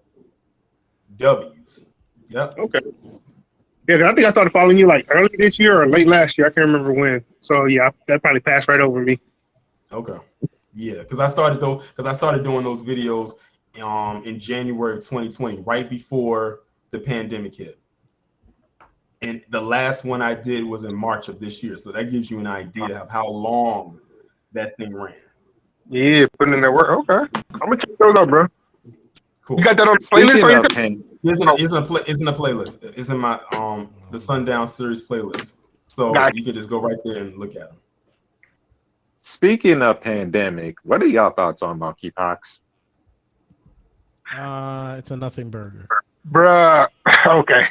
W's. Yep. Okay. Yeah, 'cause I think I started following you like early this year or late last year. I can't remember when. So yeah, that probably passed right over me. Okay. Yeah, because I started doing those videos in January of 2020, right before the pandemic hit. And the last one I did was in March of this year. So that gives you an idea of how long that thing ran. Yeah, putting in that work. Okay, I'm gonna check those out, bro. Cool. You got that on the playlist Speaking on your of pan, It's in a playlist. It's in my the Sundown series playlist. So Got you can just go right there and look at them. speaking of pandemic, what are y'all thoughts on monkeypox? It's a nothing burger. bruh. Okay.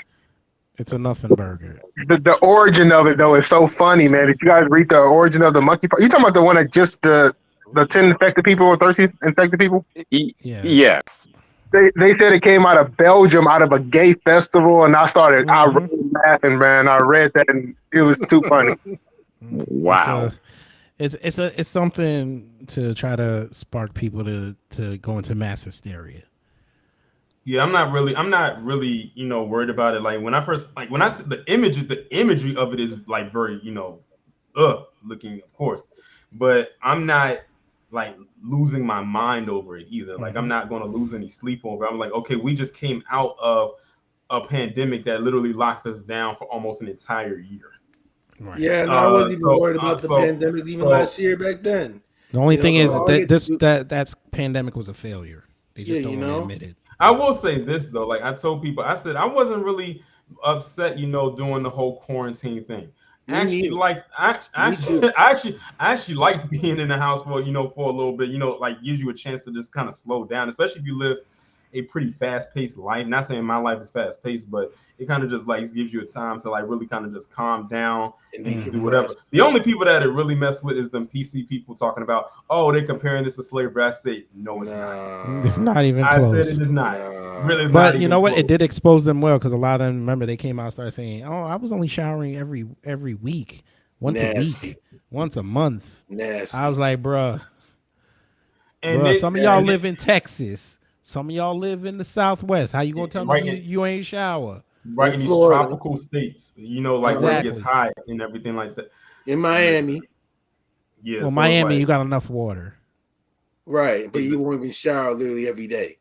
It's a nothing burger. The origin of it though is so funny, man. Did you guys read the origin of the monkeypox? You talking about the one that just the 10 infected people or 13 infected people? Yeah. Yes. They said it came out of Belgium, out of a gay festival, and I really laughing, man. I read that and it was too funny. Wow. It's something to try to spark people to go into mass hysteria. Yeah, I'm not really, worried about it. Like when I see the imagery of it is like very, looking, of course, but I'm not like losing my mind over it either. Like I'm not going to lose any sleep over it. I'm like, okay, we just came out of a pandemic that literally locked us down for almost an entire year. Right. Yeah, and I wasn't even worried about the pandemic even last year back then. The only thing is that pandemic was a failure. They just don't want to admit it. I will say this though, like I told people, I said I wasn't really upset, doing the whole quarantine thing. I actually like being in the house for for a little bit, like gives you a chance to just kind of slow down, especially if you live a pretty fast-paced life. Not saying my life is fast-paced, but it kind of just like gives you a time to like really kind of just calm down and just do whatever. The only people that it really mess with is them PC people talking about, oh, they're comparing this to slavery. I say no, it's not. It's not even I close. said it is not. Really, it's but not you know what? close. It did expose them well because a lot of them, remember, they came out and started saying, "Oh, I was only showering every week, once a week, once a month." Nasty. I was like, bruh, and some of y'all live in Texas. Some of y'all live in the Southwest. How you gonna tell me you ain't shower? Right in these tropical states, like where it gets high and everything like that. In Miami. Yeah. Well, so Miami, you got enough water. Right, but you won't even shower literally every day.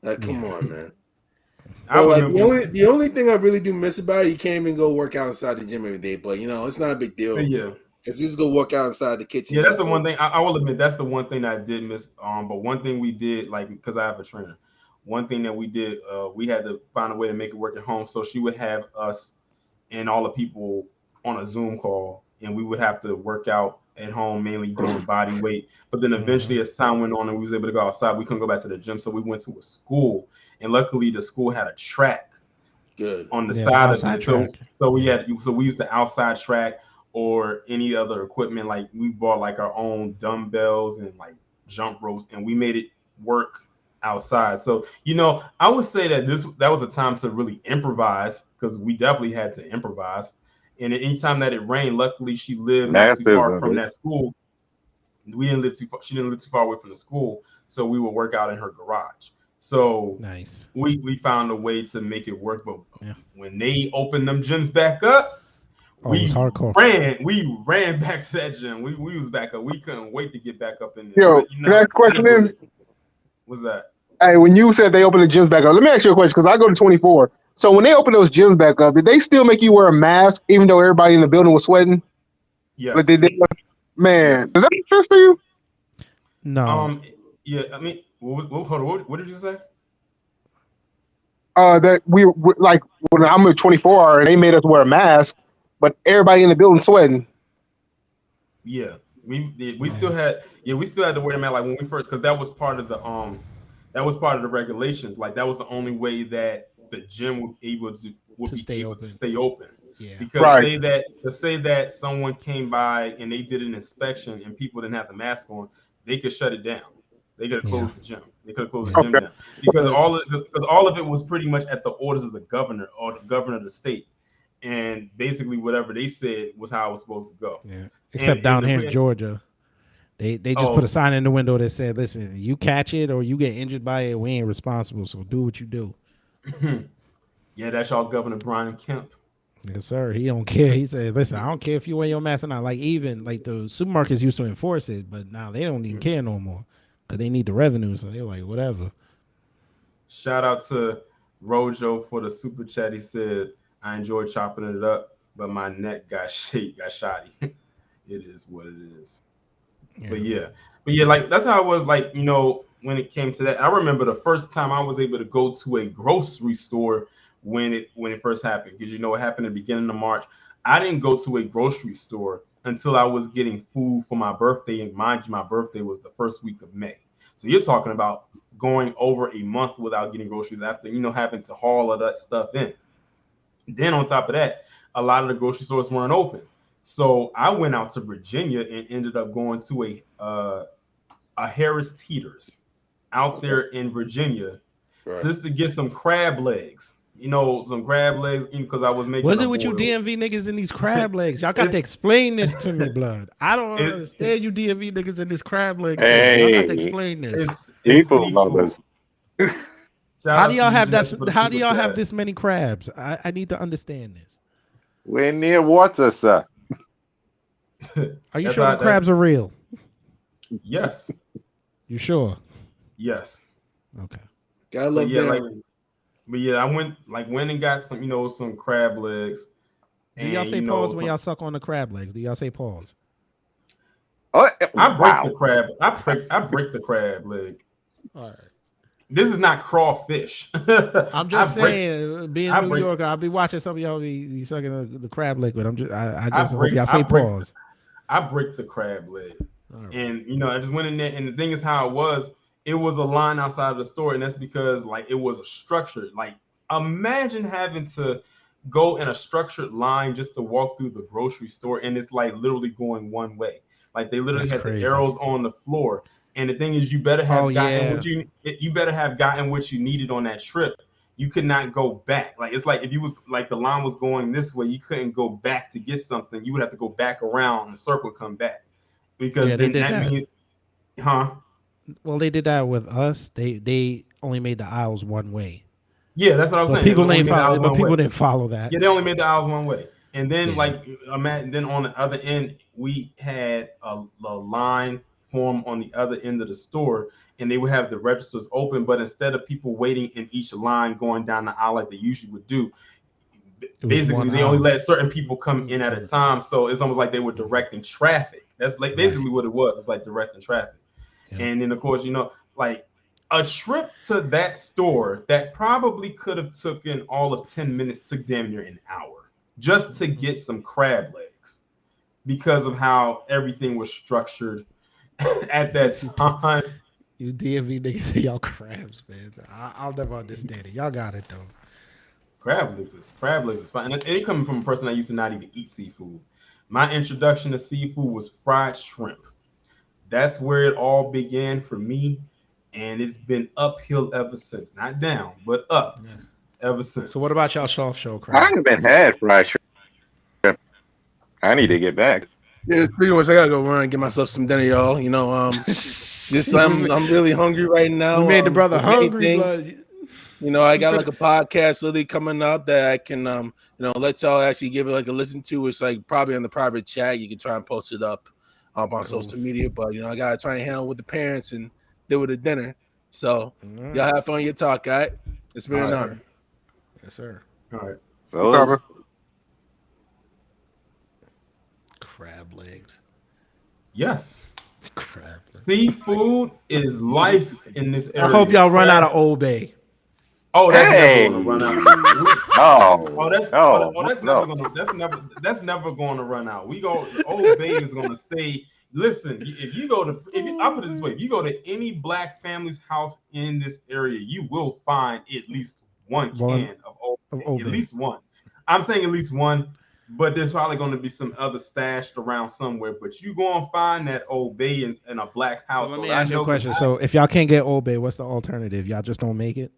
Like, come on, man. The only thing I really do miss about it, you can't even go work out inside the gym every day, but it's not a big deal. Yeah. Because just go work out inside the kitchen. Yeah, that's the one thing I will admit. That's the one thing that I did miss. But one thing we did, like, because I have a trainer, one thing that we did, we had to find a way to make it work at home. So she would have us and all the people on a Zoom call, and we would have to work out at home, mainly doing body weight. But then eventually, as time went on and we was able to go outside, we couldn't go back to the gym. So we went to a school, and luckily the school had a track on the side of it. So we used the outside track or any other equipment. Like we bought like our own dumbbells and like jump ropes, and we made it work outside. So I would say that that was a time to really improvise, because we definitely had to improvise. And anytime that it rained, luckily she lived not too far from that school. We didn't live too far. She didn't live too far away from the school, so we would work out in her garage. So nice. We found a way to make it work. But when they opened them gyms back up, we ran back to that gym. We was back up. We couldn't wait to get back up in there. Yo, next question is, what's that? Hey, when you said they opened the gyms back up, let me ask you a question, because I go to 24. So when they open those gyms back up, did they still make you wear a mask even though everybody in the building was sweating? Yes. But man, does that make sense for you? No. Yeah, I mean, hold on. What did you say? That we like when I'm at 24 and they made us wear a mask, but everybody in the building sweating. Yeah, we still had to wear the mask like when we first, because that was part of the regulations. Like that was the only way that the gym would be able to stay open. Yeah. Because say that someone came by and they did an inspection and people didn't have the mask on, they could shut it down. They could have Yeah. closed the gym. They could have closed Yeah. the gym Okay. down because all of it was pretty much at the orders of the governor or the governor of the state, and basically whatever they said was how it was supposed to go. Yeah. Except And down here in Georgia, they just put a oh, sign in the window that said, "Listen, you catch it or you get injured by it, we ain't responsible. So do what you do." yeah, that's y'all Governor Brian Kemp. Yes, sir. He don't care. He said, "Listen, I don't care if you wear your mask or not." Like even like the supermarkets used to enforce it, but now they don't even care no more because they need the revenue. So they're like, whatever. Shout out to Rojo for the super chat. He said, "I enjoyed chopping it up, but my neck got shoddy." It is what it is. But yeah, like that's how it was. Like when it came to that, I remember the first time I was able to go to a grocery store when it first happened, because it happened at the beginning of March. I didn't go to a grocery store until I was getting food for my birthday, and mind you, my birthday was the first week of May. So you're talking about going over a month without getting groceries after having to haul all that stuff in. Then on top of that, a lot of the grocery stores weren't open. So I went out to Virginia and ended up going to a Harris Teeter's out there in Virginia just to get some crab legs. Some crab legs because I was making. What's it a with you boil. DMV niggas in these crab legs? Y'all got to explain this to me, blood. I don't understand you DMV niggas in this crab leg thing. Y'all got to explain this. It's People seafood. lovers. How do y'all have that? How do y'all have this many crabs? I need to understand this. We're near water, sir. Are you sure the crabs are real? Yes. You sure? Yes. Okay. Gotta love But yeah, I went and got some some crab legs. Do y'all say pause when y'all suck on the crab legs? Do y'all say pause? Oh, I break the crab. I break the crab leg. All right. This is not crawfish. I'm just saying, being in New York, I'll be watching some of y'all be sucking the crab leg, but I just hope y'all say pause. I break the crab leg. Right. And I just went in there, and the thing is how it was a line outside of the store, and that's because it was a structured, imagine having to go in a structured line just to walk through the grocery store, and it's literally going one way. They literally had the arrows on the floor. And the thing is, you better have gotten what you needed on that trip. You could not go back. It's if you was the line was going this way, you couldn't go back to get something. You would have to go back around the circle, come back, because then that means, Well, they did that with us. They only made the aisles one way. Yeah, that's what I was saying. People didn't follow that. Yeah, they only made the aisles one way. And then then on the other end, we had a line form on the other end of the store, and they would have the registers open, but instead of people waiting in each line going down the aisle like they usually would do, basically they only let certain people come in at a time. So it's almost like they were directing traffic. That's basically what it was. It's like directing traffic. Yeah. And then of course, a trip to that store that probably could have taken all of 10 minutes took damn near an hour just to get some crab legs because of how everything was structured at that time. You DMV niggas say y'all crabs, man. I'll never understand it. Y'all got it though. Crab legs is fine. And it coming from a person that used to not even eat seafood. My introduction to seafood was fried shrimp. That's where it all began for me. And it's been uphill ever since. Not down, but up ever since. So what about y'all soft shell crab? I haven't had fried shrimp. I need to get back. Yeah, speaking of which, I gotta go run and get myself some dinner, y'all. I'm really hungry right now. We made the brother hungry, blood. I got a podcast literally coming up that I can let y'all actually give it a listen to. It's probably in the private chat. You can try and post it up on social media, but I gotta try and handle with the parents and deal with the dinner. So y'all have fun. Your talk, all right? It's been an honor. Yes, sir. All right. So, crab legs. Yes. Crab legs. Seafood is life in this area. I hope y'all run out of Old Bay. Oh, that's never going to run out. That's never going to run out. Old Bay is going to stay. Listen, I'll put it this way: if you go to any black family's house in this area, you will find at least one can of Old Bay. At least one. I'm saying at least one. but there's probably going to be some other stashed around somewhere. But you gonna find that Old Bay in a black So let household. me I ask you a know because question. So if y'all can't get Old Bay, what's the alternative? Y'all just don't make it?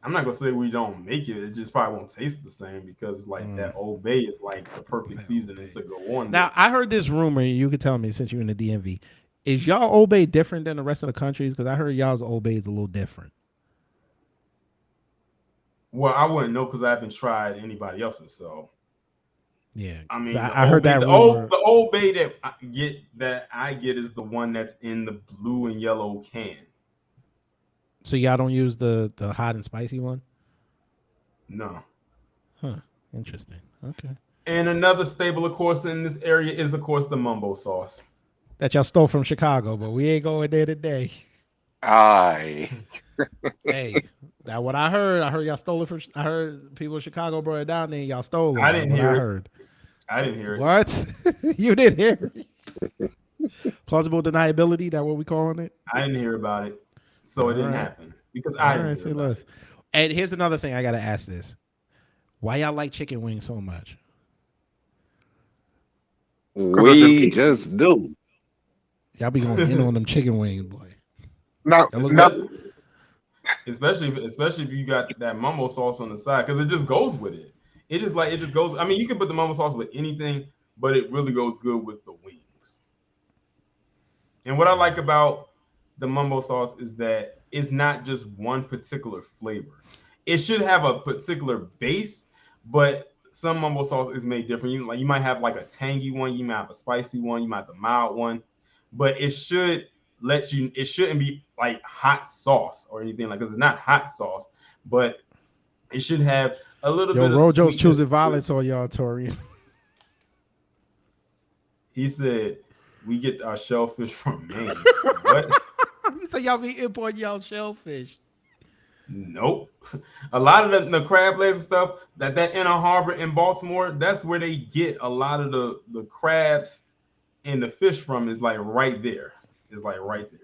I'm not gonna say we don't make it. It just probably won't taste the same because like that Old Bay is like the perfect seasoning to go on. Now With. I heard this rumor. You could tell me since you're in the DMV. Is y'all Old Bay different than the rest of the countries? Because I heard y'all's Old Bay is a little different. Well, I wouldn't know because I haven't tried anybody else's. So Yeah, I mean, I heard that rumor. the Old Bay that I get is the one that's in the blue and yellow can. So y'all don't use the hot and spicy one? No. Huh. Interesting. Okay. And another staple, of course, in this area is, of course, the mumbo sauce. That y'all stole from Chicago, but we ain't going there today. Aye. Hey, that what I heard. I heard y'all stole it from. I heard people in Chicago brought it down there and y'all stole it. I didn't hear I it. heard. I didn't hear it. What? You didn't hear it? Plausible deniability, that what we calling it? I didn't hear about it. So it didn't happen. Because All I didn't hear about it. And here's another thing I gotta ask this. Why y'all like chicken wings so much? We just do. Y'all be going in on them chicken wings, boy. No, no. Especially if you got that mumbo sauce on the side, because it just goes with it. It just goes. I mean, you can put the mumbo sauce with anything, but it really goes good with the wings. And what I like about the mumbo sauce is that it's not just one particular flavor. It should have a particular base, but some mumbo sauce is made different. You might have like a tangy one, you might have a spicy one, you might have a mild one, but it shouldn't be like hot sauce or anything like, because it's not hot sauce, but it should have a little bit of Rojo's sweetness choosing to violence on y'all, Torian. He said we get our shellfish from Maine. What? He said y'all be importing y'all shellfish. Nope. A lot of the crab legs and stuff that Inner Harbor in Baltimore, that's where they get a lot of the crabs and the fish from, is like right there. It's like right there.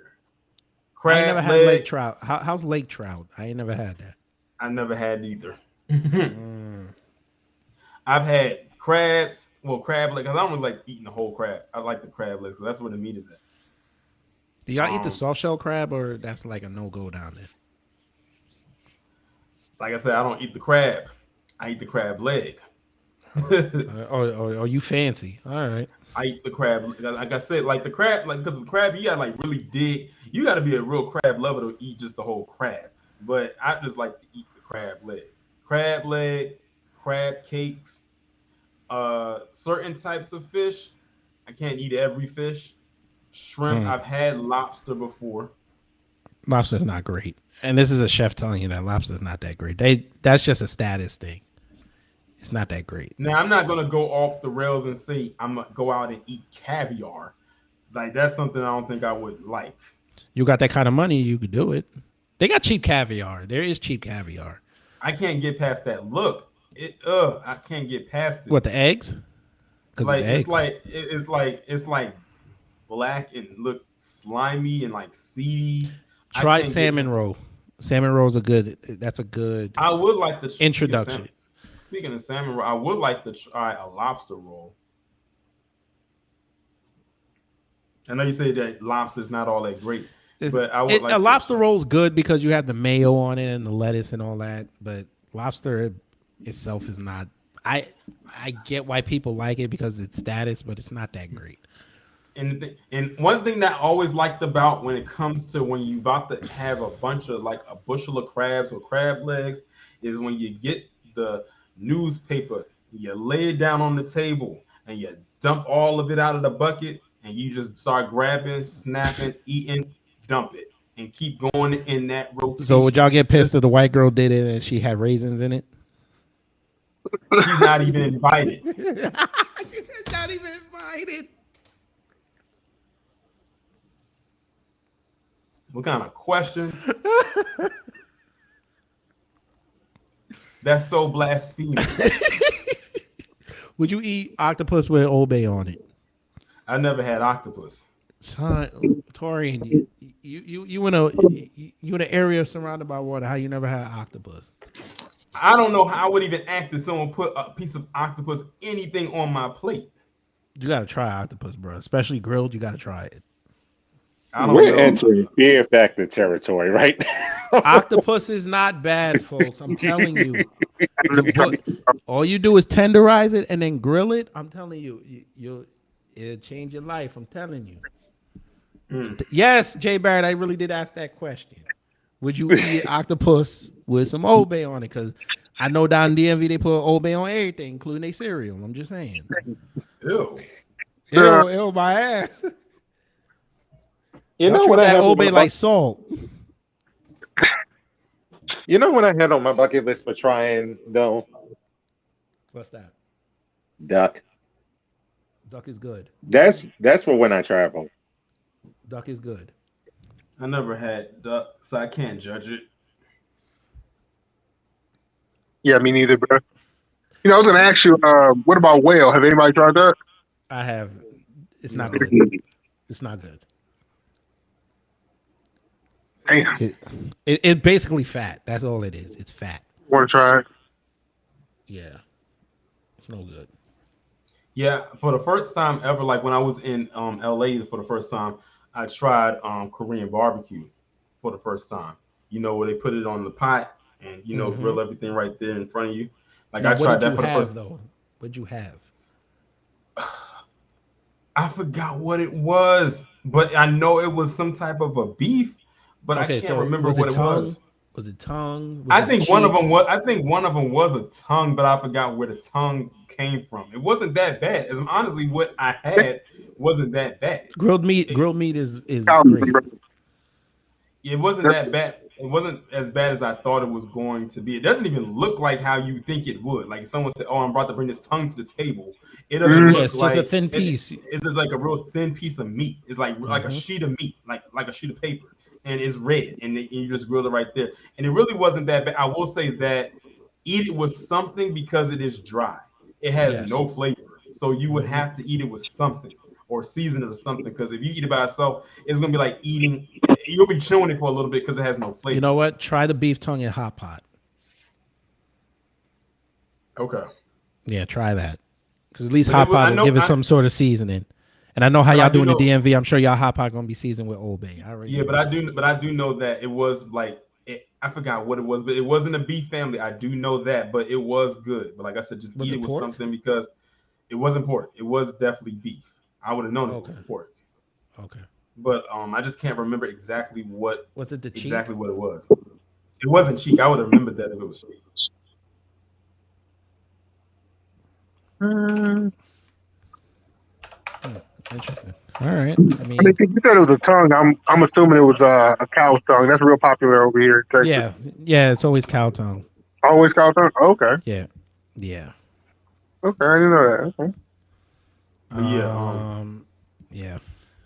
I ain't never Crab had lake legs. trout. How's lake trout? I ain't never had that. I never had either. I've had crabs. Well, crab legs. I don't really like eating the whole crab. I like the crab legs. So that's where the meat is at. Do y'all eat the soft shell crab, or that's like a no go down there? Like I said, I don't eat the crab. I eat the crab leg. Oh, you fancy? All right. I eat the crab. Like I said, like the crab, like because the crab, you gotta like really dig. You gotta be a real crab lover to eat just the whole crab. But I just like to eat the crab leg, crab cakes, certain types of fish. I can't eat every fish. Shrimp. I've had lobster before. Lobster's not great, and this is a chef telling you that lobster's not that great. That's just a status thing. It's not that great. Now I'm not gonna go off the rails and say I'm gonna go out and eat caviar. Like that's something I don't think I would like. You got that kind of money, you could do it. They got cheap caviar. There is cheap caviar. I can't get past that look. I can't get past it. What, the eggs? Like it's like black and look slimy and like seedy. Try salmon roll. Salmon rolls are good. That's a good. I would like the introduction. Speaking of salmon roll, I would like to try a lobster roll. I know you say that lobster is not all that great, but I would like a lobster roll is good because you have the mayo on it and the lettuce and all that. But lobster itself is not. I get why people like it because it's status, but it's not that great. And one thing that I always liked about when it comes to when you about to have a bunch of like a bushel of crabs or crab legs is when you get the newspaper, you lay it down on the table and you dump all of it out of the bucket and you just start grabbing, snapping, eating, dump it, and keep going in that rotation. So would y'all get pissed if the white girl did it and she had raisins in it? She's not even invited. She's not even invited. What kind of question? That's so blasphemous. Would you eat octopus with Old Bay on it? I never had octopus. Son, Torian, you in an area surrounded by water. How you never had octopus? I don't know how I would even act if someone put a piece of octopus anything on my plate. You gotta try octopus, bro. Especially grilled. You gotta try it. I don't We're know. entering fear factor territory right now. Octopus is not bad, folks. I'm telling you. Let You me try. put all you do is tenderize it and then grill it. I'm telling you, it'll change your life. I'm telling you. Yes, Jay Barrett, I really did ask that question. Would you eat octopus with some Old Bay on it? Because I know down in DMV they put Old Bay on everything, including their cereal. I'm just saying. Ew. Ew, my ass. You Y'all know treat what I that have Old on Bay my like salt. You know what I had on my bucket list for trying though? What's that? Duck. Duck is good. That's for when I travel. Duck is good. I never had duck, so I can't judge it. Yeah, me neither, bro. You know, I was gonna ask you, what about whale? Have anybody tried that? I have. It's not No. good. It's not good. Damn, It basically fat. That's all it is. It's fat. want to try it? Yeah, it's no good. Yeah, for the first time ever, like when I was in LA for the first time, I tried Korean barbecue for the first time. You know, where they put it on the pot and Mm-hmm. grill everything right there in front of you. Like Now, I what tried did you that for the have first. though? What'd you have? I forgot what it was, but I know it was some type of a beef, but I Okay, can't so remember was what it it tongue? was. Was it tongue? Was I it a think one of them cheek? was. I think one of them was a tongue, but I forgot where the tongue came from. It wasn't that bad. As honestly, what I had wasn't that bad. Grilled meat. It, Grilled meat is Calvin, great. bro. it wasn't that bad. It wasn't as bad as I thought it was going to be. It doesn't even look like how you think it would. Like if someone said, "Oh, I'm about to bring this tongue to the table." It doesn't Mm, Yeah, look it's just a like thin it. piece. It's just like a real thin piece of meat. It's like a Mm-hmm. sheet of meat, like a sheet of paper, and it's red, and you just grill it right there. And it really wasn't that bad. I will say that eat it with something because it is dry. It has Yes. no flavor, so you would Mm-hmm. have to eat it with something or season it or something. Because if you eat it by itself, it's gonna be like eating. You'll be chewing it for a little bit because it has no You flavor. know what? Try the beef tongue in hot pot. Okay, Yeah, try that. Because at least but it hot was, pot I will know, give it some sort of seasoning. And I know how but I y'all do doing the know, DMV. I'm sure y'all hot pot gonna be seasoned with Old Bay. I already yeah, know that. but I do know that it was like I forgot what it was, but it wasn't a beef family. I do know that, but it was good. But like I said, just Was eat it it with pork? something because it wasn't pork. It was definitely beef. I would have known if it Okay. was pork, Okay. but I just can't remember Was it the cheek? exactly what it was. It wasn't cheek. I would have remembered that if it was cheek. mm. Interesting. All right. I I mean, mean, if you said it was a tongue, I'm assuming it was a cow's tongue. That's real popular over here in Texas. yeah, yeah. It's always cow tongue. Always cow tongue. Okay, Yeah, yeah. okay, I didn't know that. Okay. But yeah, Um, yeah.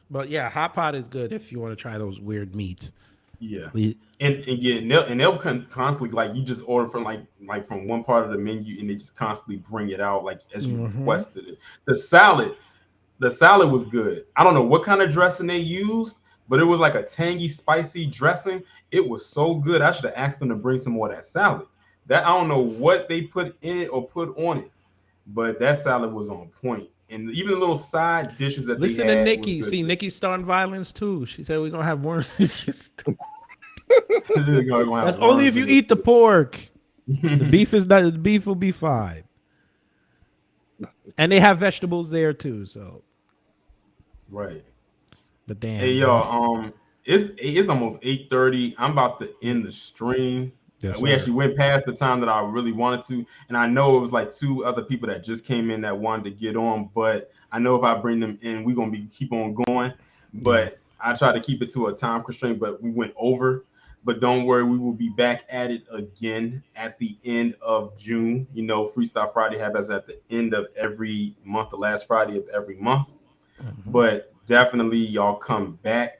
But yeah, hot pot is good if you want to try those weird meats. yeah. We, And yeah, and they'll constantly like you just order from like from one part of the menu and they just constantly bring it out like as you mm-hmm. requested it. The salad was good. I don't know what kind of dressing they used, but it was like a tangy, spicy dressing. It was so good. I should have asked them to bring some more of that salad. That I don't know what they put in it or put on it, but that salad was on point. And even the little side dishes that they Listen to had was Nikki. good See, too. Nikki's starting violence too. She said we're gonna have worms. They're gonna That's have only if worms you in eat the pork. The this. beef is not. The beef will be fine. And they have vegetables there too. So, Right. but Hey damn, bro. y'all, it's almost 8:30. I'm about to Yeah. end the stream. Yes, We sir. actually went past the time that I really wanted to, and I know it was like two other people that just came in that wanted to get on, but I know if I bring them in, we're gonna be keep on going. Yeah. But I try to keep it to a time constraint, but we went over. But don't worry, we will be back at it again at the end of June. You know, Freestyle Friday happens at the end of every month, the last Friday of every month, Mm-hmm. but definitely y'all come back.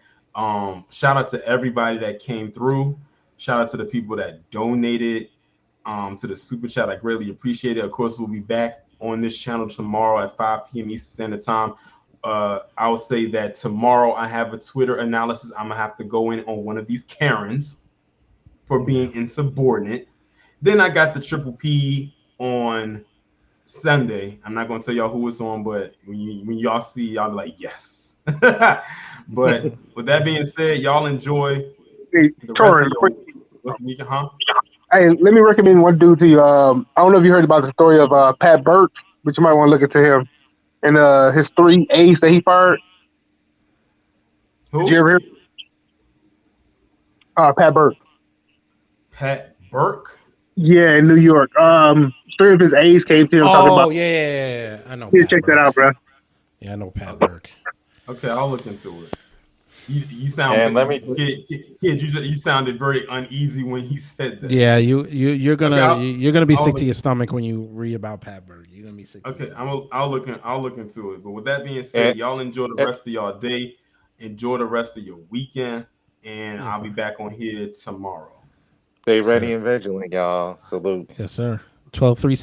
Shout out to everybody that came through. Shout out to the people that donated to the super chat. I greatly appreciate it. Of course, we'll be back on this channel tomorrow at 5 p.m. Eastern Standard Time. I'll say that tomorrow I have a Twitter analysis. I'm gonna have to go in on one of these Karens for Yeah. being insubordinate. Then I got the Triple P on Sunday. I'm not gonna tell y'all who it's on, but when y'all see, y'all be like, yes. But with that being said, y'all enjoy Hey, the rest of Torin, your what's the weekend, huh? hey, let me recommend one dude to you. I don't know if you heard about the story of Pat Burke, but you might want to look into him and his 3 A's that he fired. Did you Who? ever hear? Pat Burke. Pat Burke. Yeah, in New York. 3 of his A's came to him talking about. Oh yeah. I know Here, Pat check that Burke. out, bro. Yeah, I know Pat Burke. Okay, I'll look into it. You sound And let me kid. You sounded very uneasy when he said that. Yeah, you're Okay, gonna be I'll sick look, to your stomach when you read about Pat Burke. You're gonna be sick to your okay, stomach. I'll look into it. But with that being and, said, y'all enjoy the and rest of y'all day. Enjoy the rest of your weekend, and Yes, I'll be sir. back on here tomorrow. stay Yes, ready sir. and vigilant, y'all. Salute. Yes, sir. 12-3